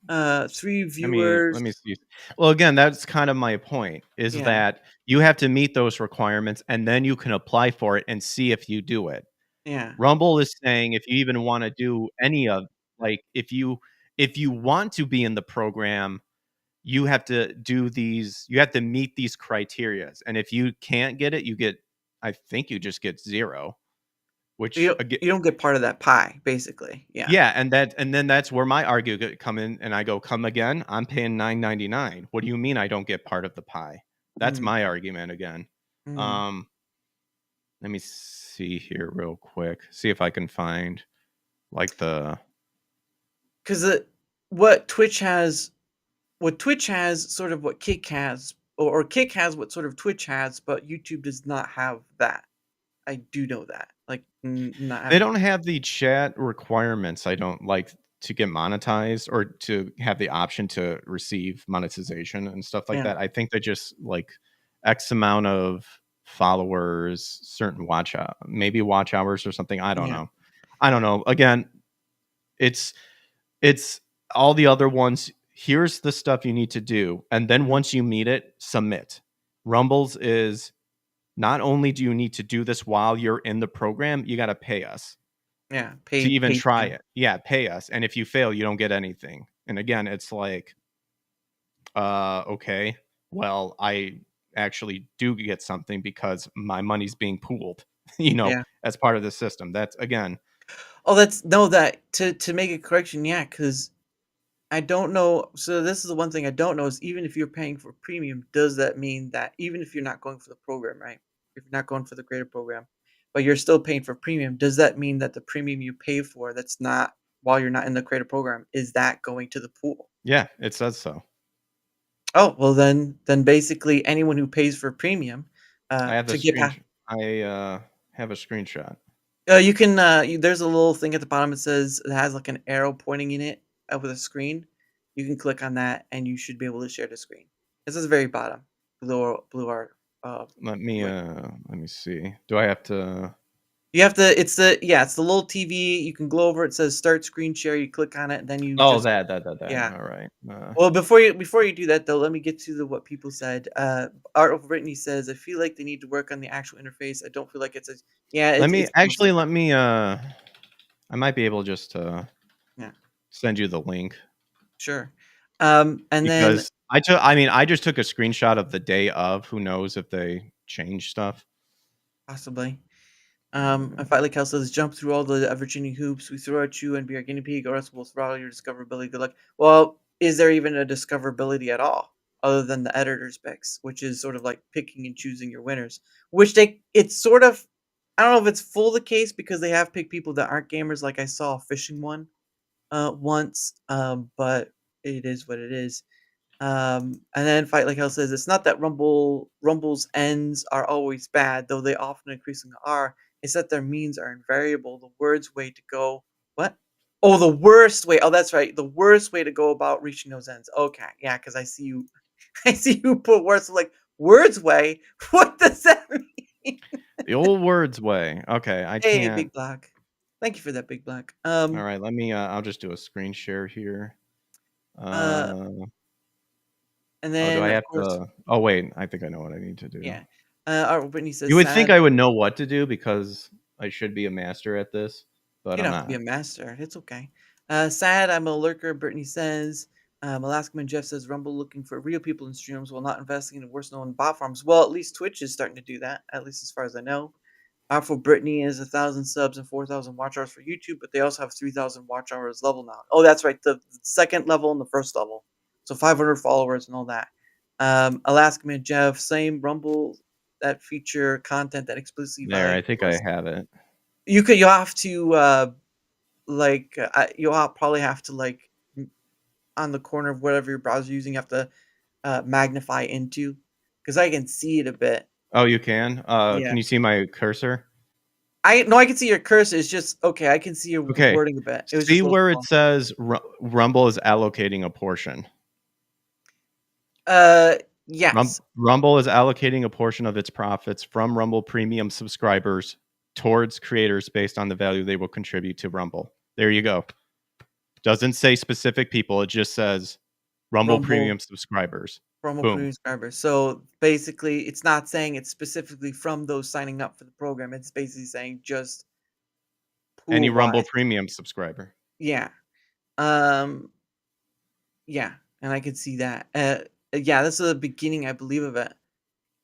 D: let
C: viewers.
D: me see. Well, again, that's kind of my point is
C: Yeah.
D: that you have to meet those requirements and then you can apply for it and see if you do it.
C: Yeah.
D: Rumble is saying if you even want to do any of like if you want to be in the program, you have to do these you have to meet these criterias. And if you can't get it, you get I think you just get 0, which again.
C: You don't get part of that pie, basically. Yeah.
D: Yeah, and then that's where my argue come in, and I go, "Come again? I'm paying $9.99. What do you mean I don't get part of the pie?" That's
C: Mm,
D: my argument again.
C: mm.
D: Um, Let me see here real quick. See if I can find like the
C: 'Cause what Twitch has what Twitch has, sort of what Kick has, or Kick has what sort of Twitch has, but YouTube does not have that. I do know that. Like, not
D: they
C: having
D: don't have the chat requirements. I don't like to get monetized or to have the option to receive monetization and stuff like
C: yeah,
D: that. I think they just like X amount of followers, certain maybe watch hours or something. I don't
C: yeah,
D: know. I don't know. Again, it's it's all the other ones. Here's the stuff you need to do, and then
C: mhm,
D: once you meet it, submit. Rumbles is not only do you need to do this while you're in the program, you got to pay us
C: yeah,
D: to even
C: paid
D: try
C: time.
D: it. Yeah, pay us. And if you fail, you don't get anything. And again, it's like, okay, well, I actually do get something because my money's being pooled,
C: Yeah.
D: as part of the system. That's again,
C: Oh, that's no, that to make a correction, yeah, because I don't know. So this is the one thing I don't know is even if you're paying for premium, does that mean that even if you're not going for the program, right? If you're not going for the greater program, but you're still paying for premium, does that mean that the premium you pay for that's not while you're not in the creator program, is that going to the pool?
D: yeah, it says so.
C: Oh, well then basically anyone who pays for premium
D: I have the
C: to get past
D: screen. I have a screenshot?
C: You can. There's a little thing at the bottom. It says it has like an arrow pointing in it with a screen. You can click on that, and you should be able to share the screen. This is the very bottom. Blue art.
D: Let
C: Blue.
D: me see. Do I have to?
C: You have to. It's the little TV. You can glow over. It says start screen share. You click on it, and then you
D: Oh,
C: just
D: that.
C: yeah.
D: All right.
C: Well, before you do that though, let me get to what people said. Art of Brittany says, I feel like they need to work on the actual interface. I don't feel like it's a yeah.
D: Let me
C: It's
D: actually let me. I might be able just to
C: yeah,
D: send you the link
C: sure. And then
D: because I took. I mean, I just took a screenshot of the day of. Who knows if they change stuff?
C: possibly. And Fight Like Hell says, jump through all the ever-changing hoops. We throw at you and be our guinea pig, or else we'll throttle your discoverability. Good luck. Well, is there even a discoverability at all, other than the editor's picks, which is sort of like picking and choosing your winners? It's sort of, I don't know if it's full the case because they have picked people that aren't gamers. Like I saw a fishing one, once, but it is what it is. And then Fight Like Hell says it's not that Rumble's ends are always bad, though they often increasingly are. It's that their means are invariable. The worst way to go. What? Oh, the worst way. Oh, that's right. The worst way to go about reaching those ends. Okay, yeah, because I see you. I see you put words like words way. What does that mean?
D: The old words way. Okay, I
C: Hey,
D: can't.
C: Big Black. Thank you for that, Big Black.
D: All right, let me. I'll just do a screen share here.
C: Uh, and
D: Oh, do
C: then
D: I
C: of
D: have
C: course,
D: to? Oh, wait. I think I know what I need to do.
C: yeah. Art Whitney says
D: You would think
C: sad.
D: I would know what to do because I should be a master at this, but
C: You
D: I'm
C: don't have to be
D: not.
C: a master. It's okay. Sad, I'm a lurker. Brittany says. Alaskaman Jeff says Rumble looking for real people in streams while not investing in worse known bot farms. Well, at least Twitch is starting to do that, at least as far as I know. For Brittany is 1,000 subs and 4,000 watch hours for YouTube, but they also have 3,000 watch hours level now. Oh, that's right. The second level and the first level. So 500 followers and all that. Alaskaman Jeff, same Rumble that feature content that explicitly
D: There, I
C: violates
D: think I
C: rules.
D: have it.
C: You'll have to probably have to on the corner of whatever your browser using, you have to magnify into because I can see it a bit.
D: Oh, you can.
C: Yeah,
D: Can you see my cursor?
C: I can see your cursor. It's just okay. I can see the
D: Okay.
C: wording a bit. It was
D: See
C: just a little
D: where it
C: small.
D: says Rumble is allocating a portion.
C: Yes.
D: Rumble is allocating a portion of its profits from Rumble Premium subscribers towards creators based on the value they will contribute to Rumble. There you go. Doesn't say specific people. It just says Rumble Premium subscribers.
C: Rumble
D: Boom.
C: Premium subscribers. So basically, it's not saying it's specifically from those signing up for the program. It's basically saying just
D: Any Rumble
C: pool-wise.
D: Premium subscriber.
C: Yeah. Yeah, and I could see that. Yeah, this is the beginning, I believe, of it.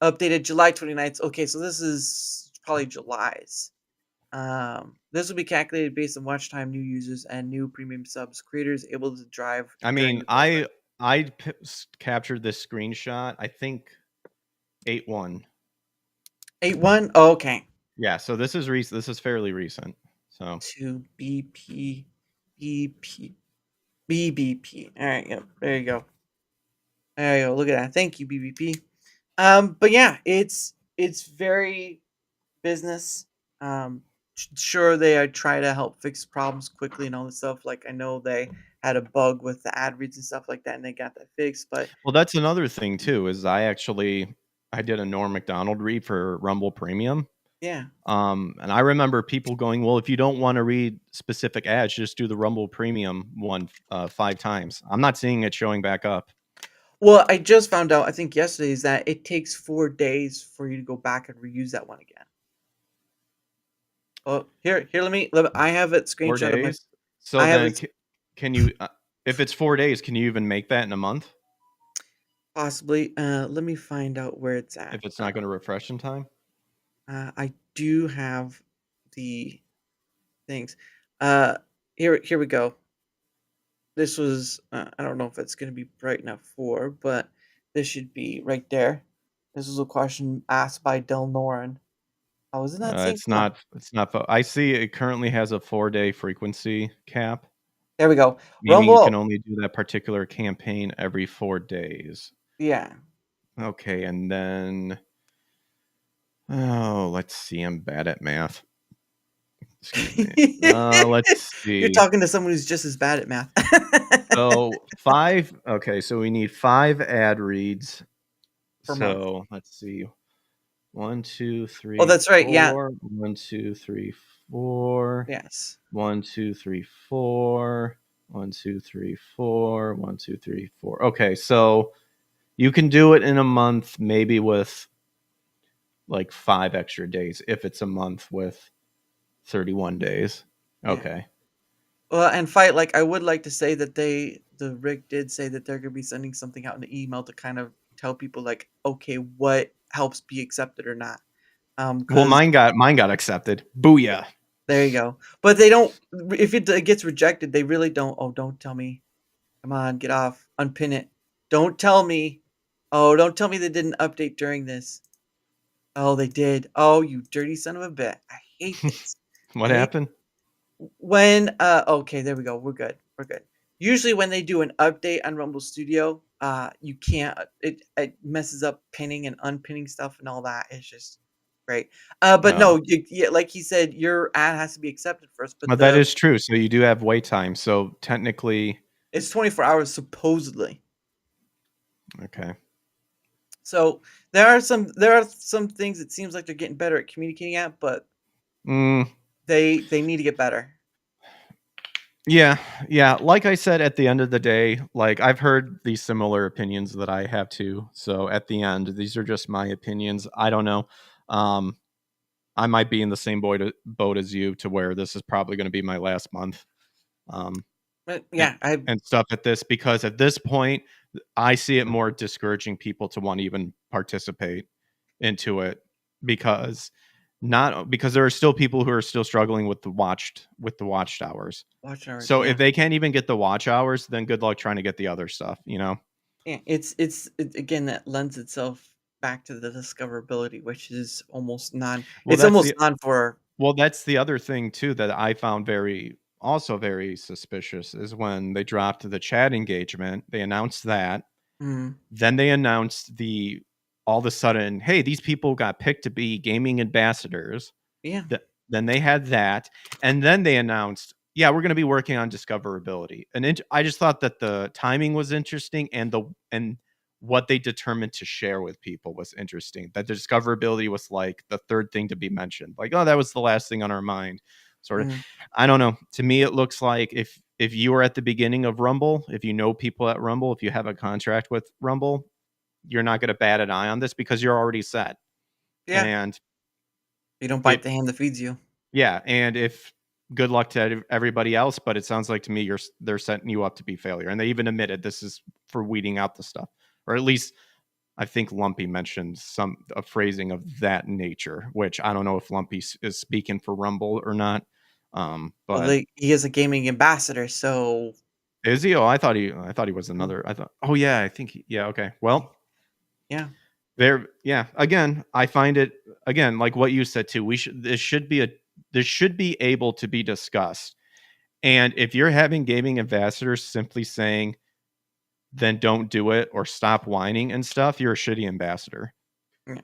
C: Updated July 29th. Okay, so this is probably July's. This will be calculated based on watch time, new users, and new premium subs. Creators able to drive.
D: I
C: during
D: mean,
C: the program.
D: I captured this screenshot. I think 8-1.
C: 8-1. Oh, okay.
D: Yeah, so this is recent. This is fairly recent. So
C: To BP, BP, BBP. All right, yep. There you go. There you go. Look at that. Thank you, BBP. But yeah, it's very business. Sure, they try to help fix problems quickly and all this stuff. Like I know they had a bug with the ad reads and stuff like that, and they got that fixed. But
D: well, that's another thing too. Is I did a Norm Macdonald read for Rumble Premium.
C: yeah,
D: And I remember people going, "Well, if you don't want to read specific ads, just do the Rumble Premium one 5 times." I'm not seeing it showing back up.
C: well, I just found out. I think yesterday is that it takes 4 days for you to go back and reuse that one again. Oh, here, I have it
D: 4
C: screenshot of my.
D: days. So
C: I have
D: then,
C: it
D: can you? If it's 4 days, can you even make that in a month?
C: possibly. Let me find out where it's at.
D: If it's not going to refresh in time.
C: I do have the things. Here we go. This was I don't know if it's going to be bright enough for, but this should be right there. This was a question asked by Del Noren. Oh, isn't that same?
D: It's not. It's not. I see it currently has a 4-day frequency cap,
C: There we go.
D: meaning you can
C: Rumble.
D: only do that particular campaign every 4 days.
C: Yeah.
D: Okay, and then Oh, let's see. I'm bad at math. Excuse me. Let's
C: You're
D: see.
C: talking to someone who's just as bad at math.
D: So 5. Okay, so we need 5 ad reads.
C: Per month.
D: So let's see. 1, 2,
C: Oh,
D: 3,
C: that's right. Yeah.
D: 4. 1, 2, 3, 4.
C: Yes.
D: 1, 2, 3, 4. 1, 2, 3, 4. 1, 2, 3, 4. Okay, so you can do it in a month, maybe with like 5 extra days if it's a month with 31 days.
C: Yeah.
D: Okay.
C: Well, and fight like I would like to say that the rig did say that they're gonna be sending something out in the email to kind of tell people like, okay, what helps be accepted or not.
D: Well,
C: Because
D: mine got accepted. Booyah.
C: there you go. But they don't. If it gets rejected, they really don't. Oh, don't tell me. Come on, get off. Unpin it. Don't tell me. Oh, don't tell me they didn't update during this. Oh, they did. Oh, you dirty son of a bitch. I hate this. I
D: What
C: hate
D: happened?
C: when okay, there we go. We're good. We're good. Usually when they do an update on Rumble Studio, you can't it messes up pinning and unpinning stuff and all that. It's just great. But
D: No.
C: no, yeah, like he said, your ad has to be accepted first, but
D: But that is true. So you do have wait time. So technically,
C: it's 24 hours supposedly.
D: okay.
C: So there are some things it seems like they're getting better at communicating at, but
D: Mm,
C: they need to get better.
D: yeah, yeah. Like I said, at the end of the day, like I've heard these similar opinions that I have too. So at the end, these are just my opinions. I don't know. Um, I might be in the same boat as you, to where this is probably going to be my last month. Um,
C: But
D: and,
C: yeah, I
D: and stuff at this, because at this point, I see it more discouraging people to want to even participate into it, because not because there are still people who are still struggling with the watched hours.
C: watch hours,
D: So
C: yeah.
D: if they can't even get the watch hours, then good luck trying to get the other stuff, you know?
C: Yeah, again that lends itself back to the discoverability, which is almost non.
D: Well,
C: It's almost non for.
D: that's the other thing too that I found very suspicious, is when they dropped the chat engagement. They announced that.
C: Mm,
D: Then they announced all of a sudden, hey, these people got picked to be gaming ambassadors.
C: yeah,
D: Then they had that, and then they announced, yeah, we're going to be working on discoverability. And I just thought that the timing was interesting, and what they determined to share with people was interesting. That the discoverability was like the third thing to be mentioned. Like, oh, that was the last thing on our mind. Sort of.
C: mm,
D: I don't know. To me, it looks like if you were at the beginning of Rumble, if you know people at Rumble, if you have a contract with Rumble, you're not going to bat an eye on this because you're already set.
C: yeah.
D: And
C: You don't bite
D: it
C: the hand that feeds you.
D: yeah, and if good luck to everybody else, but it sounds like to me they're setting you up to be failure. And they even admitted this is for weeding out the stuff. Or at least I think Lumpy mentioned a phrasing of that nature, which I don't know if Lumpy is speaking for Rumble or not.
C: Well,
D: But
C: he is a gaming ambassador, so
D: is he? Oh, I thought he was
C: mm,
D: another. Oh yeah, I think yeah, okay. Well,
C: yeah,
D: yeah, again, I find it, again, like what you said too. This should be able to be discussed. And if you're having gaming ambassadors simply saying, then don't do it or stop whining and stuff, you're a shitty ambassador.
C: yeah.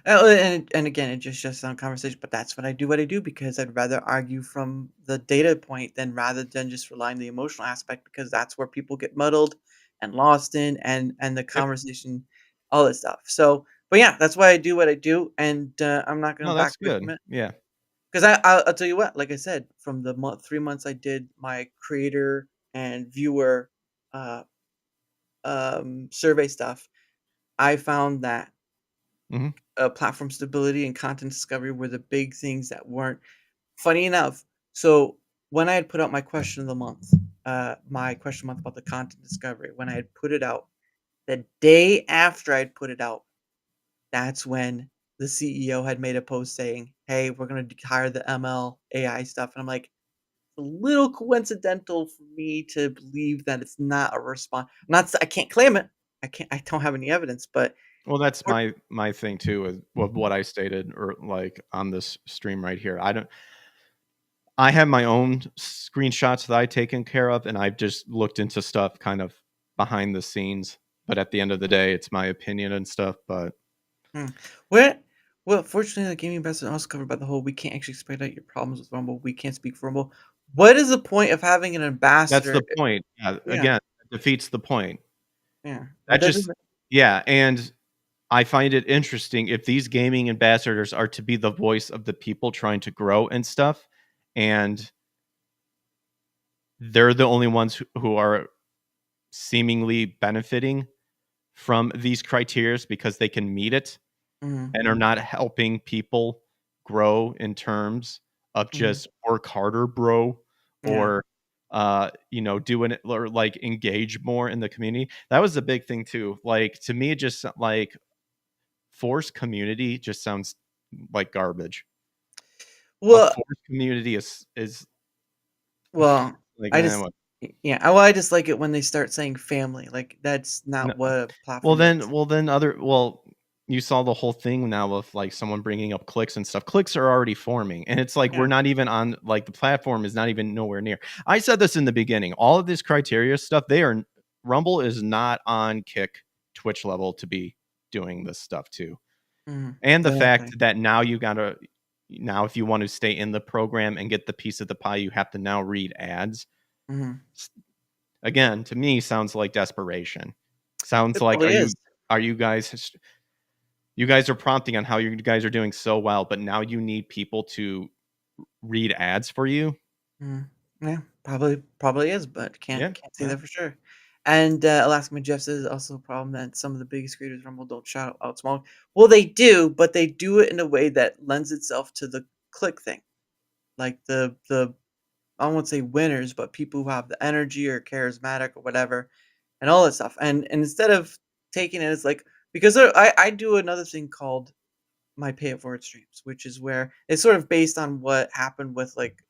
C: And again, it just on conversation, but that's what I do. What I do because I'd rather argue from the data point than rather than just rely on the emotional aspect, because that's where people get muddled and lost in, and the
D: Yep.
C: conversation, all this stuff. So, but yeah, that's why I do what I do, and I'm not going
D: No,
C: to back
D: that's
C: away
D: good.
C: from it.
D: Yeah.
C: Because I'll tell you what, like I said, from the 3 months I did my creator and viewer uh, survey stuff, I found that
D: Hmm.
C: platform stability and content discovery were the big things that weren't funny enough. So when I had put out my question of the month, my question month about the content discovery, when I had put it out, the day after I'd put it out, that's when the CEO had made a post saying, "Hey, we're gonna hire the ML AI stuff," and I'm like, a little coincidental for me to believe that it's not a response. I can't claim it. I don't have any evidence, but
D: Well, that's
C: or-
D: my thing too, is what I stated, or like on this stream right here. I have my own screenshots that I've taken care of, and I've just looked into stuff kind of behind the scenes. But at the end of the day, it's my opinion and stuff. But
C: hmm. Where Well, fortunately, the gaming ambassador is also covered by the whole. We can't actually explain out your problems with Rumble. We can't speak for Rumble. What is the point of having an
D: That's
C: ambassador?
D: the point. Yeah,
C: Yeah,
D: again, it defeats the point.
C: yeah.
D: That
C: That
D: just
C: doesn't.
D: yeah, and I find it interesting if these gaming ambassadors are to be the voice of the people trying to grow and stuff, and they're the only ones who are seemingly benefiting from these criterias because they can meet it
C: Mm-hmm,
D: and are not helping people grow in terms of
C: mm-hmm,
D: just work harder, bro,
C: yeah.
D: or doing it or like engage more in the community. That was a big thing too. Like to me, it just like forced community just sounds like garbage. A
C: Well,
D: forced community is
C: well,
D: like
C: I just,
D: what?
C: yeah. Well, I just like it when they start saying family. Like that's
D: No,
C: not what a platform is.
D: you saw the whole thing now of like someone bringing up clicks and stuff. Clicks are already forming, and it's like
C: Yeah.
D: we're not even on like the platform is not even nowhere near. I said this in the beginning. All of this criteria stuff, Rumble is not on Kick Twitch level to be doing this stuff too.
C: Mm-hmm.
D: And the
C: Exactly.
D: fact that now if you want to stay in the program and get the piece of the pie, you have to now read ads.
C: Mm-hmm.
D: Again, to me sounds like desperation. Sounds
C: It
D: like
C: probably is.
D: are you guys are prompting on how you guys are doing so well, but now you need people to read ads for you?
C: Mm, yeah, probably is, but
D: Yeah,
C: can't say
D: yeah.
C: that for sure. And Alaska Jeff says also a problem that some of the biggest creators Rumble don't shout out small. Well, they do, but they do it in a way that lends itself to the click thing, like the I won't say winners, but people who have the energy or charismatic or whatever, and all that stuff. And instead of taking it as like because I do another thing called my pay it forward streams, which is where it's sort of based on what happened with like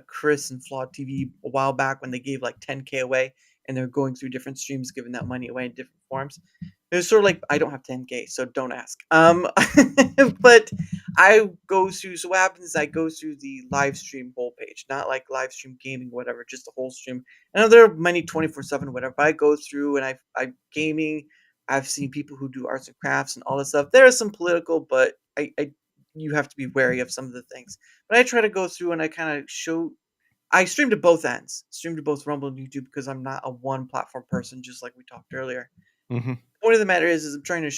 C: Chris and Flawed TV a while back when they gave like 10K away and they're going through different streams, giving that money away in different forms. It was sort of like I don't have 10K, so don't ask. But I go through. So what happens is I go through the live stream whole page, not like live stream gaming, whatever, just the whole stream. I know there are many 24/7, whatever. But I go through and I gaming. I've seen people who do arts and crafts and all this stuff. There is some political, but I you have to be wary of some of the things. But I try to go through and I kind of show. I stream to both ends, stream to both Rumble and YouTube because I'm not a one platform person, just like we talked earlier.
D: Mhm.
C: Point of the matter is I'm trying to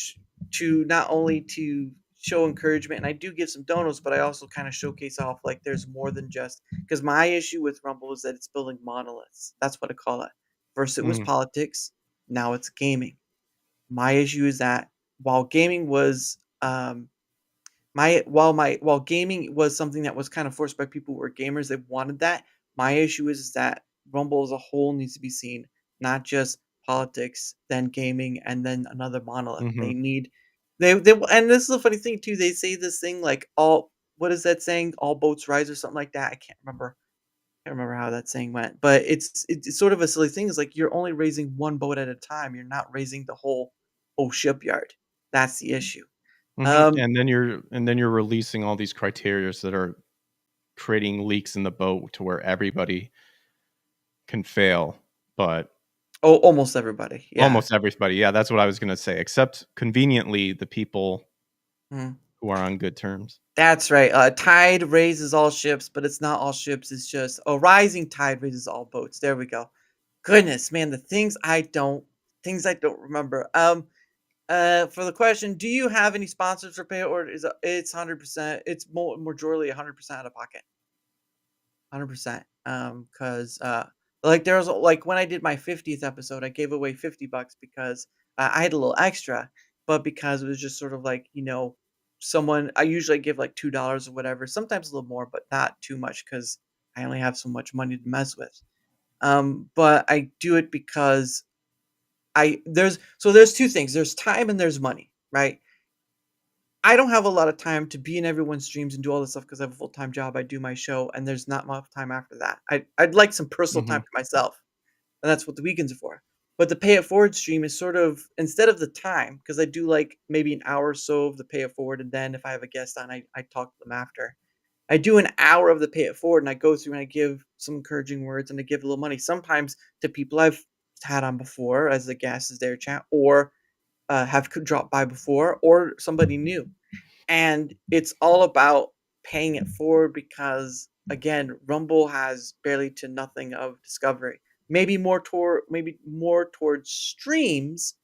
C: to not only to show encouragement, and I do give some donos, but I also kind of showcase off like there's more than just because my issue with Rumble is that it's building monoliths. That's what I call it. First it was
D: Mhm.
C: politics, now it's gaming. My issue is that while gaming was while gaming was something that was kind of forced by people who were gamers, they wanted that. My issue is that Rumble as a whole needs to be seen, not just politics, then gaming, and then another monolith.
D: Mhm.
C: They need they and this is a funny thing too. They say this thing like all what is that saying? All boats rise or something like that. I can't remember. I can't remember how that saying went, but it's sort of a silly thing. It's like you're only raising one boat at a time. You're not raising the whole shipyard. That's the issue.
D: Mhm.
C: Um,
D: And then you're releasing all these criterias that are creating leaks in the boat to where everybody can fail, but
C: oh, almost everybody. Yeah.
D: almost everybody. Yeah, that's what I was gonna say, except conveniently the people
C: Mm.
D: who are on good terms.
C: That's right. Tide raises all ships, but it's not all ships. It's just a rising tide raises all boats. There we go. Goodness, man, the things I don't remember. For the question, do you have any sponsors for pay or is it's 100%? It's majorly 100% out of pocket. 100%. Cause like there was like when I did my 50th episode, I gave away $50 because I had a little extra, but because it was just sort of like, someone I usually give like $2 or whatever, sometimes a little more, but not too much because I only have so much money to mess with. But I do it because there's two things. There's time and there's money, right? I don't have a lot of time to be in everyone's streams and do all this stuff because I have a full-time job. I do my show, and there's not much time after that. I'd like some personal time
D: Mhm.
C: to myself, and that's what the weekends are for. But the pay it forward stream is sort of instead of the time, because I do like maybe an hour or so of the pay it forward, and then if I have a guest on, I talk to them after. I do an hour of the pay it forward, and I go through and I give some encouraging words and I give a little money. Sometimes to people I've had on before as a guest as their chat, or have dropped by before, or somebody new. and it's all about paying it forward because again, Rumble has barely to nothing of discovery. Maybe more towards streams,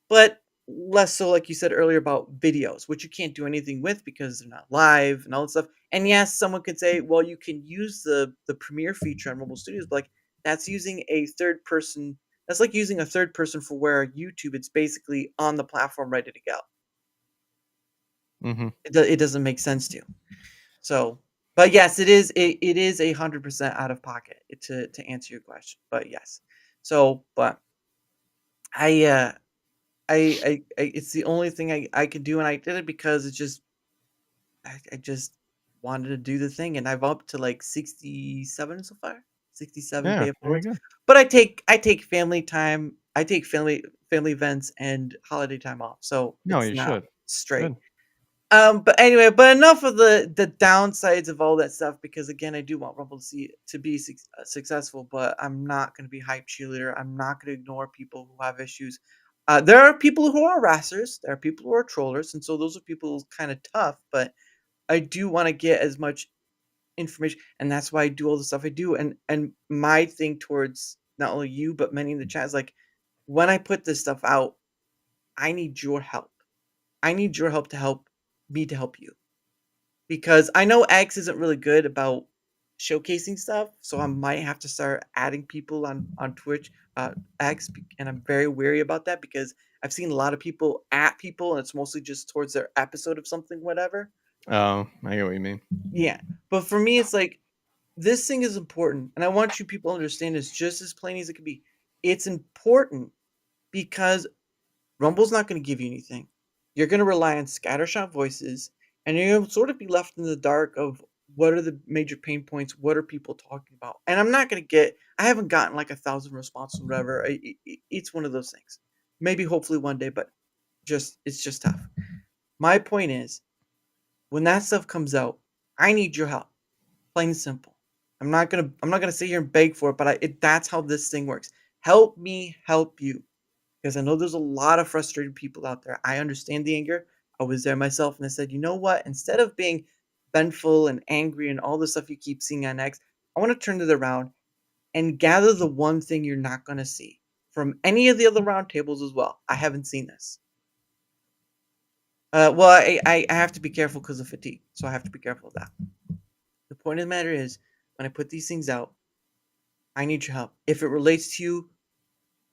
C: but less so, like you said earlier, about videos, which you can't do anything with because they're not live and all that stuff. And yes, someone could say, well, you can use the Premiere feature on Rumble Studios, but like that's using a third person. That's like using a third person for where YouTube, it's basically on the platform ready to go.
D: Hmm.
C: It doesn't make sense to. So, but yes, it is 100% out of pocket to answer your question. But yes, so but I it's the only thing I could do, and I did it because it's just I just wanted to do the thing, and I've up to like 67 so far, 67
D: Yeah,
C: pay it
D: very
C: forwards.
D: good.
C: But I take family time, I take family events and holiday time off, so
D: No,
C: it's
D: you
C: not
D: should.
C: straight.
D: Good.
C: But anyway, but enough of the downsides of all that stuff because again, I do want Rumble to be successful, but I'm not going to be hype cheerleader. I'm not going to ignore people who have issues. There are people who are harassers. There are people who are trollers, and so those are people kind of tough. But I do want to get as much information, and that's why I do all the stuff I do. And my thing towards not only you but many in the chat is like, when I put this stuff out, I need your help. I need your help to help me to help you because I know X isn't really good about showcasing stuff, so I might have to start adding people on Twitch, X, and I'm very wary about that because I've seen a lot of people at people, and it's mostly just towards their episode of something, whatever.
D: Oh, I get what you mean.
C: Yeah, but for me, it's like this thing is important, and I want you people to understand this just as plain as it can be. It's important because Rumble's not going to give you anything. You're going to rely on scattershot voices, and you're going to sort of be left in the dark of what are the major pain points, what are people talking about. And I'm not going to get, I haven't gotten like 1,000 responses or whatever. It's one of those things. Maybe hopefully one day, but it's just tough. My point is, when that stuff comes out, I need your help. Plain and simple. I'm not gonna sit here and beg for it, but that's how this thing works. Help me help you because I know there's a lot of frustrated people out there. I understand the anger. I was there myself, and I said, you know what? Instead of being vengeful and angry and all the stuff you keep seeing on X, I want to turn it around and gather the one thing you're not going to see from any of the other roundtables as well. I haven't seen this. Well, I have to be careful because of fatigue, so I have to be careful of that. The point of the matter is, when I put these things out, I need your help. If it relates to you,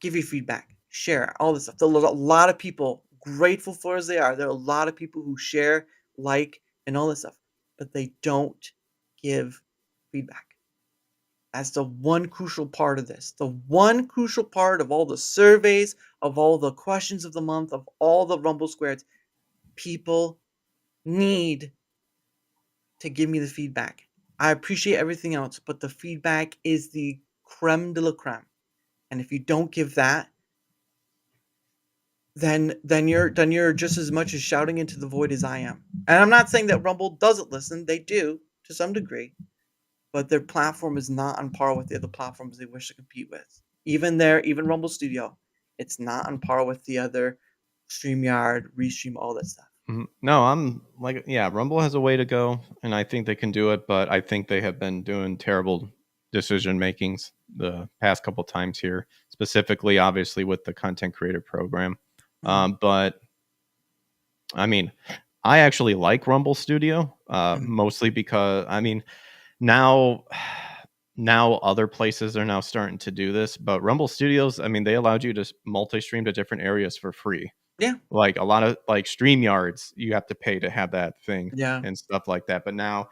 C: give your feedback, share all this stuff. There's a lot of people, grateful for as they are, there are a lot of people who share, like, and all this stuff, but they don't give feedback. That's the one crucial part of this. The one crucial part of all the surveys, of all the questions of the month, of all the Rumble Squares. People need to give me the feedback. I appreciate everything else, but the feedback is the creme de la creme. And if you don't give that, then you're just as much as shouting into the void as I am. And I'm not saying that Rumble doesn't listen; they do to some degree, but their platform is not on par with the other platforms they wish to compete with. Even Rumble Studio, it's not on par with the other StreamYard, Restream, all that stuff.
D: No, I'm like, yeah, Rumble has a way to go, and I think they can do it, but I think they have been doing terrible decision makings the past couple times here, specifically, obviously, with the content creator program. But I mean, I actually like Rumble Studio, mostly because I mean, now now other places are now starting to do this, but Rumble Studios, I mean, they allowed you to multi-stream to different areas for free.
C: Yeah,
D: Like a lot of like StreamYards, you have to pay to have that thing
C: yeah,
D: and stuff like that. But now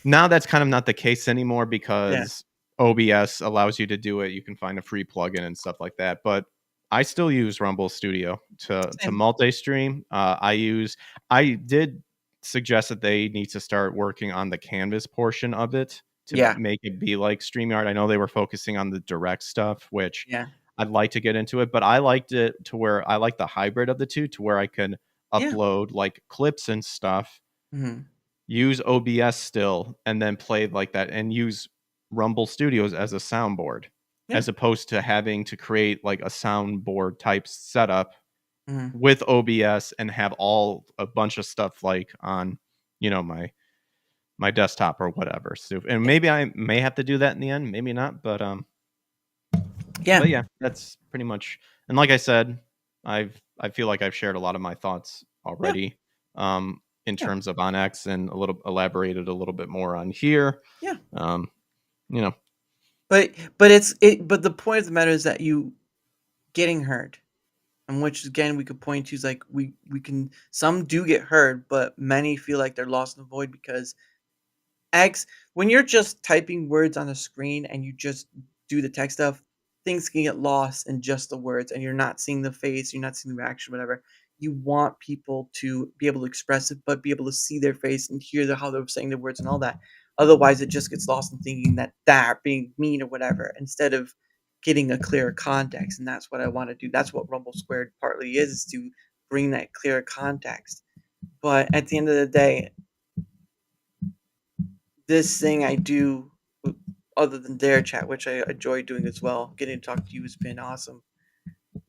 D: that's kind of not the case anymore
C: yeah.
D: because OBS allows you to do it. You can find a free plugin and stuff like that. But I still use Rumble Studio to
C: Same.
D: multi-stream. I did suggest that they need to start working on the Canvas portion of it to
C: Yeah,
D: make it be like StreamYard. I know they were focusing on the direct stuff, which
C: yeah,
D: I'd like to get into it, but I liked it to where I like the hybrid of the two to where I can
C: yeah.
D: upload like clips and stuff,
C: Mhm.
D: use OBS still, and then play like that and use Rumble Studios as a soundboard
C: Yeah.
D: as opposed to having to create like a soundboard type setup
C: Mhm.
D: with OBS and have all a bunch of stuff like on, my desktop or whatever. So, and maybe I may have to do that in the end, maybe not,
C: Yeah.
D: but yeah, that's pretty much. And like I said, I feel like I've shared a lot of my thoughts
C: Yeah.
D: already, in
C: Yeah.
D: terms of on X, and elaborated a little bit more on here.
C: Yeah.
D: Um, you know,
C: But but the point of the matter is that you getting heard. And which again we could point to is like we can some do get heard, but many feel like they're lost in the void because X, when you're just typing words on a screen and you just do the text stuff, things can get lost in just the words and you're not seeing the face, you're not seeing the reaction, whatever. You want people to be able to express it, but be able to see their face and hear how they're saying the words and all that. Otherwise, it just gets lost in thinking that they're being mean or whatever, instead of getting a clearer context. And that's what I want to do. That's what Rumble Squared partly is to bring that clearer context. But at the end of the day, this thing I do other than DaraChat, which I enjoy doing as well. Getting to talk to you has been awesome.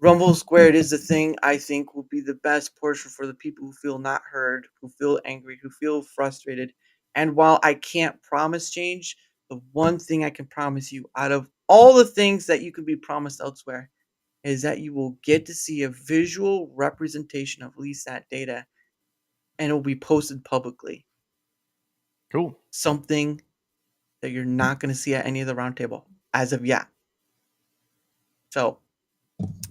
C: Rumble Squared is the thing I think will be the best portion for the people who feel not heard, who feel angry, who feel frustrated. And while I can't promise change, the one thing I can promise you out of all the things that you could be promised elsewhere is that you will get to see a visual representation of at least that data and it will be posted publicly.
D: cool.
C: Something that you're not going to see at any of the roundtable as of yet. So,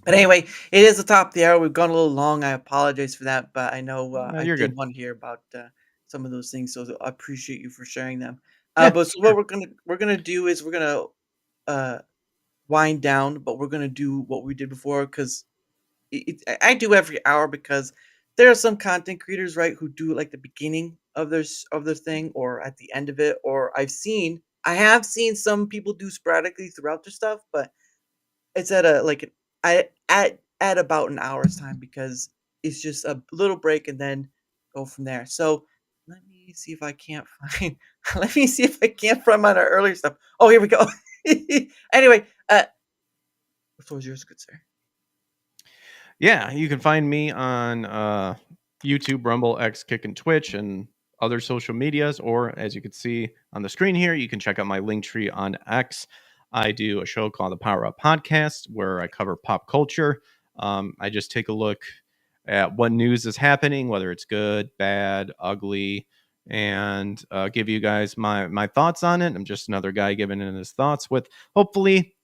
C: but anyway, it is the top of the hour. We've gone a little long. I apologize for that, but I know
D: No,
C: I
D: you're
C: did
D: good.
C: want to hear about some of those things, so I appreciate you for sharing them.
D: Yeah,
C: But so what we're gonna do is we're gonna uh, wind down, but we're gonna do what we did before because I do every hour because there are some content creators, right, who do like the beginning of their thing or at the end of it, or I have seen some people do sporadically throughout their stuff, but it's at a like at about an hour's time because it's just a little break and then go from there. So let me see if I can't find. Let me see if I can't find my earlier stuff. Oh, here we go. Anyway, the floor is yours, good sir.
D: yeah. You can find me on YouTube, Rumble, X, Kick, and Twitch, and other social medias. Or as you can see on the screen here, you can check out my link tree on X. I do a show called the Power Up Podcast where I cover pop culture. I just take a look at what news is happening, whether it's good, bad, ugly, and give you guys my thoughts on it. I'm just another guy giving in his thoughts with hopefully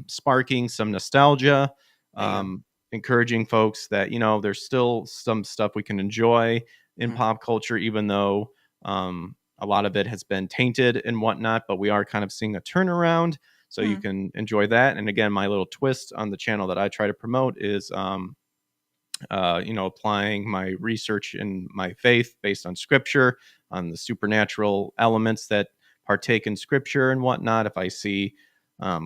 D: sparking some nostalgia,
C: There you go.
D: encouraging folks that there's still some stuff we can enjoy in
C: Mhm,
D: pop culture, even though a lot of it has been tainted and whatnot. But we are kind of seeing a turnaround, so you
C: mhm,
D: can enjoy that. And again, my little twist on the channel that I try to promote is applying my research and my faith based on scripture, on the supernatural elements that partake in scripture and whatnot. If I see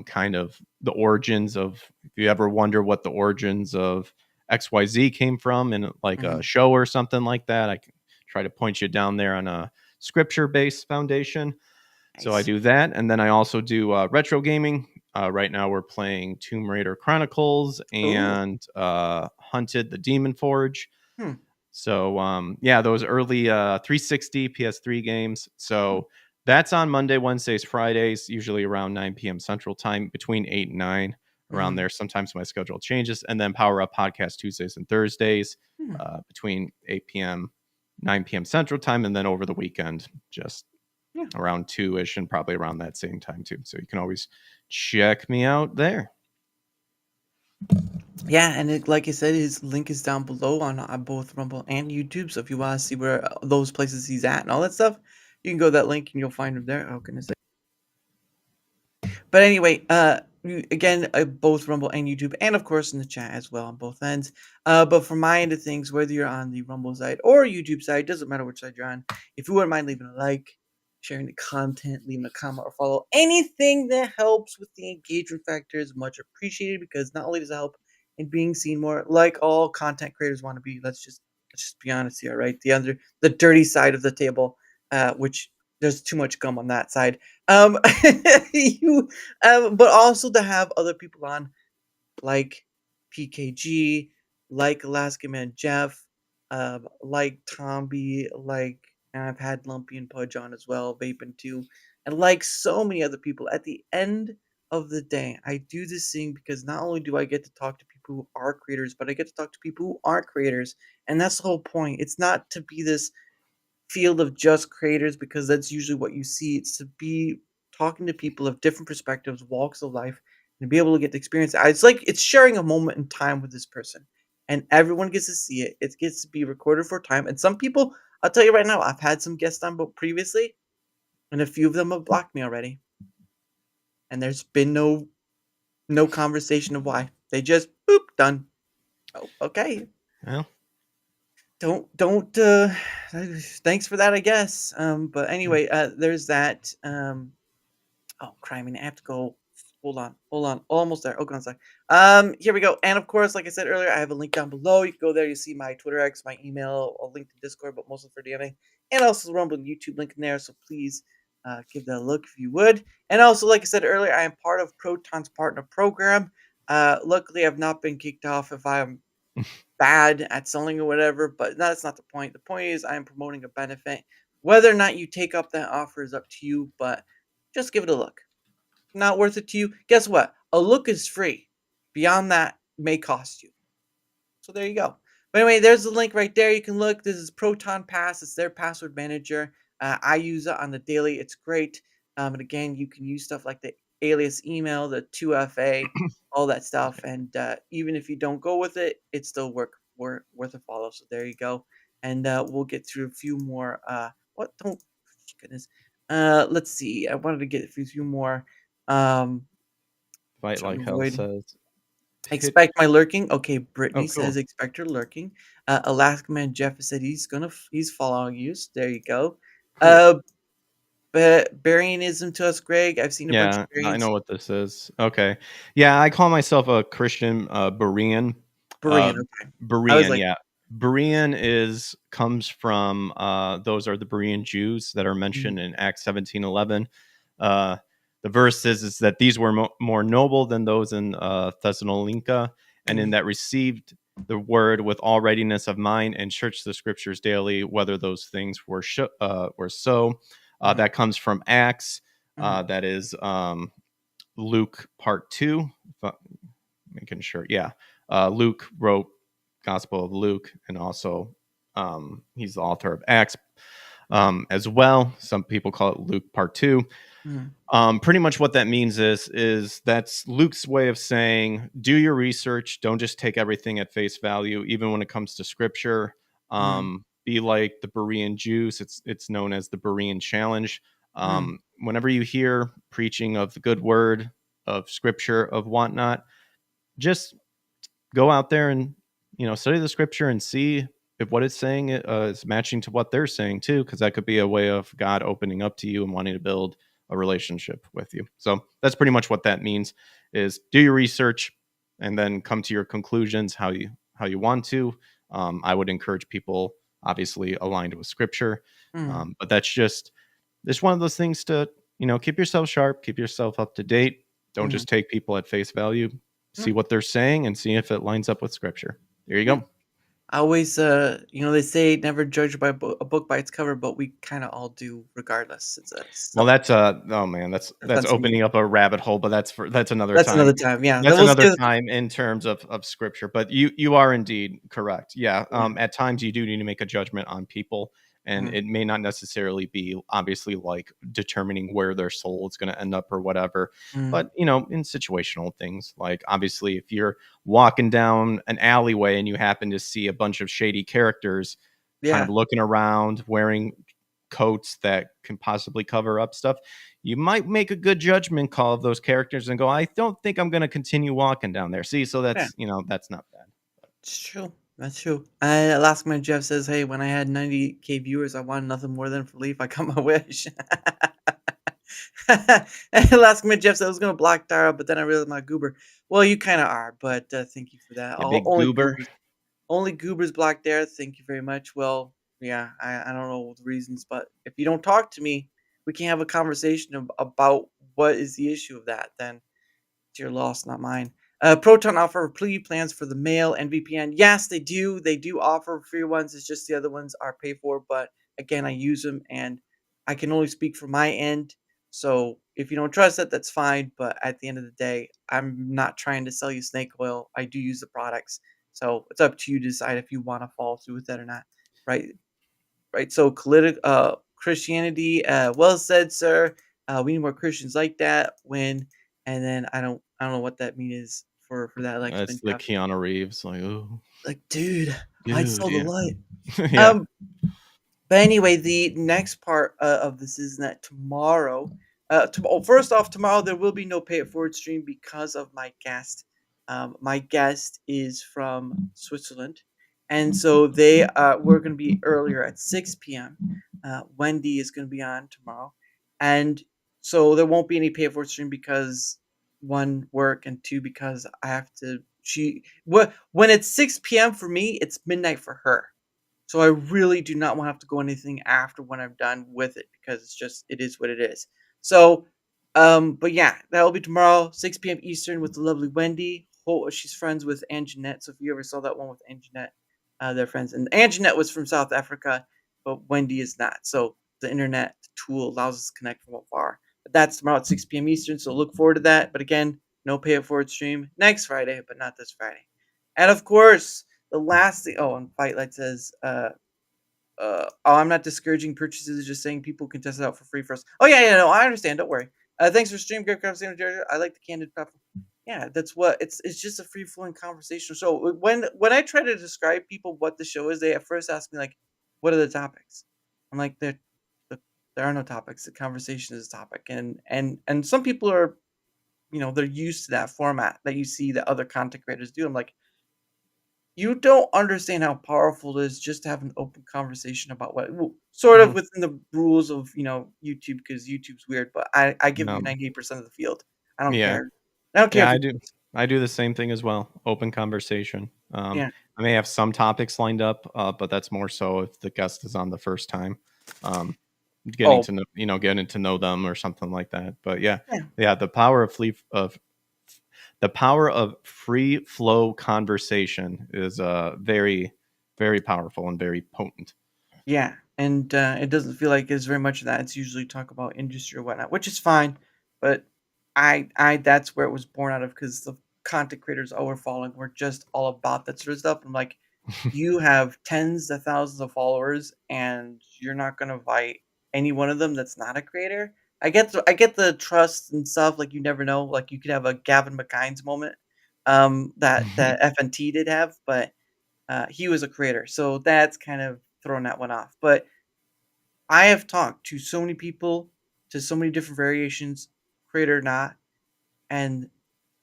D: kind of the origins of, if you ever wonder what the origins of XYZ came from in like a
C: mhm.
D: show or something like that, I can try to point you down there on a scripture based foundation. So I
C: Nice.
D: do that, and then I also do retro gaming. Right now, we're playing Tomb Raider Chronicles
C: Ooh.
D: and Hunted the Demon Forge.
C: Hmm.
D: So yeah, those early 360 PS3 games.
C: Hmm.
D: So that's on Monday, Wednesdays, Fridays, usually around 9 p.m. Central Time, between 8 and 9, around
C: Mhm.
D: there. Sometimes my schedule changes, and then Power Up Podcast Tuesdays and Thursdays,
C: Hmm.
D: between 8 p.m. 9 p.m. Central Time, and then over the weekend, just
C: Yeah.
D: around 2ish, and probably around that same time too. So you can always check me out there.
C: Yeah, and like I said, his link is down below on both Rumble and YouTube. So if you want to see where those places he's at and all that stuff, you can go to that link and you'll find him there. Oh goodness. But anyway, again, both Rumble and YouTube, and of course in the chat as well on both ends. But from my end of things, whether you're on the Rumble side or YouTube side, doesn't matter which side you're on. If you wouldn't mind leaving a like, sharing the content, leaving a comment or follow, anything that helps with the engagement factor is much appreciated because not only does it help in being seen more, like all content creators want to be. Let's just be honest here, right? The dirty side of the table, which there's too much gum on that side. Um, you but also to have other people on like PKG, like Alaska Man Jeff, like Tomby, and I've had Lumpy and Pudge on as well, Vaping too, and like so many other people. At the end of the day, I do this thing because not only do I get to talk to people who are creators, but I get to talk to people who aren't creators, and that's the whole point. It's not to be this field of just creators because that's usually what you see. It's to be talking to people of different perspectives, walks of life, and be able to get the experience. It's like it's sharing a moment in time with this person, and everyone gets to see it. It gets to be recorded for time. And some people, I'll tell you right now, I've had some guests on, but previously, and a few of them have blocked me already, and there's been no conversation of why. They just boop done. Oh, okay.
D: Well,
C: Don't thanks for that, I guess. But
D: mm,
C: anyway, there's that. Oh, criming! I have to go. Hold on. Almost there. Okay, one sec. Here we go. And of course, like I said earlier, I have a link down below. You can go there. You see my Twitter X, my email, a link to Discord, but mostly for DMing, and also the Rumble and YouTube link in there. So please give that a look if you would. And also, like I said earlier, I am part of Proton's partner program. Luckily, I've not been kicked off if I'm bad at selling or whatever, but that's not the point. The point is I'm promoting a benefit. Whether or not you take up that offer is up to you, but just give it a look. Not worth it to you? Guess what? A look is free. Beyond that may cost you. So there you go. But anyway, there's the link right there. You can look. This is Proton Pass. It's their password manager. I use it on the daily. It's great. And again, you can use stuff like the alias email, the 2FA, all that stuff. And even if you don't go with it, it's still worth a follow. So there you go. And we'll get through a few more. What? Don't. Goodness. Let's see. I wanted to get through a few more. Um,
D: Fight
C: trying
D: like
C: to
D: hell
C: avoid.
D: says. Hit.
C: Expect my lurking. Okay,
D: Oh,
C: Brittany says
D: cool.
C: expect her lurking. Alaska Man Jeff said he's following you. So there you go.
D: Cool.
C: Uh, but Barianism to us, Greg. I've seen a bunch of
D: Yeah, I
C: Barians.
D: know what this is. Okay. Yeah, I call myself a Christian Berean. Uh,
C: Berean. Okay, I was
D: Berean,
C: like,
D: yeah. Berean is comes from those are the Berean Jews that are
C: mm,
D: mentioned in Acts 17:11. Uh, the verse is that these were more noble than those in Thessalonica, and in
C: mm,
D: that received the word with all readiness of mind and searched the scriptures daily, whether those things were so.
C: mm,
D: That comes from Acts.
C: mm,
D: That is Luke part 2. Making sure, yeah. Luke wrote Gospel of Luke, and also he's the author of Acts as well. Some people call it Luke part 2.
C: mm,
D: Pretty much what that means is that's Luke's way of saying do your research, don't just take everything at face value, even when it comes to scripture.
C: mm,
D: Be like the Berean Jews. It's known as the Berean Challenge.
C: mm,
D: Whenever you hear preaching of the good word, of scripture, of whatnot, just go out there and study the scripture and see if what it's saying is matching to what they're saying too, because that could be a way of God opening up to you and wanting to build a relationship with you. So that's pretty much what that means: is do your research and then come to your conclusions how you want to. I would encourage people obviously aligned with scripture,
C: mm,
D: but that's just it's one of those things to keep yourself sharp, keep yourself up to date. Don't
C: mm.
D: just take people at face value.
C: Yeah,
D: See what they're saying and see if it lines up with scripture. There you
C: yeah.
D: go.
C: I always, they say never judge by a book by its cover, but we kind of all do regardless. It's a
D: Well,
C: self
D: that's oh man, that's
C: defense of me.
D: opening up a rabbit hole, but that's another
C: That's
D: time.
C: another time. Yeah, that
D: That's
C: was
D: another
C: good.
D: time in terms of scripture. But you are indeed correct. Yeah.
C: Yeah.
D: At times you do need to make a judgment on people, and
C: Mm,
D: it may not necessarily be obviously like determining where their soul is going to end up or whatever.
C: mm,
D: But in situational things, like obviously if you're walking down an alleyway and you happen to see a bunch of shady characters kind of
C: yeah.
D: looking around wearing coats that can possibly cover up stuff, you might make a good judgment call of those characters and go, I don't think I'm going to continue walking down there. See, so
C: Yeah.
D: that's not bad.
C: It's true. That's true. Last man Jeff says, "Hey, when I had 90K viewers, I wanted nothing more than for Leaf. I got my wish." And last man Jeff said I was gonna block Dara, but then I realized my goober. Well, you kind of are, but thank you for that.
D: You big goober.
C: Only goobers blocked there. Thank you very much. Well, yeah, I don't know the reasons, but if you don't talk to me, we can't have a conversation about what is the issue of that. Then it's your loss, not mine. Proton offer free plans for the mail and VPN. Yes, they do. They do offer free ones. It's just the other ones are paid for. But again, I use them and I can only speak from my end. So if you don't trust it, that's fine. But at the end of the day, I'm not trying to sell you snake oil. I do use the products. So it's up to you to decide if you want to follow through with that or not. Right. Right. So Christianity, well said, sir. We need more Christians like that. When and then I don't know what that means for that
D: It's
C: election.
D: like Keanu Reeves, like, oh,
C: Like, dude, I
D: dude,
C: saw the
D: yeah,
C: light.
D: yeah.
C: Um, but anyway, the next part of this is that tomorrow, first off, tomorrow there will be no pay it forward stream because of my guest. My guest is from Switzerland, and so we're going to be earlier at 6 p.m. Wendy is going to be on tomorrow, and so there won't be any pay it forward stream because one, work, and two, because I have to. When it's 6 p.m. for me, it's midnight for her. So I really do not want to have to go anything after when I'm done with it because it is what it is. So, but yeah, that'll be tomorrow, 6 p.m. Eastern with the lovely Wendy. She's friends with Anjanette. So if you ever saw that one with Anjanette, they're friends. And Anjanette was from South Africa, but Wendy is not. So the internet tool allows us to connect from afar. But that's tomorrow at 6 p.m. Eastern. So look forward to that. But again, no pay it forward stream next Friday, but not this Friday. And of course, the last thing, and Fight Light says, I'm not discouraging purchases, just saying people can test it out for free first. Oh, yeah, no, I understand. Don't worry. Thanks for stream, great conversation, Jerry. I like the candid platform. Yeah, that's what it's just a free flowing conversation. So when I try to describe people what the show is, they at first ask me like, what are the topics? I'm like, there are no topics. The conversation is a topic, and some people are, they're used to that format that you see that other content creators do. I'm like, you don't understand how powerful it is just to have an open conversation about sort of
D: Mhm.
C: within the rules of, YouTube, because YouTube's weird, but I give you
D: No,
C: 98% of the field. I don't
D: yeah,
C: care. I don't care
D: yeah.
C: if
D: I
C: you
D: do. I do the same thing as well. Open conversation.
C: yeah.
D: I may have some topics lined up, but that's more so if the guest is on the first time. Um, getting
C: Oh,
D: to know, getting to know them or something like that. But yeah,
C: yeah.
D: yeah. The power of free flow conversation is very, very powerful and very potent.
C: Yeah, and, it doesn't feel like it's very much of that. It's usually talk about industry or whatnot, which is fine, but I that's where it was born out of, because the content creators I were following were just all about that sort of stuff. I'm like, you have tens of thousands of followers, and you're not gonna invite any one of them that's not a creator? I get the trust and stuff, like, you never know, like, you could have a Gavin McKines moment, that FNT did have, but he was a creator, so that's kind of thrown that one off. But I have talked to so many people, to so many different variations, creator or not, and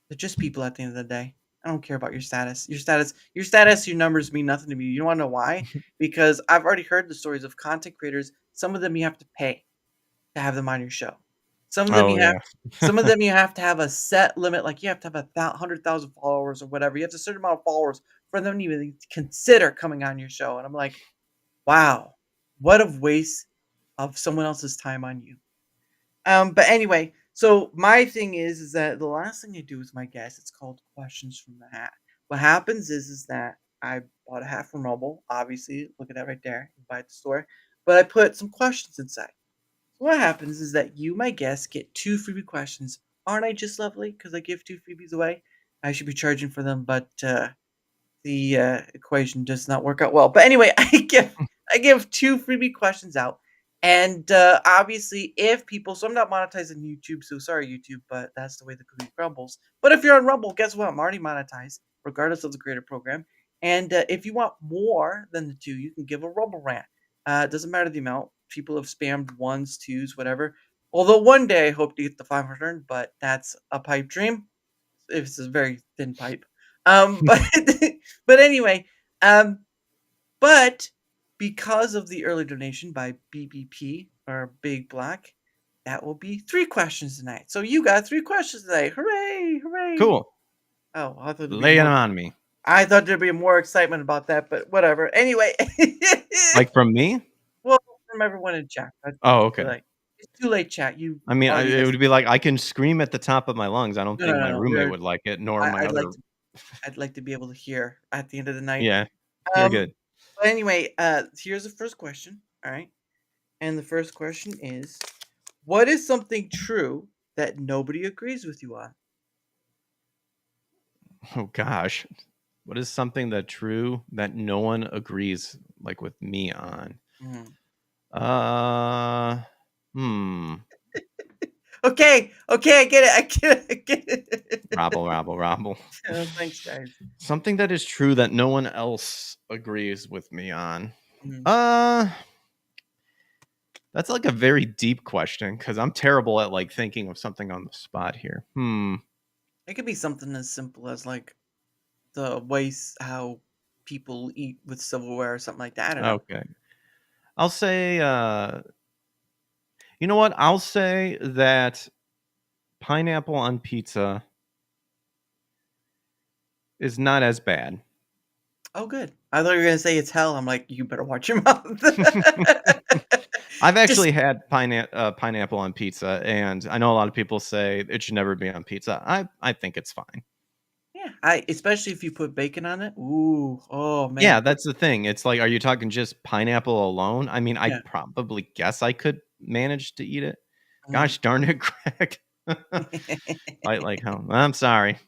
C: they're just people at the end of the day. I don't care about your status. Your numbers mean nothing to me. You want to know why? Because I've already heard the stories of content creators. Some of them you have to pay to have them on your show. Some of them
D: Oh
C: you have
D: yeah.
C: some of them you have to have a set limit, like you have to have 100,000 followers or whatever. You have a certain amount of followers for them to even consider coming on your show. And I'm like, wow, what a waste of someone else's time on you. But anyway, so my thing is that the last thing I do with my guests, it's called questions from the hat. What happens is that I bought a hat from Rumble. Obviously, look at that right there. You buy at the store. But I put some questions inside. What happens is that you, my guests, get two freebie questions. Aren't I just lovely? Because I give two freebies away. I should be charging for them, but the equation does not work out well. But anyway, I give two freebie questions out, and obviously, if people, so I'm not monetizing YouTube, so sorry YouTube, but that's the way the cookie crumbles. But if you're on Rumble, guess what? I'm already monetized, regardless of the creator program. And if you want more than the two, you can give a Rumble rant. It doesn't matter the amount. People have spammed ones, twos, whatever. Although one day I hope to get the 500, but that's a pipe dream. It's a very thin pipe. But but anyway, um, but because of the early donation by BBP or Big Black, that will be three questions tonight. So you got three questions tonight. Hooray! Hooray!
D: Cool.
C: Oh, I thought there'd be
D: Lay it
C: more.
D: on me.
C: I thought there'd be more excitement about that, but whatever. Anyway,
D: Like from me?
C: well, from everyone in chat. That's
D: Oh,
C: basically
D: okay.
C: like It's too late, chat. You
D: I mean,
C: already
D: it
C: missed.
D: would be like I can scream at the top of my lungs. I don't
C: No,
D: think
C: no,
D: my
C: no.
D: roommate would like it, nor my
C: I'd like
D: other.
C: to. I'd like to be able to hear at the end of the night.
D: Yeah, you're
C: Um.
D: good.
C: But anyway, here's the first question. All right, and the first question is, what is something true that nobody agrees with you on?
D: Oh gosh, what is something that true that no one agrees like with me on?
C: Mhm.
D: Uh, hmm.
C: Okay, okay, I get it. I get it. I get it.
D: Rabble, rabble, rabble.
C: Thanks, guys.
D: Something that is true that no one else agrees with me on.
C: Mhm.
D: Uh, that's like a very deep question because I'm terrible at like thinking of something on the spot here.
C: It could be something as simple as like the ways how people eat with silverware or something like that. I don't know.
D: Okay. I'll say you know what? I'll say that pineapple on pizza is not as bad.
C: Oh, good. I thought you were gonna say it's hell. I'm like, you better watch your mouth.
D: I've
C: Just
D: actually had pineapple on pizza, and I know a lot of people say it should never be on pizza. I think it's fine.
C: yeah, I especially if you put bacon on it. Ooh, oh
D: Yeah,
C: man,
D: that's the thing. It's like, are you talking just pineapple alone? I mean, I
C: yeah.
D: probably guess I could manage to eat it.
C: Mm.
D: Gosh darn it, Greg. like hell. I'm sorry.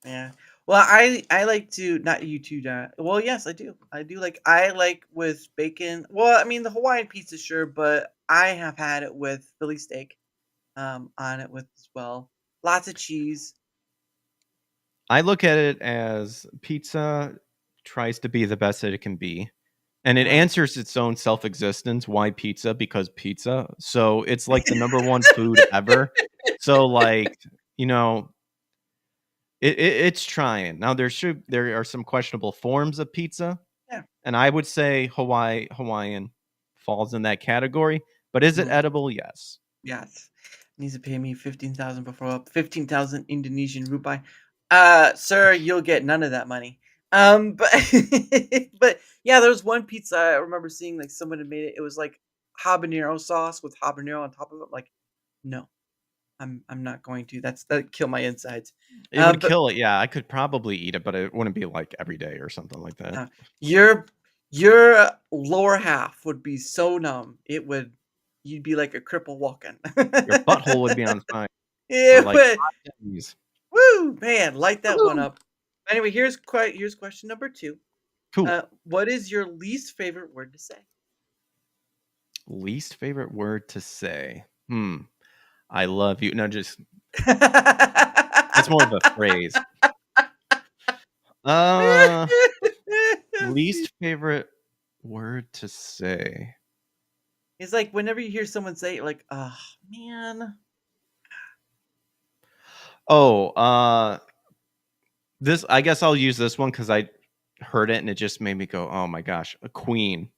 C: Yeah. Well, I like to not you too, well, yes, I do. I like with bacon. Well, I mean the Hawaiian pizza, sure, but I have had it with Philly steak, on it with as well. Lots of cheese.
D: I look at it as pizza tries to be the best that it can be. And it
C: Uh,
D: answers its own self-existence. Why pizza? Because pizza. So it's like the number one food ever. So like, you know, it's trying. Now there are some questionable forms of pizza,
C: yeah.
D: and I would say Hawaiian falls in that category. But is it
C: Mhm.
D: edible? Yes.
C: Yes. Needs to pay me 15,000 before 15,000 Indonesian rupiah. Sir, you'll get none of that money. But but yeah, there was one pizza I remember seeing like someone had made it. It was like habanero sauce with habanero on top of it. Like, no, I'm not going to. That'd kill my insides.
D: It would
C: But
D: kill it. Yeah, I could probably eat it, but it wouldn't be like every day or something like that.
C: uh, your your lower half would be so numb. You'd be like a cripple walking.
D: Your butthole would be on fire for
C: It
D: like
C: would.
D: 5 days.
C: Woo, man, light that one
D: Woohoo!
C: up. Anyway, here's question number 2.
D: Cool.
C: What is your least favorite word to say?
D: Least favorite word to say. I love you. No, just that's more of a phrase. Uh Least favorite word to say.
C: It's like whenever you hear someone say it, like, "Oh man."
D: Oh, this I guess I'll use this one because I heard it and it just made me go, "Oh my gosh, a queen!"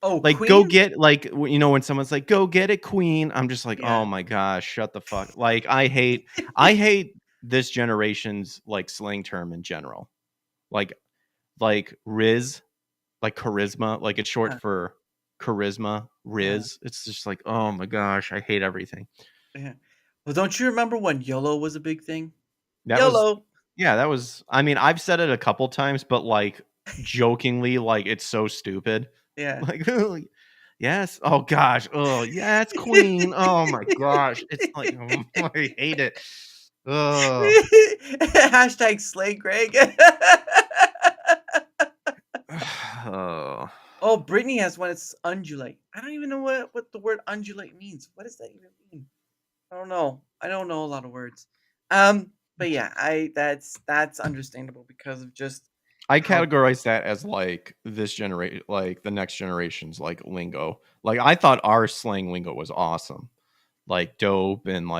C: Oh,
D: Like, go
C: queen?
D: get like when someone's like, "Go get it, queen." I'm just like,
C: Yeah.
D: "Oh my gosh, shut the fuck!" Like, I hate this generation's like slang term in general. Like, Riz, like charisma, like it's short
C: Uh,
D: for charisma,
C: uh,
D: Riz. It's just like, oh my gosh, I hate everything.
C: yeah. Well, don't you remember when YOLO was a big thing?
D: That was
C: YOLO.
D: Yeah, that was I mean, I've said it a couple times, but, like, jokingly, like, it's so stupid.
C: Yeah.
D: Like, "Yes. Oh gosh. Oh, yes, queen. Oh my gosh." It's like, I hate it. Ugh.
C: Hashtag slay Greg.
D: Oh.
C: Oh, Brittany has one. It's undulate. I don't even know what the word undulate means. What does that even mean? I don't know. I don't know a lot of words. But yeah, I that's understandable because of just
D: I
C: how
D: categorize that as, like, this generation like, the next generation's, like, lingo. Like, I thought our slang lingo was awesome. Like, dope and,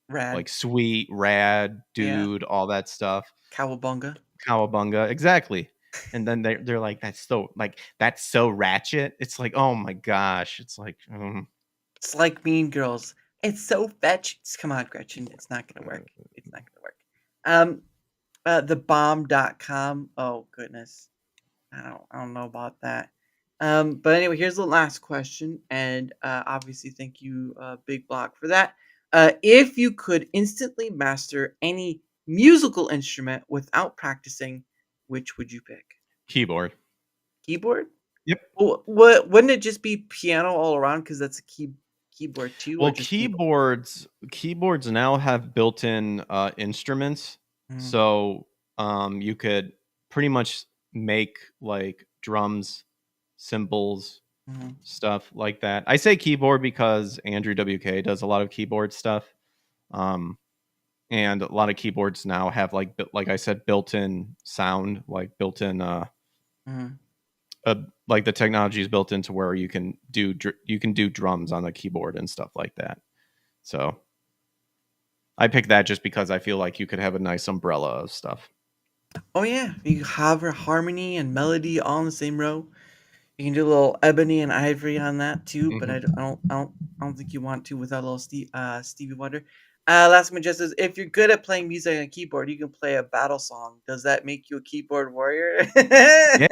C: rad.
D: sweet, rad,
C: Yeah,
D: dude, all that stuff.
C: cowabunga.
D: Cowabunga, exactly. And then they're like, that's so ratchet." It's like, "Oh my gosh." It's like,
C: It's like Mean Girls. It's so fetch. Come on, Gretchen. It's not gonna work. It's not gonna work. Um, thebomb.com. Oh goodness. I don't know about that. But anyway, here's the last question, and obviously, thank you, Big Block, for that. If you could instantly master any musical instrument without practicing, which would you pick?
D: Keyboard.
C: Keyboard?
D: Yep.
C: Well, what wouldn't it just be piano all around because that's a keyboard too, or
D: Well,
C: just keyboard?
D: keyboards now have built-in instruments,
C: Mhm,
D: so you could pretty much make like drums, cymbals,
C: mhm,
D: stuff like that. I say keyboard because Andrew WK does a lot of keyboard stuff, um, and a lot of keyboards now have like I said, built-in sound, like built-in
C: mhm.
D: uh, like the technology is built into where you can do drums on the keyboard and stuff like that. So I picked that just because I feel like you could have a nice umbrella of stuff.
C: Oh yeah, you have your harmony and melody all in the same row. You can do a little ebony and ivory on that too, but
D: Hmm.
C: I don't think you want to without a little Stevie Wonder. Last one just says, if you're good at playing music on a keyboard, you can play a battle song. Does that make you a keyboard warrior?
D: Yeah,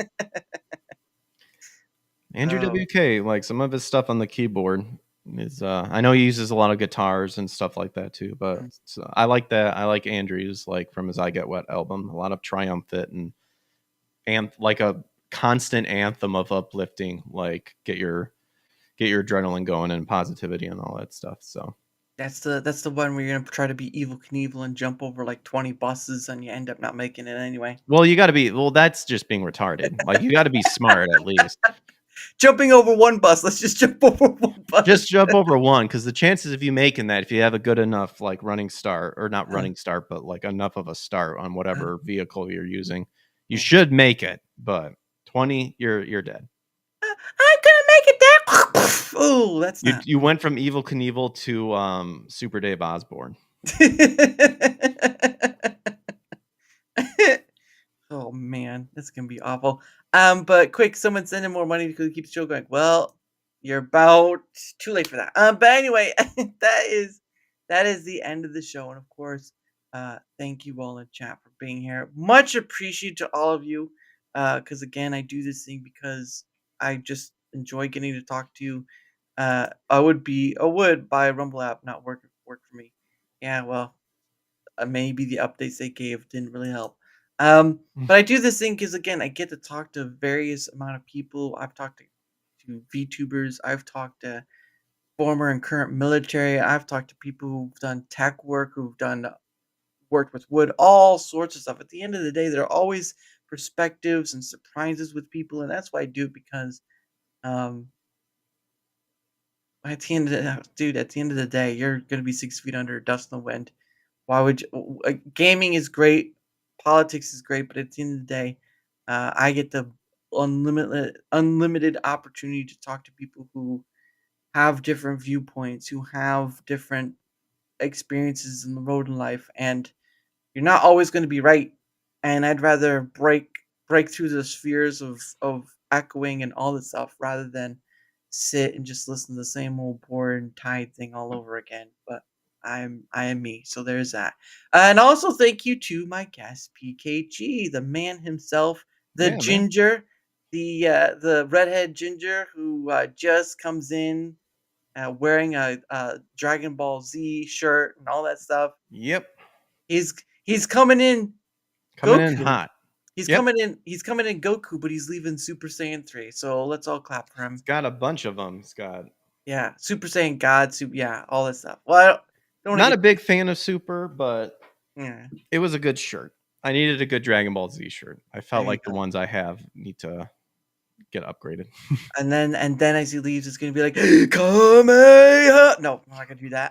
D: Andrew
C: Oh,
D: WK, like some of his stuff on the keyboard is. I know he uses a lot of guitars and stuff like that too, but
C: mm.
D: I like that. I like Andrew's like from his "I Get Wet" album, a lot of triumphant and like a constant anthem of uplifting, like get your adrenaline going and positivity and all that stuff. So
C: That's the one where you're gonna try to be evil Knievel and jump over like 20 buses and you end up not making it anyway.
D: well, you got to be well. That's just being retarded. Like you got to be smart at least.
C: Jumping over one bus. Let's just jump over one bus.
D: Just jump over one because the chances of you making that, if you have a good enough like running start or not
C: Uh,
D: running start, but like enough of a start on
C: uh,
D: whatever vehicle you're using, you
C: yeah.
D: should make it. But 20, you're dead.
C: I'm gonna make it there. Oh, that's not.
D: You went from Evil Knievel to Super Dave Osborne.
C: Oh man, that's gonna be awful. But quick, someone send in more money to keep the show going. Well, you're about too late for that. But anyway, that is the end of the show, and of course, thank you all in chat for being here. Much appreciated to all of you. Because again, I do this thing because I just enjoy getting to talk to you. I would buy a Rumble app, not work for me. Yeah, well, maybe the updates they gave didn't really help. But I do this thing because again, I get to talk to various amount of people. I've talked to VTubers. I've talked to former and current military. I've talked to people who've done tech work, who've done worked with wood, all sorts of stuff. At the end of the day, there are always perspectives and surprises with people, and that's why I do it because um, at the end of dude, at the end of the day, you're gonna be 6 feet under, dust in the wind. Why would you gaming is great, politics is great, but at the end of the day, I get the unlimited opportunity to talk to people who have different viewpoints, who have different experiences in the road in life, and you're not always going to be right, and I'd rather break through the spheres of echoing and all this stuff rather than sit and just listen to the same old boring tide thing all over again. But I am me, so there's that. And also thank you to my guest PKG, the man himself, the
D: Yeah, man.
C: ginger, the redhead ginger who just comes in wearing a Dragon Ball Z shirt and all that stuff.
D: Yep.
C: He's he's coming in
D: Coming in
C: Goku.
D: hot. Yep.
C: He's coming in Goku, but he's leaving Super Saiyan 3. So let's all clap for
D: It's
C: him.
D: got a bunch of them. It's got
C: Yeah, Super Saiyan God, yeah, all that stuff. Well, I don't want to
D: not a
C: get
D: big fan of Super, but
C: yeah.
D: it was a good shirt. I needed a good Dragon Ball Z shirt. I
C: There
D: felt
C: you
D: like the
C: go.
D: ones I have need to get upgraded.
C: And then as he leaves, it's gonna be like Kamehameha. No, I'm not gonna do that.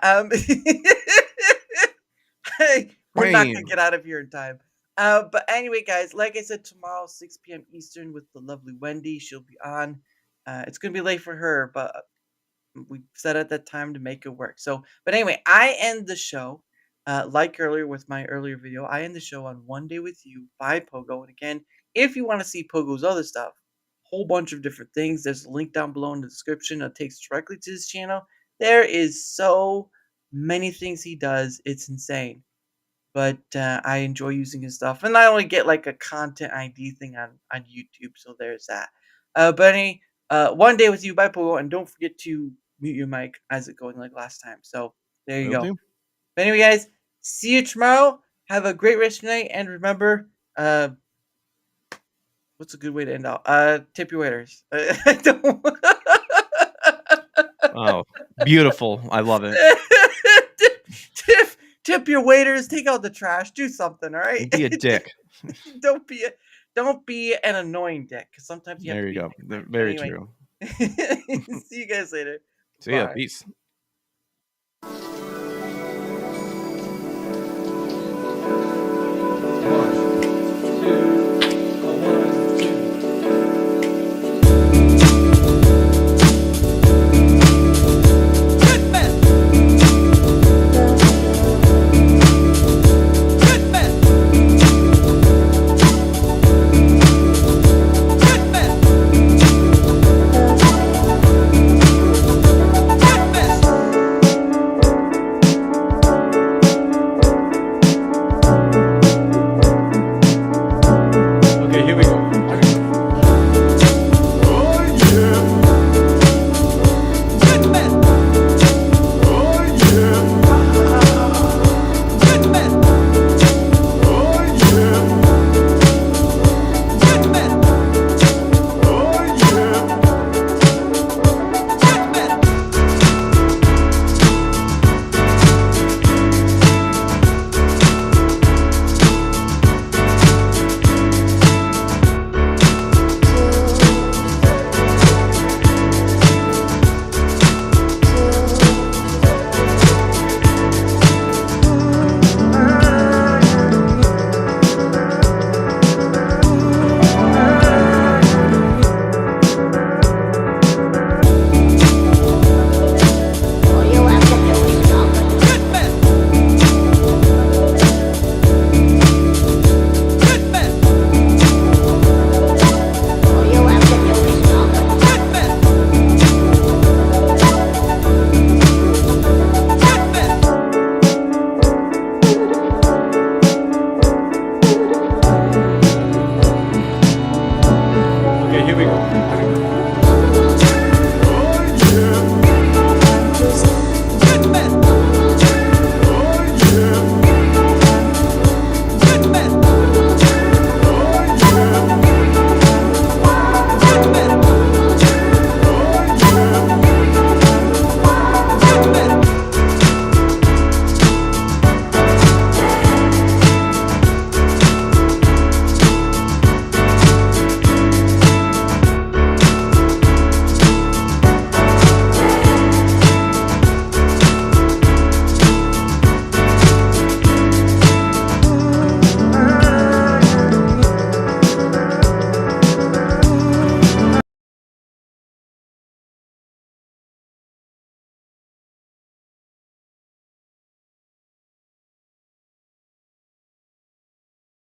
C: Hey, we're not gonna
D: Wayne.
C: get out of here in time. But anyway, guys, like I said, tomorrow 6 p.m. Eastern with the lovely Wendy. She'll be on. It's gonna be late for her, but we set at that time to make it work. So, but anyway, I end the show like earlier with my earlier video. I end the show on One Day with You by Pogo. And again, if you want to see Pogo's other stuff, whole bunch of different things. There's a link down below in the description that takes directly to his channel. There is so many things he does. It's insane. But I enjoy using his stuff, and I only get like a content ID thing on YouTube. So there's that. But One day with you by Pooh, and don't forget to mute your mic as it going like last time. So there you
D: Will
C: go.
D: do.
C: But anyway, guys, see you tomorrow. Have a great rest of the night, and remember, what's a good way to end out? Tip your waiters. I don't.
D: Oh, beautiful. I love it.
C: tip your waiters. Take out the trash. Do something. All right.
D: Be a dick.
C: don't be an annoying dick, because sometimes you have
D: There
C: to
D: you
C: be.
D: go.
C: Nice.
D: Very
C: Anyway.
D: true.
C: See you guys later.
D: See ya.
C: Bye.
D: Peace.